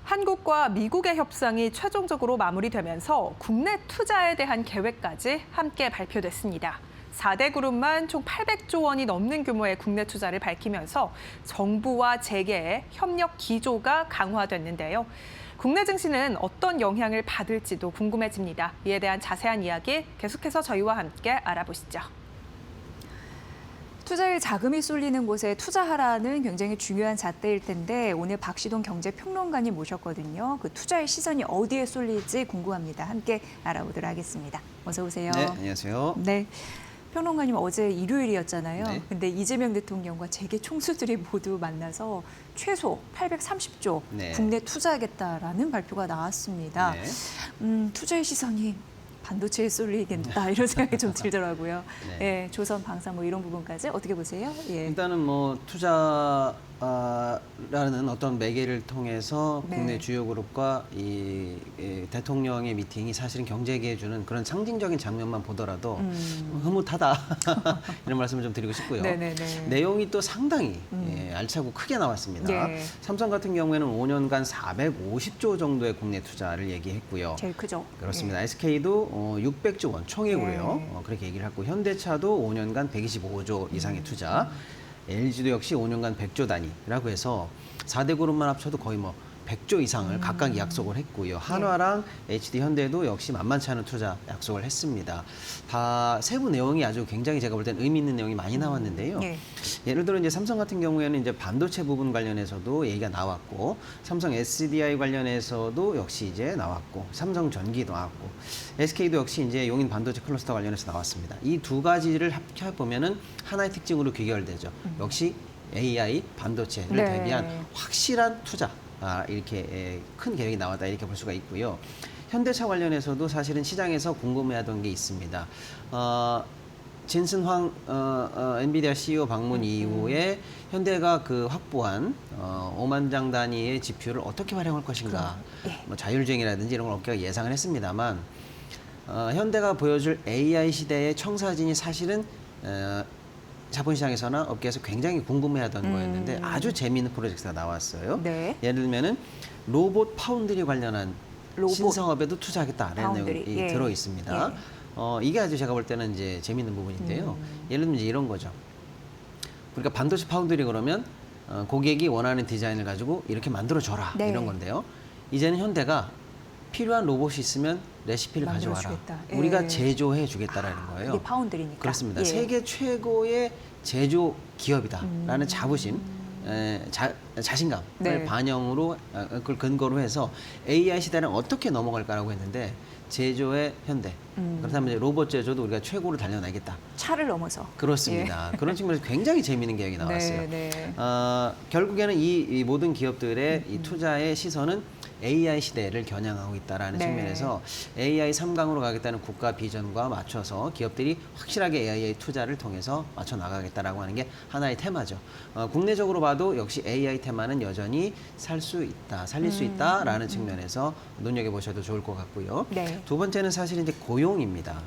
한국과 미국의 협상이 최종적으로 마무리되면서 국내 투자에 대한 계획까지 함께 발표됐습니다. 4대 그룹만 총 800조 원이 넘는 규모의 국내 투자를 밝히면서 정부와 재계의 협력 기조가 강화됐는데요. 국내 증시는 어떤 영향을 받을지도 궁금해집니다. 이에 대한 자세한 이야기 계속해서 저희와 함께 알아보시죠. 투자일 자금이 쏠리는 곳에 투자하라는 굉장히 중요한 잣대일 텐데 오늘 박시동 경제평론가님 모셨거든요. 그 투자의 시선이 어디에 쏠릴지 궁금합니다. 함께 알아보도록 하겠습니다. 어서 오세요. 네, 안녕하세요. 네. 평론가님 어제 일요일이었잖아요. 네. 근데 이재명 대통령과 재계 총수들이 모두 만나서 최소 830조 네. 국내 투자하겠다라는 발표가 나왔습니다. 네. 투자의 시선이 반도체에 쏠리겠다 이런 생각이 좀 들더라고요. 네. 예, 조선 방산 뭐 이런 부분까지 어떻게 보세요? 예. 일단은 뭐 투자라는 어떤 매개를 통해서 네. 국내 주요 그룹과 이 대통령의 미팅이 사실은 경제계에 주는 그런 상징적인 장면만 보더라도 흐뭇하다 이런 말씀을 좀 드리고 싶고요. 네네네. 내용이 또 상당히 알차고 크게 나왔습니다. 예. 삼성 같은 경우에는 5년간 450조 정도의 국내 투자를 얘기했고요. 제일 크죠. 그렇습니다. SK도 600조 원 총액으로요. 네. 그렇게 얘기를 했고 현대차도 5년간 125조 이상의 투자. LG도 역시 5년간 100조 단위라고 해서 4대 그룹만 합쳐도 거의 뭐 100조 이상을 각각 약속을 했고요. 한화랑 HD 현대도 역시 만만치 않은 투자 약속을 했습니다. 다 세부 내용이 아주 굉장히 제가 볼 때는 의미 있는 내용이 많이 나왔는데요. 예. 예를 들어 이제 삼성 같은 경우에는 이제 반도체 부분 관련해서도 얘기가 나왔고, 삼성 SDI 관련해서도 역시 이제 나왔고, 삼성 전기도 나왔고, SK도 역시 이제 용인 반도체 클러스터 관련해서 나왔습니다. 이 두 가지를 합쳐 보면은 하나의 특징으로 귀결되죠. 역시 AI 반도체를 네. 대비한 확실한 투자. 이렇게 큰 계획이 나왔다 이렇게 볼 수가 있고요. 현대차 관련해서도 사실은 시장에서 궁금해하던 게 있습니다. 진슨 황 엔비디아 CEO 방문 이후에 현대가 그 확보한 5만 장 단위의 GPU를 어떻게 활용할 것인가. 뭐 자율주행이라든지 이런 걸 업계가 예상을 했습니다만 현대가 보여줄 AI 시대의 청사진이 사실은 자본시장에서나 업계에서 굉장히 궁금해하던 거였는데 아주 재미있는 프로젝트가 나왔어요. 네. 예를 들면은 로봇 파운드리 관련한 로봇 신사업에도 투자하겠다라는 파운드리, 내용이 예. 들어 있습니다. 이게 아주 제가 볼 때는 이제 재미있는 부분인데요. 예를 들면 이제 이런 거죠. 우리가 반도체 파운드리 그러면 고객이 원하는 디자인을 가지고 이렇게 만들어줘라 네. 이런 건데요. 이제는 현대가 필요한 로봇이 있으면 레시피를 가져와라. 만들어주겠다. 우리가 예. 제조해 주겠다라는 거예요. 이게 파운드리니까. 그렇습니다. 예. 세계 최고의 제조 기업이다라는 자부심, 자신감을 네. 반영으로 그걸 근거로 해서 AI 시대는 어떻게 넘어갈까라고 했는데 제조의 현대. 그렇다면 이제 로봇 제조도 우리가 최고로 달려나겠다. 차를 넘어서. 그렇습니다. 그런 측면에서 굉장히 재미있는 계획이 나왔어요. 네, 네. 결국에는 이 모든 기업들의 이 투자의 시선은 AI 시대를 겨냥하고 있다라는 네. 측면에서 AI 3강으로 가겠다는 국가 비전과 맞춰서 기업들이 확실하게 AI 투자를 통해서 맞춰 나가겠다라고 하는 게 하나의 테마죠. 국내적으로 봐도 역시 AI 테마는 여전히 살릴 수 있다라는 측면에서 눈여겨보셔도 좋을 것 같고요. 네. 두 번째는 사실 이제 고용입니다.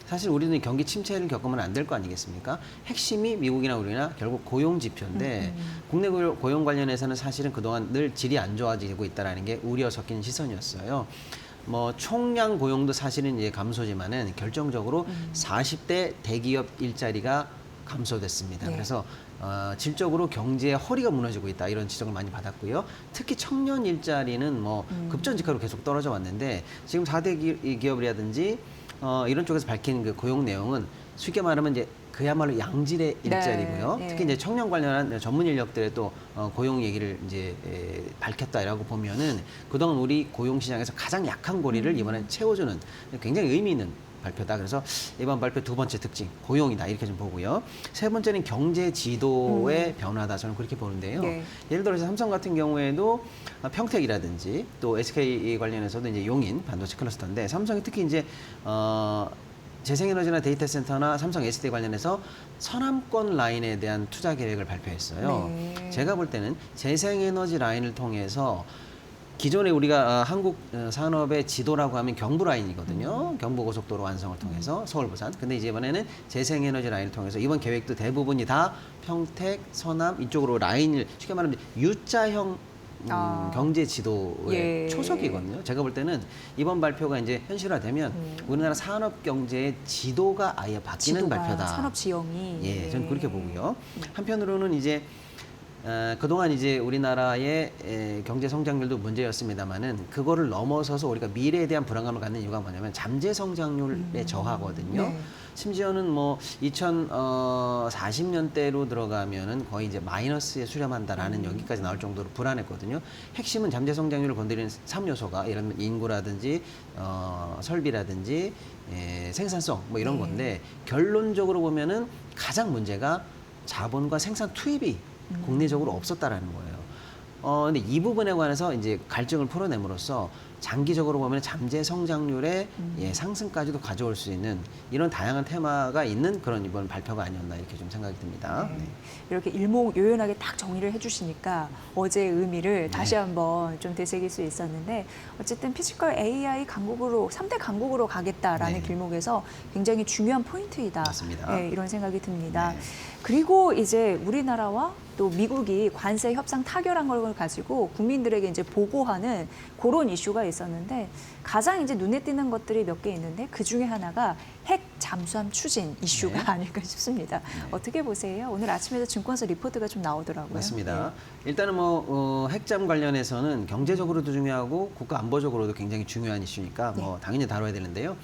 사실 우리는 경기 침체를 겪으면 안 될 거 아니겠습니까? 핵심이 미국이나 우리나 결국 고용 지표인데 국내 고용 관련해서는 사실은 그동안 늘 질이 안 좋아지고 있다는 게 우려 섞인 시선이었어요. 뭐 총량 고용도 사실은 이제 감소지만은 결정적으로 40대 대기업 일자리가 감소됐습니다. 네. 그래서 질적으로 경제의 허리가 무너지고 있다 이런 지적을 많이 받았고요. 특히 청년 일자리는 뭐 급전직하로 계속 떨어져 왔는데 지금 4대 기업이라든지 이런 쪽에서 밝힌 그 고용 내용은 쉽게 말하면 이제 그야말로 양질의 일자리고요. 네. 특히 이제 청년 관련한 전문 인력들의 또 고용 얘기를 이제 밝혔다라고 보면은 그동안 우리 고용 시장에서 가장 약한 고리를 이번에 채워주는 굉장히 의미 있는 발표다. 그래서 이번 발표 두 번째 특징 고용이다 이렇게 좀 보고요. 세 번째는 경제 지도의 변화다 저는 그렇게 보는데요. 네. 예를 들어서 삼성 같은 경우에도 평택이라든지 또 SK 관련해서도 이제 용인 반도체 클러스터인데 삼성이 특히 이제 재생에너지나 데이터 센터나 삼성 SDI 관련해서 서남권 라인에 대한 투자 계획을 발표했어요. 네. 제가 볼 때는 재생에너지 라인을 통해서 기존에 우리가 한국 산업의 지도라고 하면 경부 라인이거든요. 경부고속도로 완성을 통해서 서울, 부산. 근데 이제 이번에는 재생에너지 라인을 통해서 이번 계획도 대부분이 다 평택, 서남 이쪽으로 라인을 쉽게 말하면 U자형 경제 지도의 예. 초석이거든요. 제가 볼 때는 이번 발표가 이제 현실화되면 우리나라 산업 경제의 지도가 아예 바뀌는 지도가, 발표다. 산업 지형이. 예, 저는 그렇게 보고요. 한편으로는 이제 그동안 이제 우리나라의 경제 성장률도 문제였습니다만은 그거를 넘어서서 우리가 미래에 대한 불안감을 갖는 이유가 뭐냐면 잠재 성장률의 저하거든요. 네. 심지어는 뭐 2040년대로 들어가면은 거의 이제 마이너스에 수렴한다라는 여기까지 나올 정도로 불안했거든요. 핵심은 잠재 성장률을 건드리는 3요소가 이런 인구라든지 설비라든지 생산성 뭐 이런 건데 결론적으로 보면은 가장 문제가 자본과 생산 투입이 국내적으로 없었다라는 거예요. 근데 이 부분에 관해서 이제 갈증을 풀어냄으로써 장기적으로 보면 잠재 성장률의 상승까지도 가져올 수 있는 이런 다양한 테마가 있는 그런 이번 발표가 아니었나 이렇게 좀 생각이 듭니다. 네. 이렇게 일목요연하게 딱 정리를 해주시니까 어제의 의미를 다시 한번 좀 되새길 수 있었는데 어쨌든 피지컬 AI 강국으로 3대 강국으로 가겠다라는 네. 길목에서 굉장히 중요한 포인트이다. 맞습니다. 네, 이런 생각이 듭니다. 네. 그리고 이제 우리나라와 또 미국이 관세 협상 타결한 걸 가지고 국민들에게 이제 보고하는 그런 이슈가 있었는데 가장 이제 눈에 띄는 것들이 몇 개 있는데 그 중에 하나가 핵 잠수함 추진 이슈가 네. 아닐까 싶습니다. 어떻게 보세요? 오늘 아침에도 증권사 리포트가 좀 나오더라고요. 맞습니다. 일단은 핵잠 관련해서는 경제적으로도 중요하고 국가 안보적으로도 굉장히 중요한 이슈니까 당연히 다뤄야 되는데요.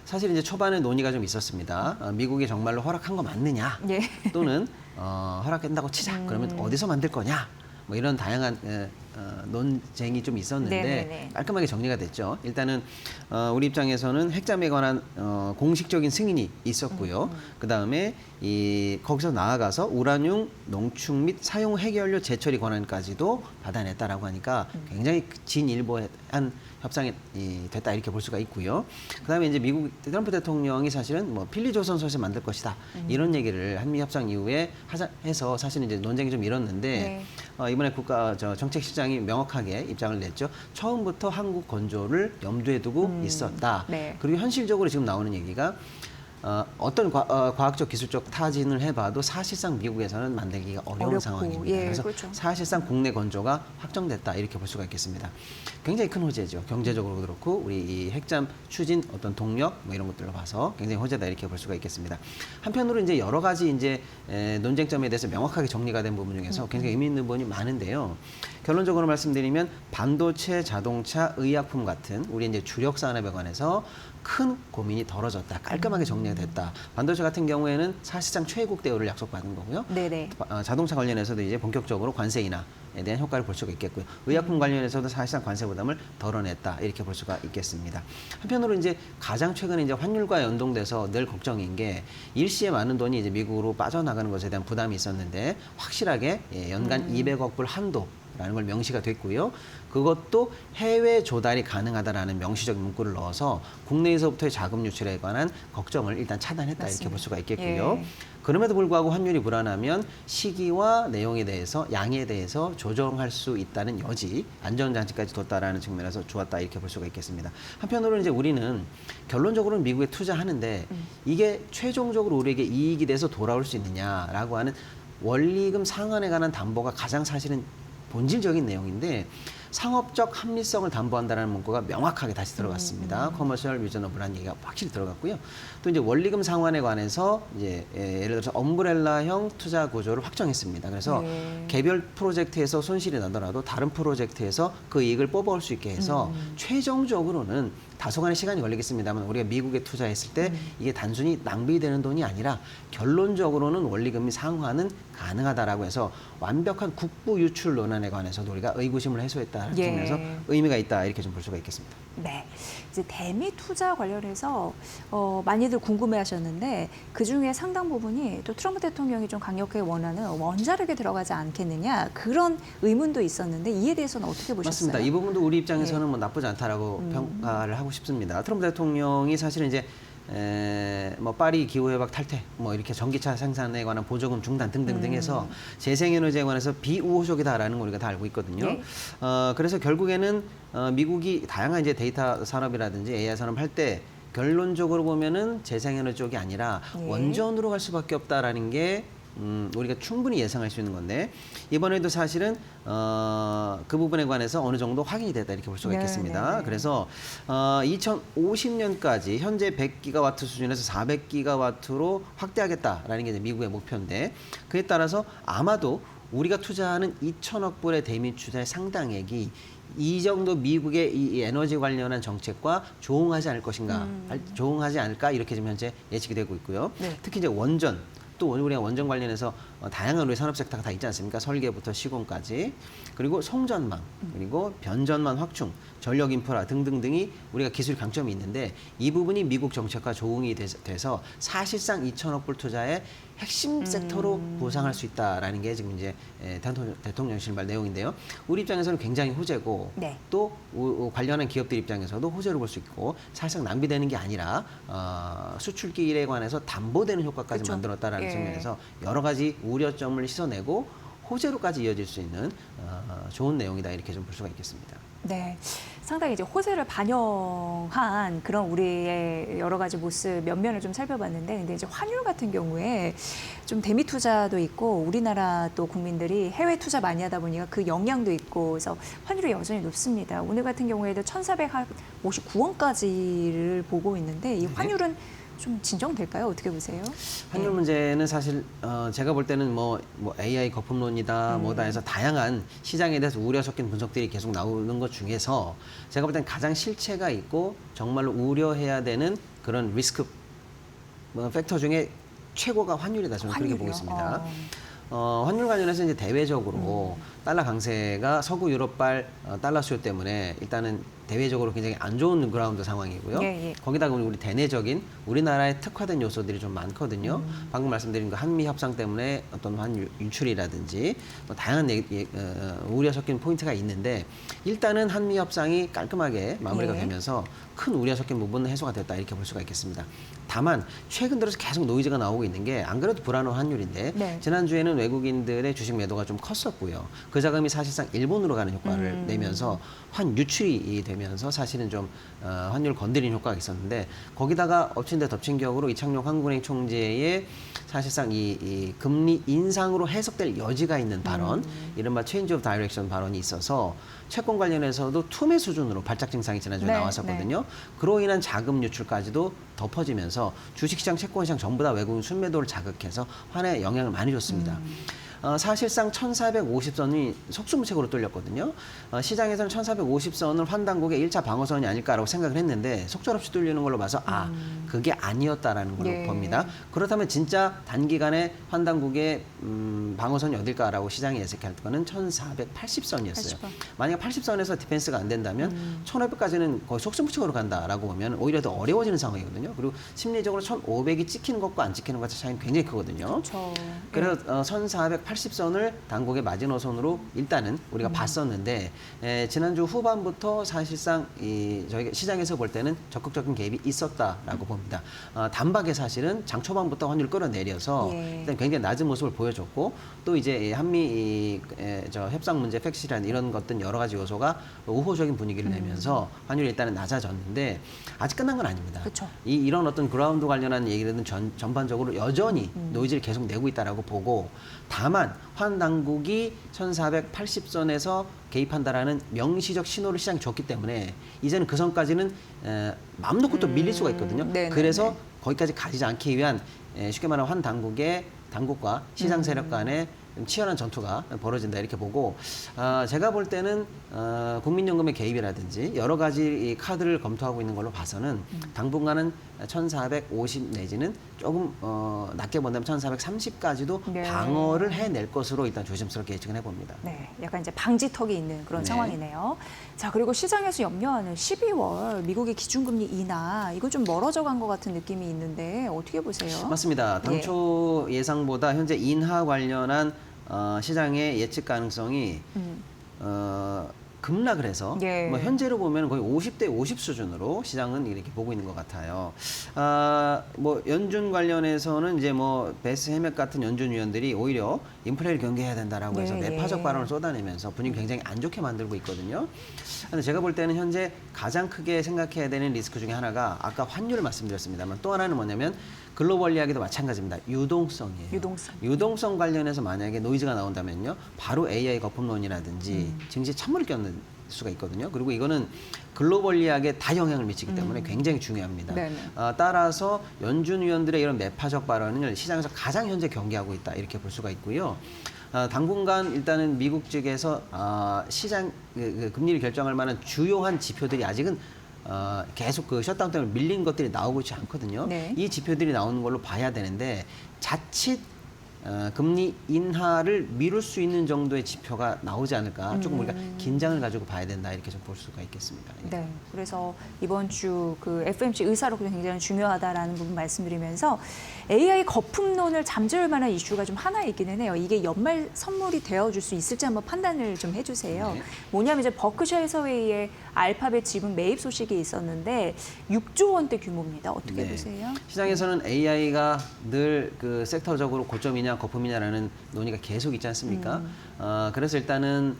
사실 이제 초반에 논의가 좀 있었습니다. 미국이 정말로 허락한 거 맞느냐? 예. 또는 허락한다고 치자. 그러면 어디서 만들 거냐? 뭐 이런 다양한 논쟁이 좀 있었는데 네네네. 깔끔하게 정리가 됐죠. 일단은 우리 입장에서는 핵잠에 관한 공식적인 승인이 있었고요. 그 다음에 거기서 나아가서 우라늄 농축 및 사용 핵연료 재처리 권한까지도 받아냈다라고 하니까 굉장히 진일보한 협상이 됐다 이렇게 볼 수가 있고요. 그다음에 이제 미국 트럼프 대통령이 사실은 뭐 필리조선소에서 만들 것이다 이런 얘기를 한미 협상 이후에 해서 사실은 이제 논쟁이 좀 일었는데 이번에 정책실장이 명확하게 입장을 냈죠. 처음부터 한국 건조를 염두에 두고 있었다. 네. 그리고 현실적으로 지금 나오는 얘기가 어떤 과학적 기술적 타진을 해봐도 사실상 미국에서는 만들기가 어려운 어렵고, 상황입니다. 예, 그래서 그렇죠. 사실상 국내 건조가 확정됐다 이렇게 볼 수가 있겠습니다. 굉장히 큰 호재죠. 경제적으로도 그렇고 우리 이 핵잠 추진 어떤 동력 뭐 이런 것들로 봐서 굉장히 호재다 이렇게 볼 수가 있겠습니다. 한편으로 이제 여러 가지 이제 논쟁점에 대해서 명확하게 정리가 된 부분 중에서 굉장히 의미 있는 부분이 많은데요. 결론적으로 말씀드리면 반도체, 자동차, 의약품 같은 우리 이제 주력 산업에 관해서 큰 고민이 덜어졌다. 깔끔하게 정리가 됐다. 반도체 같은 경우에는 사실상 최애국 대우를 약속받은 거고요. 네네. 자동차 관련해서도 이제 본격적으로 관세 인하에 대한 효과를 볼 수가 있겠고요. 의약품 관련해서도 사실상 관세 부담을 덜어냈다. 이렇게 볼 수가 있겠습니다. 한편으로 이제 가장 최근에 이제 환율과 연동돼서 늘 걱정인 게 일시에 많은 돈이 이제 미국으로 빠져나가는 것에 대한 부담이 있었는데 확실하게 연간 200억 불 한도 라는 걸 명시가 됐고요. 그것도 해외 조달이 가능하다라는 명시적인 문구를 넣어서 국내에서부터의 자금 유출에 관한 걱정을 일단 차단했다 맞습니다. 이렇게 볼 수가 있겠고요. 예. 그럼에도 불구하고 환율이 불안하면 시기와 내용에 대해서 양에 대해서 조정할 수 있다는 여지, 안전장치까지 뒀다라는 측면에서 좋았다 이렇게 볼 수가 있겠습니다. 한편으로는 이제 우리는 결론적으로는 미국에 투자하는데 이게 최종적으로 우리에게 이익이 돼서 돌아올 수 있느냐라고 하는 원리금 상환에 관한 담보가 가장 사실은 본질적인 내용인데 상업적 합리성을 담보한다는 문구가 명확하게 다시 들어갔습니다. 커머셜 리저너블한 얘기가 확실히 들어갔고요. 또 이제 원리금 상환에 관해서 이제 예를 들어서 엄브렐라형 투자 구조를 확정했습니다. 그래서 개별 프로젝트에서 손실이 나더라도 다른 프로젝트에서 그 이익을 뽑아올 수 있게 해서 최종적으로는 다소간의 시간이 걸리겠습니다만 우리가 미국에 투자했을 때 이게 단순히 낭비되는 돈이 아니라 결론적으로는 원리금이 상환은 가능하다라고 해서 완벽한 국부 유출 논란에 관해서도 우리가 의구심을 해소했다는 측면에서 의미가 있다 이렇게 좀 볼 수가 있겠습니다. 네, 이제 대미 투자 관련해서 많이들 궁금해하셨는데 그 중에 상당 부분이 또 트럼프 대통령이 좀 강력하게 원하는 원자력에 들어가지 않겠느냐 그런 의문도 있었는데 이에 대해서는 어떻게 보셨어요? 맞습니다. 이 부분도 우리 입장에서는 뭐 나쁘지 않다라고 평가를 하고 싶습니다. 트럼프 대통령이 사실은 이제 뭐 파리 기후협약 탈퇴, 뭐 이렇게 전기차 생산에 관한 보조금 중단 등등등 해서 재생에너지에 관해서 비우호적이다라는 걸 우리가 다 알고 있거든요. 네. 그래서 결국에는 미국이 다양한 이제 데이터 산업이라든지 AI 산업 할 때 결론적으로 보면은 재생에너지 쪽이 아니라 원전으로 갈 수밖에 없다라는 게 우리가 충분히 예상할 수 있는 건데 이번에도 사실은 그 부분에 관해서 어느 정도 확인이 됐다 이렇게 볼 수가 있겠습니다. 그래서 2050년까지 현재 100기가와트 수준에서 400기가와트로 확대하겠다라는 게 이제 미국의 목표인데 그에 따라서 아마도 우리가 투자하는 2천억 불의 대미 투자의 상당액이 이 정도 미국의 이 에너지 관련한 정책과 조응하지 않을 것인가, 조응하지 않을까 이렇게 지금 현재 예측이 되고 있고요. 특히 이제 원전 또 우리가 원전 관련해서 다양한 우리 산업 섹터가 다 있지 않습니까? 설계부터 시공까지. 그리고 송전망, 그리고 변전망 확충, 전력 인프라 등등등이 우리가 기술 강점이 있는데 이 부분이 미국 정책과 조응이 돼서 사실상 2천억 불 투자의 핵심 섹터로 부상할 수 있다라는 게 지금 이제 대통령실 말 내용인데요. 우리 입장에서는 굉장히 호재고 네. 또 관련한 기업들 입장에서도 호재로 볼 수 있고 사실상 낭비되는 게 아니라 수출길에 관해서 담보되는 효과까지 그렇죠. 만들었다라는 예. 측면에서 여러 가지 우려점을 씻어내고 호재로까지 이어질 수 있는 좋은 내용이다 이렇게 좀 볼 수가 있겠습니다. 네, 상당히 이제 호재를 반영한 그런 우리의 여러 가지 모습 면면을 좀 살펴봤는데, 근데 이제 환율 같은 경우에 좀 대미 투자도 있고 우리나라 또 국민들이 해외 투자 많이 하다 보니까 그 영향도 있고 그래서 환율이 여전히 높습니다. 오늘 같은 경우에도 1,459원까지를 보고 있는데 이 환율은 좀 진정될까요? 어떻게 보세요? 환율 문제는 사실 제가 볼 때는 뭐 AI 거품론이다 뭐다 해서 다양한 시장에 대해서 우려 섞인 분석들이 계속 나오는 것 중에서 제가 볼 때는 가장 실체가 있고 정말로 우려해야 되는 그런 리스크 팩터 중에 최고가 환율이다 저는 그렇게 보고 있습니다. 환율 관련해서 이제 대외적으로 달러 강세가 서구 유럽발 달러 수요 때문에 일단은 대외적으로 굉장히 안 좋은 그라운드 상황이고요. 예, 예. 거기다가 우리 대내적인 우리나라에 특화된 요소들이 좀 많거든요. 방금 말씀드린 그 한미 협상 때문에 어떤 환율 유출이라든지 뭐 다양한 우려 섞인 포인트가 있는데 일단은 한미 협상이 깔끔하게 마무리가 예. 되면서 큰 우려 섞인 부분은 해소가 됐다 이렇게 볼 수가 있겠습니다. 다만 최근 들어서 계속 노이즈가 나오고 있는 게 안 그래도 불안한 환율인데 네. 지난주에는 외국인들의 주식 매도가 좀 컸었고요. 그 자금이 사실상 일본으로 가는 효과를 내면서 환 유출이 되면서 사실은 좀 환율 건드린 효과가 있었는데 거기다가 엎친 데 덮친 격으로 이창용 한국은행 총재의 사실상 이 금리 인상으로 해석될 여지가 있는 발언, 이른바 체인지 오브 다이렉션 발언이 있어서 채권 관련해서도 투매 수준으로 발작 증상이 지난주에 네, 나왔었거든요. 그로 인한 자금 유출까지도 덮어지면서 주식시장, 채권시장 전부 다 외국인 순매도를 자극해서 환에 영향을 많이 줬습니다. 사실상 1,450선이 속수무책으로 뚫렸거든요. 시장에서는 1,450선을 환 당국의 1차 방어선이 아닐까라고 생각을 했는데 속절없이 뚫리는 걸로 봐서 그게 아니었다라는 걸로 예. 봅니다. 그렇다면 진짜 단기간에 환 당국의 방어선이 어딜까라고 시장이 예측할 거는 1,480선이었어요. 80선. 만약 80선에서 디펜스가 안 된다면 1,500까지는 거의 속수무책으로 간다라고 보면 오히려 더 어려워지는 상황이거든요. 그리고 심리적으로 1,500이 찍히는 것과 안 찍히는 것의 차이는 굉장히 크거든요. 그렇죠. 그래서 1,480선을 당국의 마지노선으로 일단은 우리가 봤었는데 지난주 후반부터 사실상 저희가 시장에서 볼 때는 적극적인 개입이 있었다라고 봅니다. 단박에 사실은 장 초반부터 환율을 끌어내려서 예. 일단 굉장히 낮은 모습을 보여줬고 또 이제 한미 협상 문제 팩시란 이런 것들 여러 가지 요소가 우호적인 분위기를 내면서 환율이 일단은 낮아졌는데 아직 끝난 건 아닙니다. 그쵸. 이런 어떤 그라운드 관련한 얘기들은 전반적으로 여전히 노이즈를 계속 내고 있다라고 보고 다만 환 당국이 1,480선에서 개입한다라는 명시적 신호를 시장에 줬기 때문에 이제는 그 선까지는 마음 놓고 또 밀릴 수가 있거든요. 네네네. 그래서 거기까지 가지 않기 위한 쉽게 말하면 환 당국과 시장 세력 간의 치열한 전투가 벌어진다 이렇게 보고 제가 볼 때는 국민연금의 개입이라든지 여러 가지 이 카드를 검토하고 있는 걸로 봐서는 당분간은 1,450 내지는 조금 낮게 본다면 1,430까지도 네. 방어를 해낼 것으로 일단 조심스럽게 예측을 해봅니다. 네, 약간 이제 방지턱이 있는 그런 네. 상황이네요. 자, 그리고 시장에서 염려하는 12월 미국의 기준금리 인하, 이거 좀 멀어져 간 것 같은 느낌이 있는데 어떻게 보세요? 맞습니다. 당초 예상보다 현재 인하 관련한 시장의 예측 가능성이 급락을 해서 예. 뭐 현재로 보면 거의 50대 50 수준으로 시장은 이렇게 보고 있는 것 같아요. 뭐 연준 관련해서는 이제 뭐 베스 해맥 같은 연준 위원들이 오히려 인플레를 경계해야 된다라고 해서 예, 매파적 예. 발언을 쏟아내면서 분위기 굉장히 안 좋게 만들고 있거든요. 근데 제가 볼 때는 현재 가장 크게 생각해야 되는 리스크 중에 하나가 아까 환율을 말씀드렸습니다만 또 하나는 뭐냐면 글로벌 이야기도 마찬가지입니다. 유동성이에요. 유동성 관련해서 만약에 노이즈가 나온다면요. 바로 AI 거품론이라든지 증시에 찬물을 껴는 수가 있거든요. 그리고 이거는 글로벌 이야기에 다 영향을 미치기 때문에 굉장히 중요합니다. 따라서 연준 위원들의 이런 매파적 발언을 시장에서 가장 현재 경계하고 있다 이렇게 볼 수가 있고요. 당분간 일단은 미국 측에서 시장 금리를 결정할 만한 주요한 지표들이 아직은 계속 그 셧다운 때문에 밀린 것들이 나오고 있지 않거든요. 네. 이 지표들이 나오는 걸로 봐야 되는데 자칫 금리 인하를 미룰 수 있는 정도의 지표가 나오지 않을까. 조금 우리가 긴장을 가지고 봐야 된다 이렇게 좀 볼 수가 있겠습니다. 예. 네. 그래서 이번 주 그 FMC 의사록도 굉장히 중요하다라는 부분 말씀드리면서 AI 거품론을 잠재울 만한 이슈가 좀 하나 있기는 해요. 이게 연말 선물이 되어줄 수 있을지 한번 판단을 좀 해주세요. 네. 뭐냐면 이제 버크셔 해서웨이의 알파벳 지분 매입 소식이 있었는데 6조 원대 규모입니다. 어떻게 네. 보세요? 시장에서는 AI가 늘 그 섹터적으로 고점이냐 거품이냐라는 논의가 계속 있지 않습니까? 그래서 일단은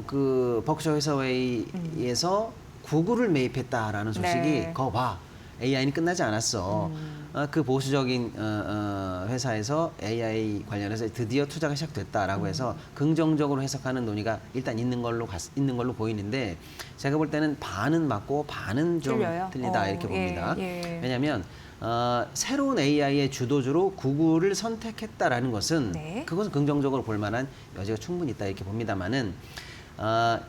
그 버크셔 해서웨이에서 구글을 매입했다라는 소식이 네. 거 봐. AI는 끝나지 않았어. 그 보수적인 회사에서 AI 관련해서 드디어 투자가 시작됐다라고 해서 긍정적으로 해석하는 논의가 일단 있는 걸로 보이는데 제가 볼 때는 반은 맞고 반은 좀 틀려요? 틀리다 이렇게 봅니다. 예. 왜냐하면 새로운 AI의 주도주로 구글을 선택했다라는 것은 네. 그것은 긍정적으로 볼 만한 여지가 충분히 있다 이렇게 봅니다만은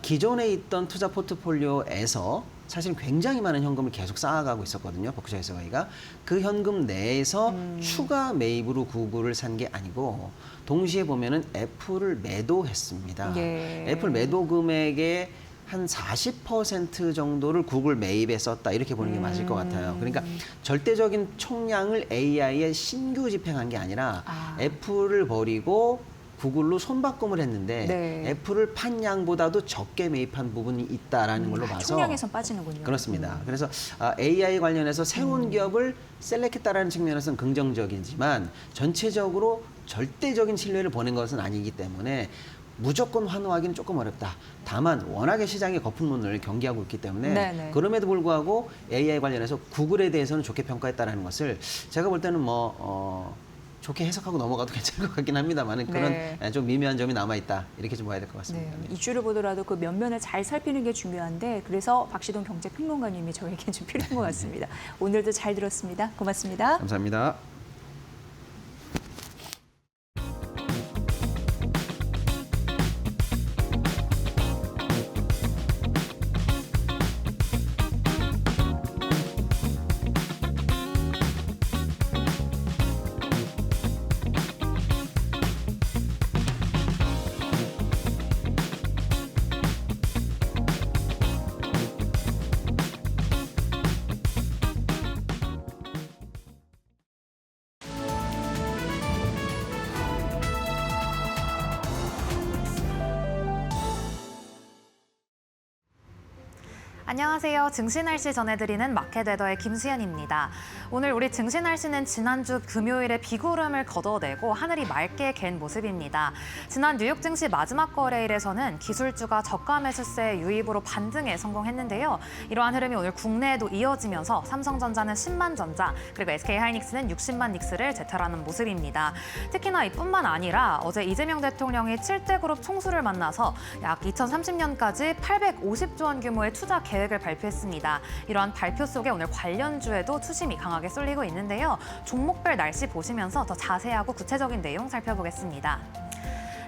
기존에 있던 투자 포트폴리오에서 사실 굉장히 많은 현금을 계속 쌓아가고 있었거든요. 버크셔 해서웨이가. 그 현금 내에서 추가 매입으로 구글을 산 게 아니고 동시에 보면은 애플을 매도했습니다. 예. 애플 매도 금액의 한 40% 정도를 구글 매입에 썼다 이렇게 보는 게 맞을 것 같아요. 그러니까 절대적인 총량을 AI에 신규 집행한 게 아니라 애플을 버리고 구글로 손바꿈을 했는데 네. 애플을 판 양보다도 적게 매입한 부분이 있다라는 걸로 봐서 총량에선 빠지는군요. 그렇습니다. 그래서 AI 관련해서 새로운 기업을 셀렉했다라는 측면에서는 긍정적이지만 전체적으로 절대적인 신뢰를 보낸 것은 아니기 때문에 무조건 환호하기는 조금 어렵다. 다만 워낙에 시장의 거품론을 경계하고 있기 때문에 네네. 그럼에도 불구하고 AI 관련해서 구글에 대해서는 좋게 평가했다라는 것을 제가 볼 때는 좋게 해석하고 넘어가도 괜찮을 것 같긴 합니다만 그런 네. 좀 미묘한 점이 남아있다. 이렇게 좀 봐야 될 것 같습니다. 네. 이슈를 보더라도 그 면면을 잘 살피는 게 중요한데 그래서 박시동 경제평론가님이 저에게 좀 필요한 것 같습니다. 오늘도 잘 들었습니다. 고맙습니다. 감사합니다. 안녕하세요. 증시 날씨 전해드리는 마켓웨더의 김수연입니다. 오늘 우리 증시 날씨는 지난주 금요일에 비구름을 걷어내고 하늘이 맑게 갠 모습입니다. 지난 뉴욕 증시 마지막 거래일에서는 기술주가 저가 매수세 유입으로 반등에 성공했는데요. 이러한 흐름이 오늘 국내에도 이어지면서 삼성전자는 10만 전자, 그리고 SK하이닉스는 60만 닉스를 재탈하는 모습입니다. 특히나 이뿐만 아니라 어제 이재명 대통령이 7대 그룹 총수를 만나서 약 2030년까지 850조 원 규모의 투자 계획을 발표했습니다. 이러한 발표 속에 오늘 관련주에도 투심이 강하게 쏠리고 있는데요. 종목별 날씨 보시면서 더 자세하고 구체적인 내용 살펴보겠습니다.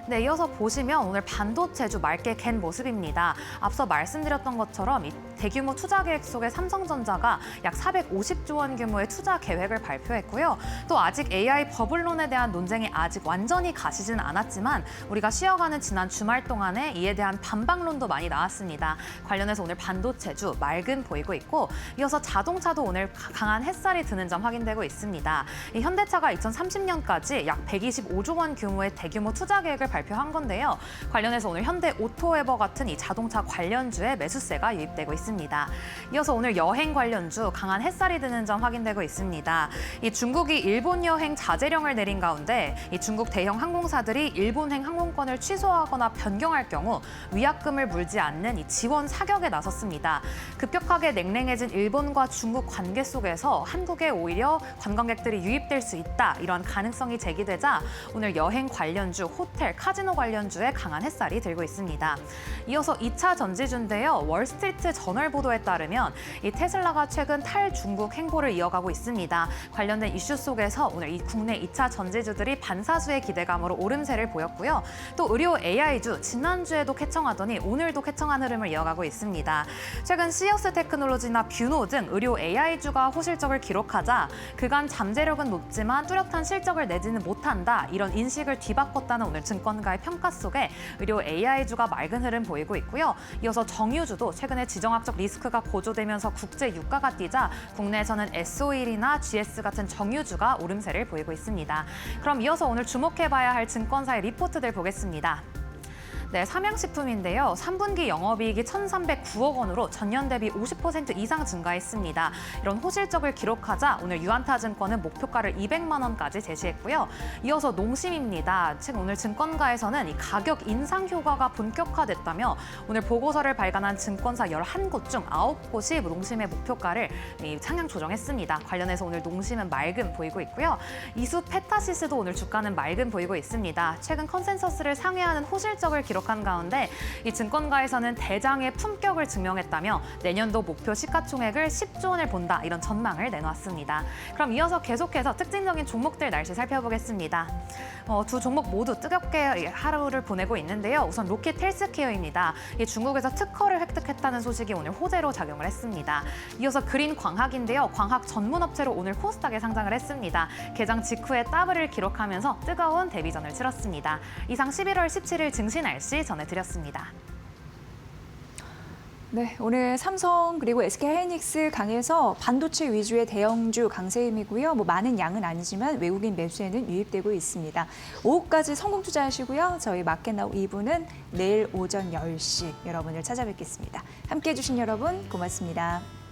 네, 이어서 보시면 오늘 반도체주 맑게 갠 모습입니다. 앞서 말씀드렸던 것처럼 이 대규모 투자 계획 속에 삼성전자가 약 450조 원 규모의 투자 계획을 발표했고요. 또 아직 AI 버블론에 대한 논쟁이 아직 완전히 가시지는 않았지만 우리가 쉬어가는 지난 주말 동안에 이에 대한 반박론도 많이 나왔습니다. 관련해서 오늘 반도체주 맑은 보이고 있고 이어서 자동차도 오늘 강한 햇살이 드는 점 확인되고 있습니다. 이 현대차가 2030년까지 약 125조 원 규모의 대규모 투자 계획을 발표한 건데요. 관련해서 오늘 현대 오토에버 같은 이 자동차 관련주에 매수세가 유입되고 있습니다. 이어서 오늘 여행 관련주 강한 햇살이 드는 점 확인되고 있습니다. 이 중국이 일본 여행 자제령을 내린 가운데 이 중국 대형 항공사들이 일본행 항공권을 취소하거나 변경할 경우 위약금을 물지 않는 이 지원 사격에 나섰습니다. 급격하게 냉랭해진 일본과 중국 관계 속에서 한국에 오히려 관광객들이 유입될 수 있다. 이런 가능성이 제기되자 오늘 여행 관련주, 호텔, 카지노 관련주에 강한 햇살이 들고 있습니다. 이어서 2차 전지주인데요. 월스트리트 저널 저널 보도에 따르면 이 테슬라가 최근 탈중국 행보를 이어가고 있습니다. 관련된 이슈 속에서 오늘 이 국내 2차 전지주들이 반사수의 기대감으로 오름세를 보였고요. 또 의료 AI주 지난주에도 쾌청하더니 오늘도 쾌청한 흐름을 이어가고 있습니다. 최근 시어스 테크놀로지나 뷰노 등 의료 AI주가 호실적을 기록하자 그간 잠재력은 높지만 뚜렷한 실적을 내지는 못한다. 이런 인식을 뒤바꿨다는 오늘 증권가의 평가 속에 의료 AI주가 맑은 흐름 보이고 있고요. 이어서 정유주도 최근에 지정학적 리스크가 고조되면서 국제 유가가 뛰자 국내에서는 S-OIL이나 GS 같은 정유주가 오름세를 보이고 있습니다. 그럼 이어서 오늘 주목해봐야 할 증권사의 리포트들 보겠습니다. 네, 삼양식품인데요. 3분기 영업이익이 1,309억 원으로 전년 대비 50% 이상 증가했습니다. 이런 호실적을 기록하자 오늘 유안타증권은 목표가를 200만 원까지 제시했고요. 이어서 농심입니다. 즉 오늘 증권가에서는 이 가격 인상 효과가 본격화됐다며 오늘 보고서를 발간한 증권사 11곳 중 9곳이 농심의 목표가를 상향 조정했습니다. 관련해서 오늘 농심은 맑음 보이고 있고요. 이수 페타시스도 오늘 주가는 맑음 보이고 있습니다. 최근 컨센서스를 상회하는 호실적을 기록한 가운데 이 증권가에서는 대장의 품격을 증명했다며 내년도 목표 시가총액을 10조 원을 본다 이런 전망을 내놓았습니다. 그럼 이어서 계속해서 특징적인 종목들 날씨 살펴보겠습니다. 두 종목 모두 뜨겁게 하루를 보내고 있는데요. 우선 로켓 헬스케어입니다. 이 중국에서 특허를 획득했다는 소식이 오늘 호재로 작용을 했습니다. 이어서 그린 광학인데요. 광학 전문 업체로 오늘 코스닥에 상장을 했습니다. 개장 직후에 더블을 기록하면서 뜨거운 데뷔전을 치렀습니다. 이상 11월 17일 증시 날씨 전해드렸습니다. 네, 오늘 삼성 그리고 SK하이닉스 강해서 반도체 위주의 대형주 강세임이고요. 많은 양은 아니지만 외국인 매수에는 유입되고 있습니다. 오후까지 성공 투자하시고요. 저희 마켓나우 2부는 내일 오전 10시 여러분을 찾아뵙겠습니다. 함께해 주신 여러분 고맙습니다.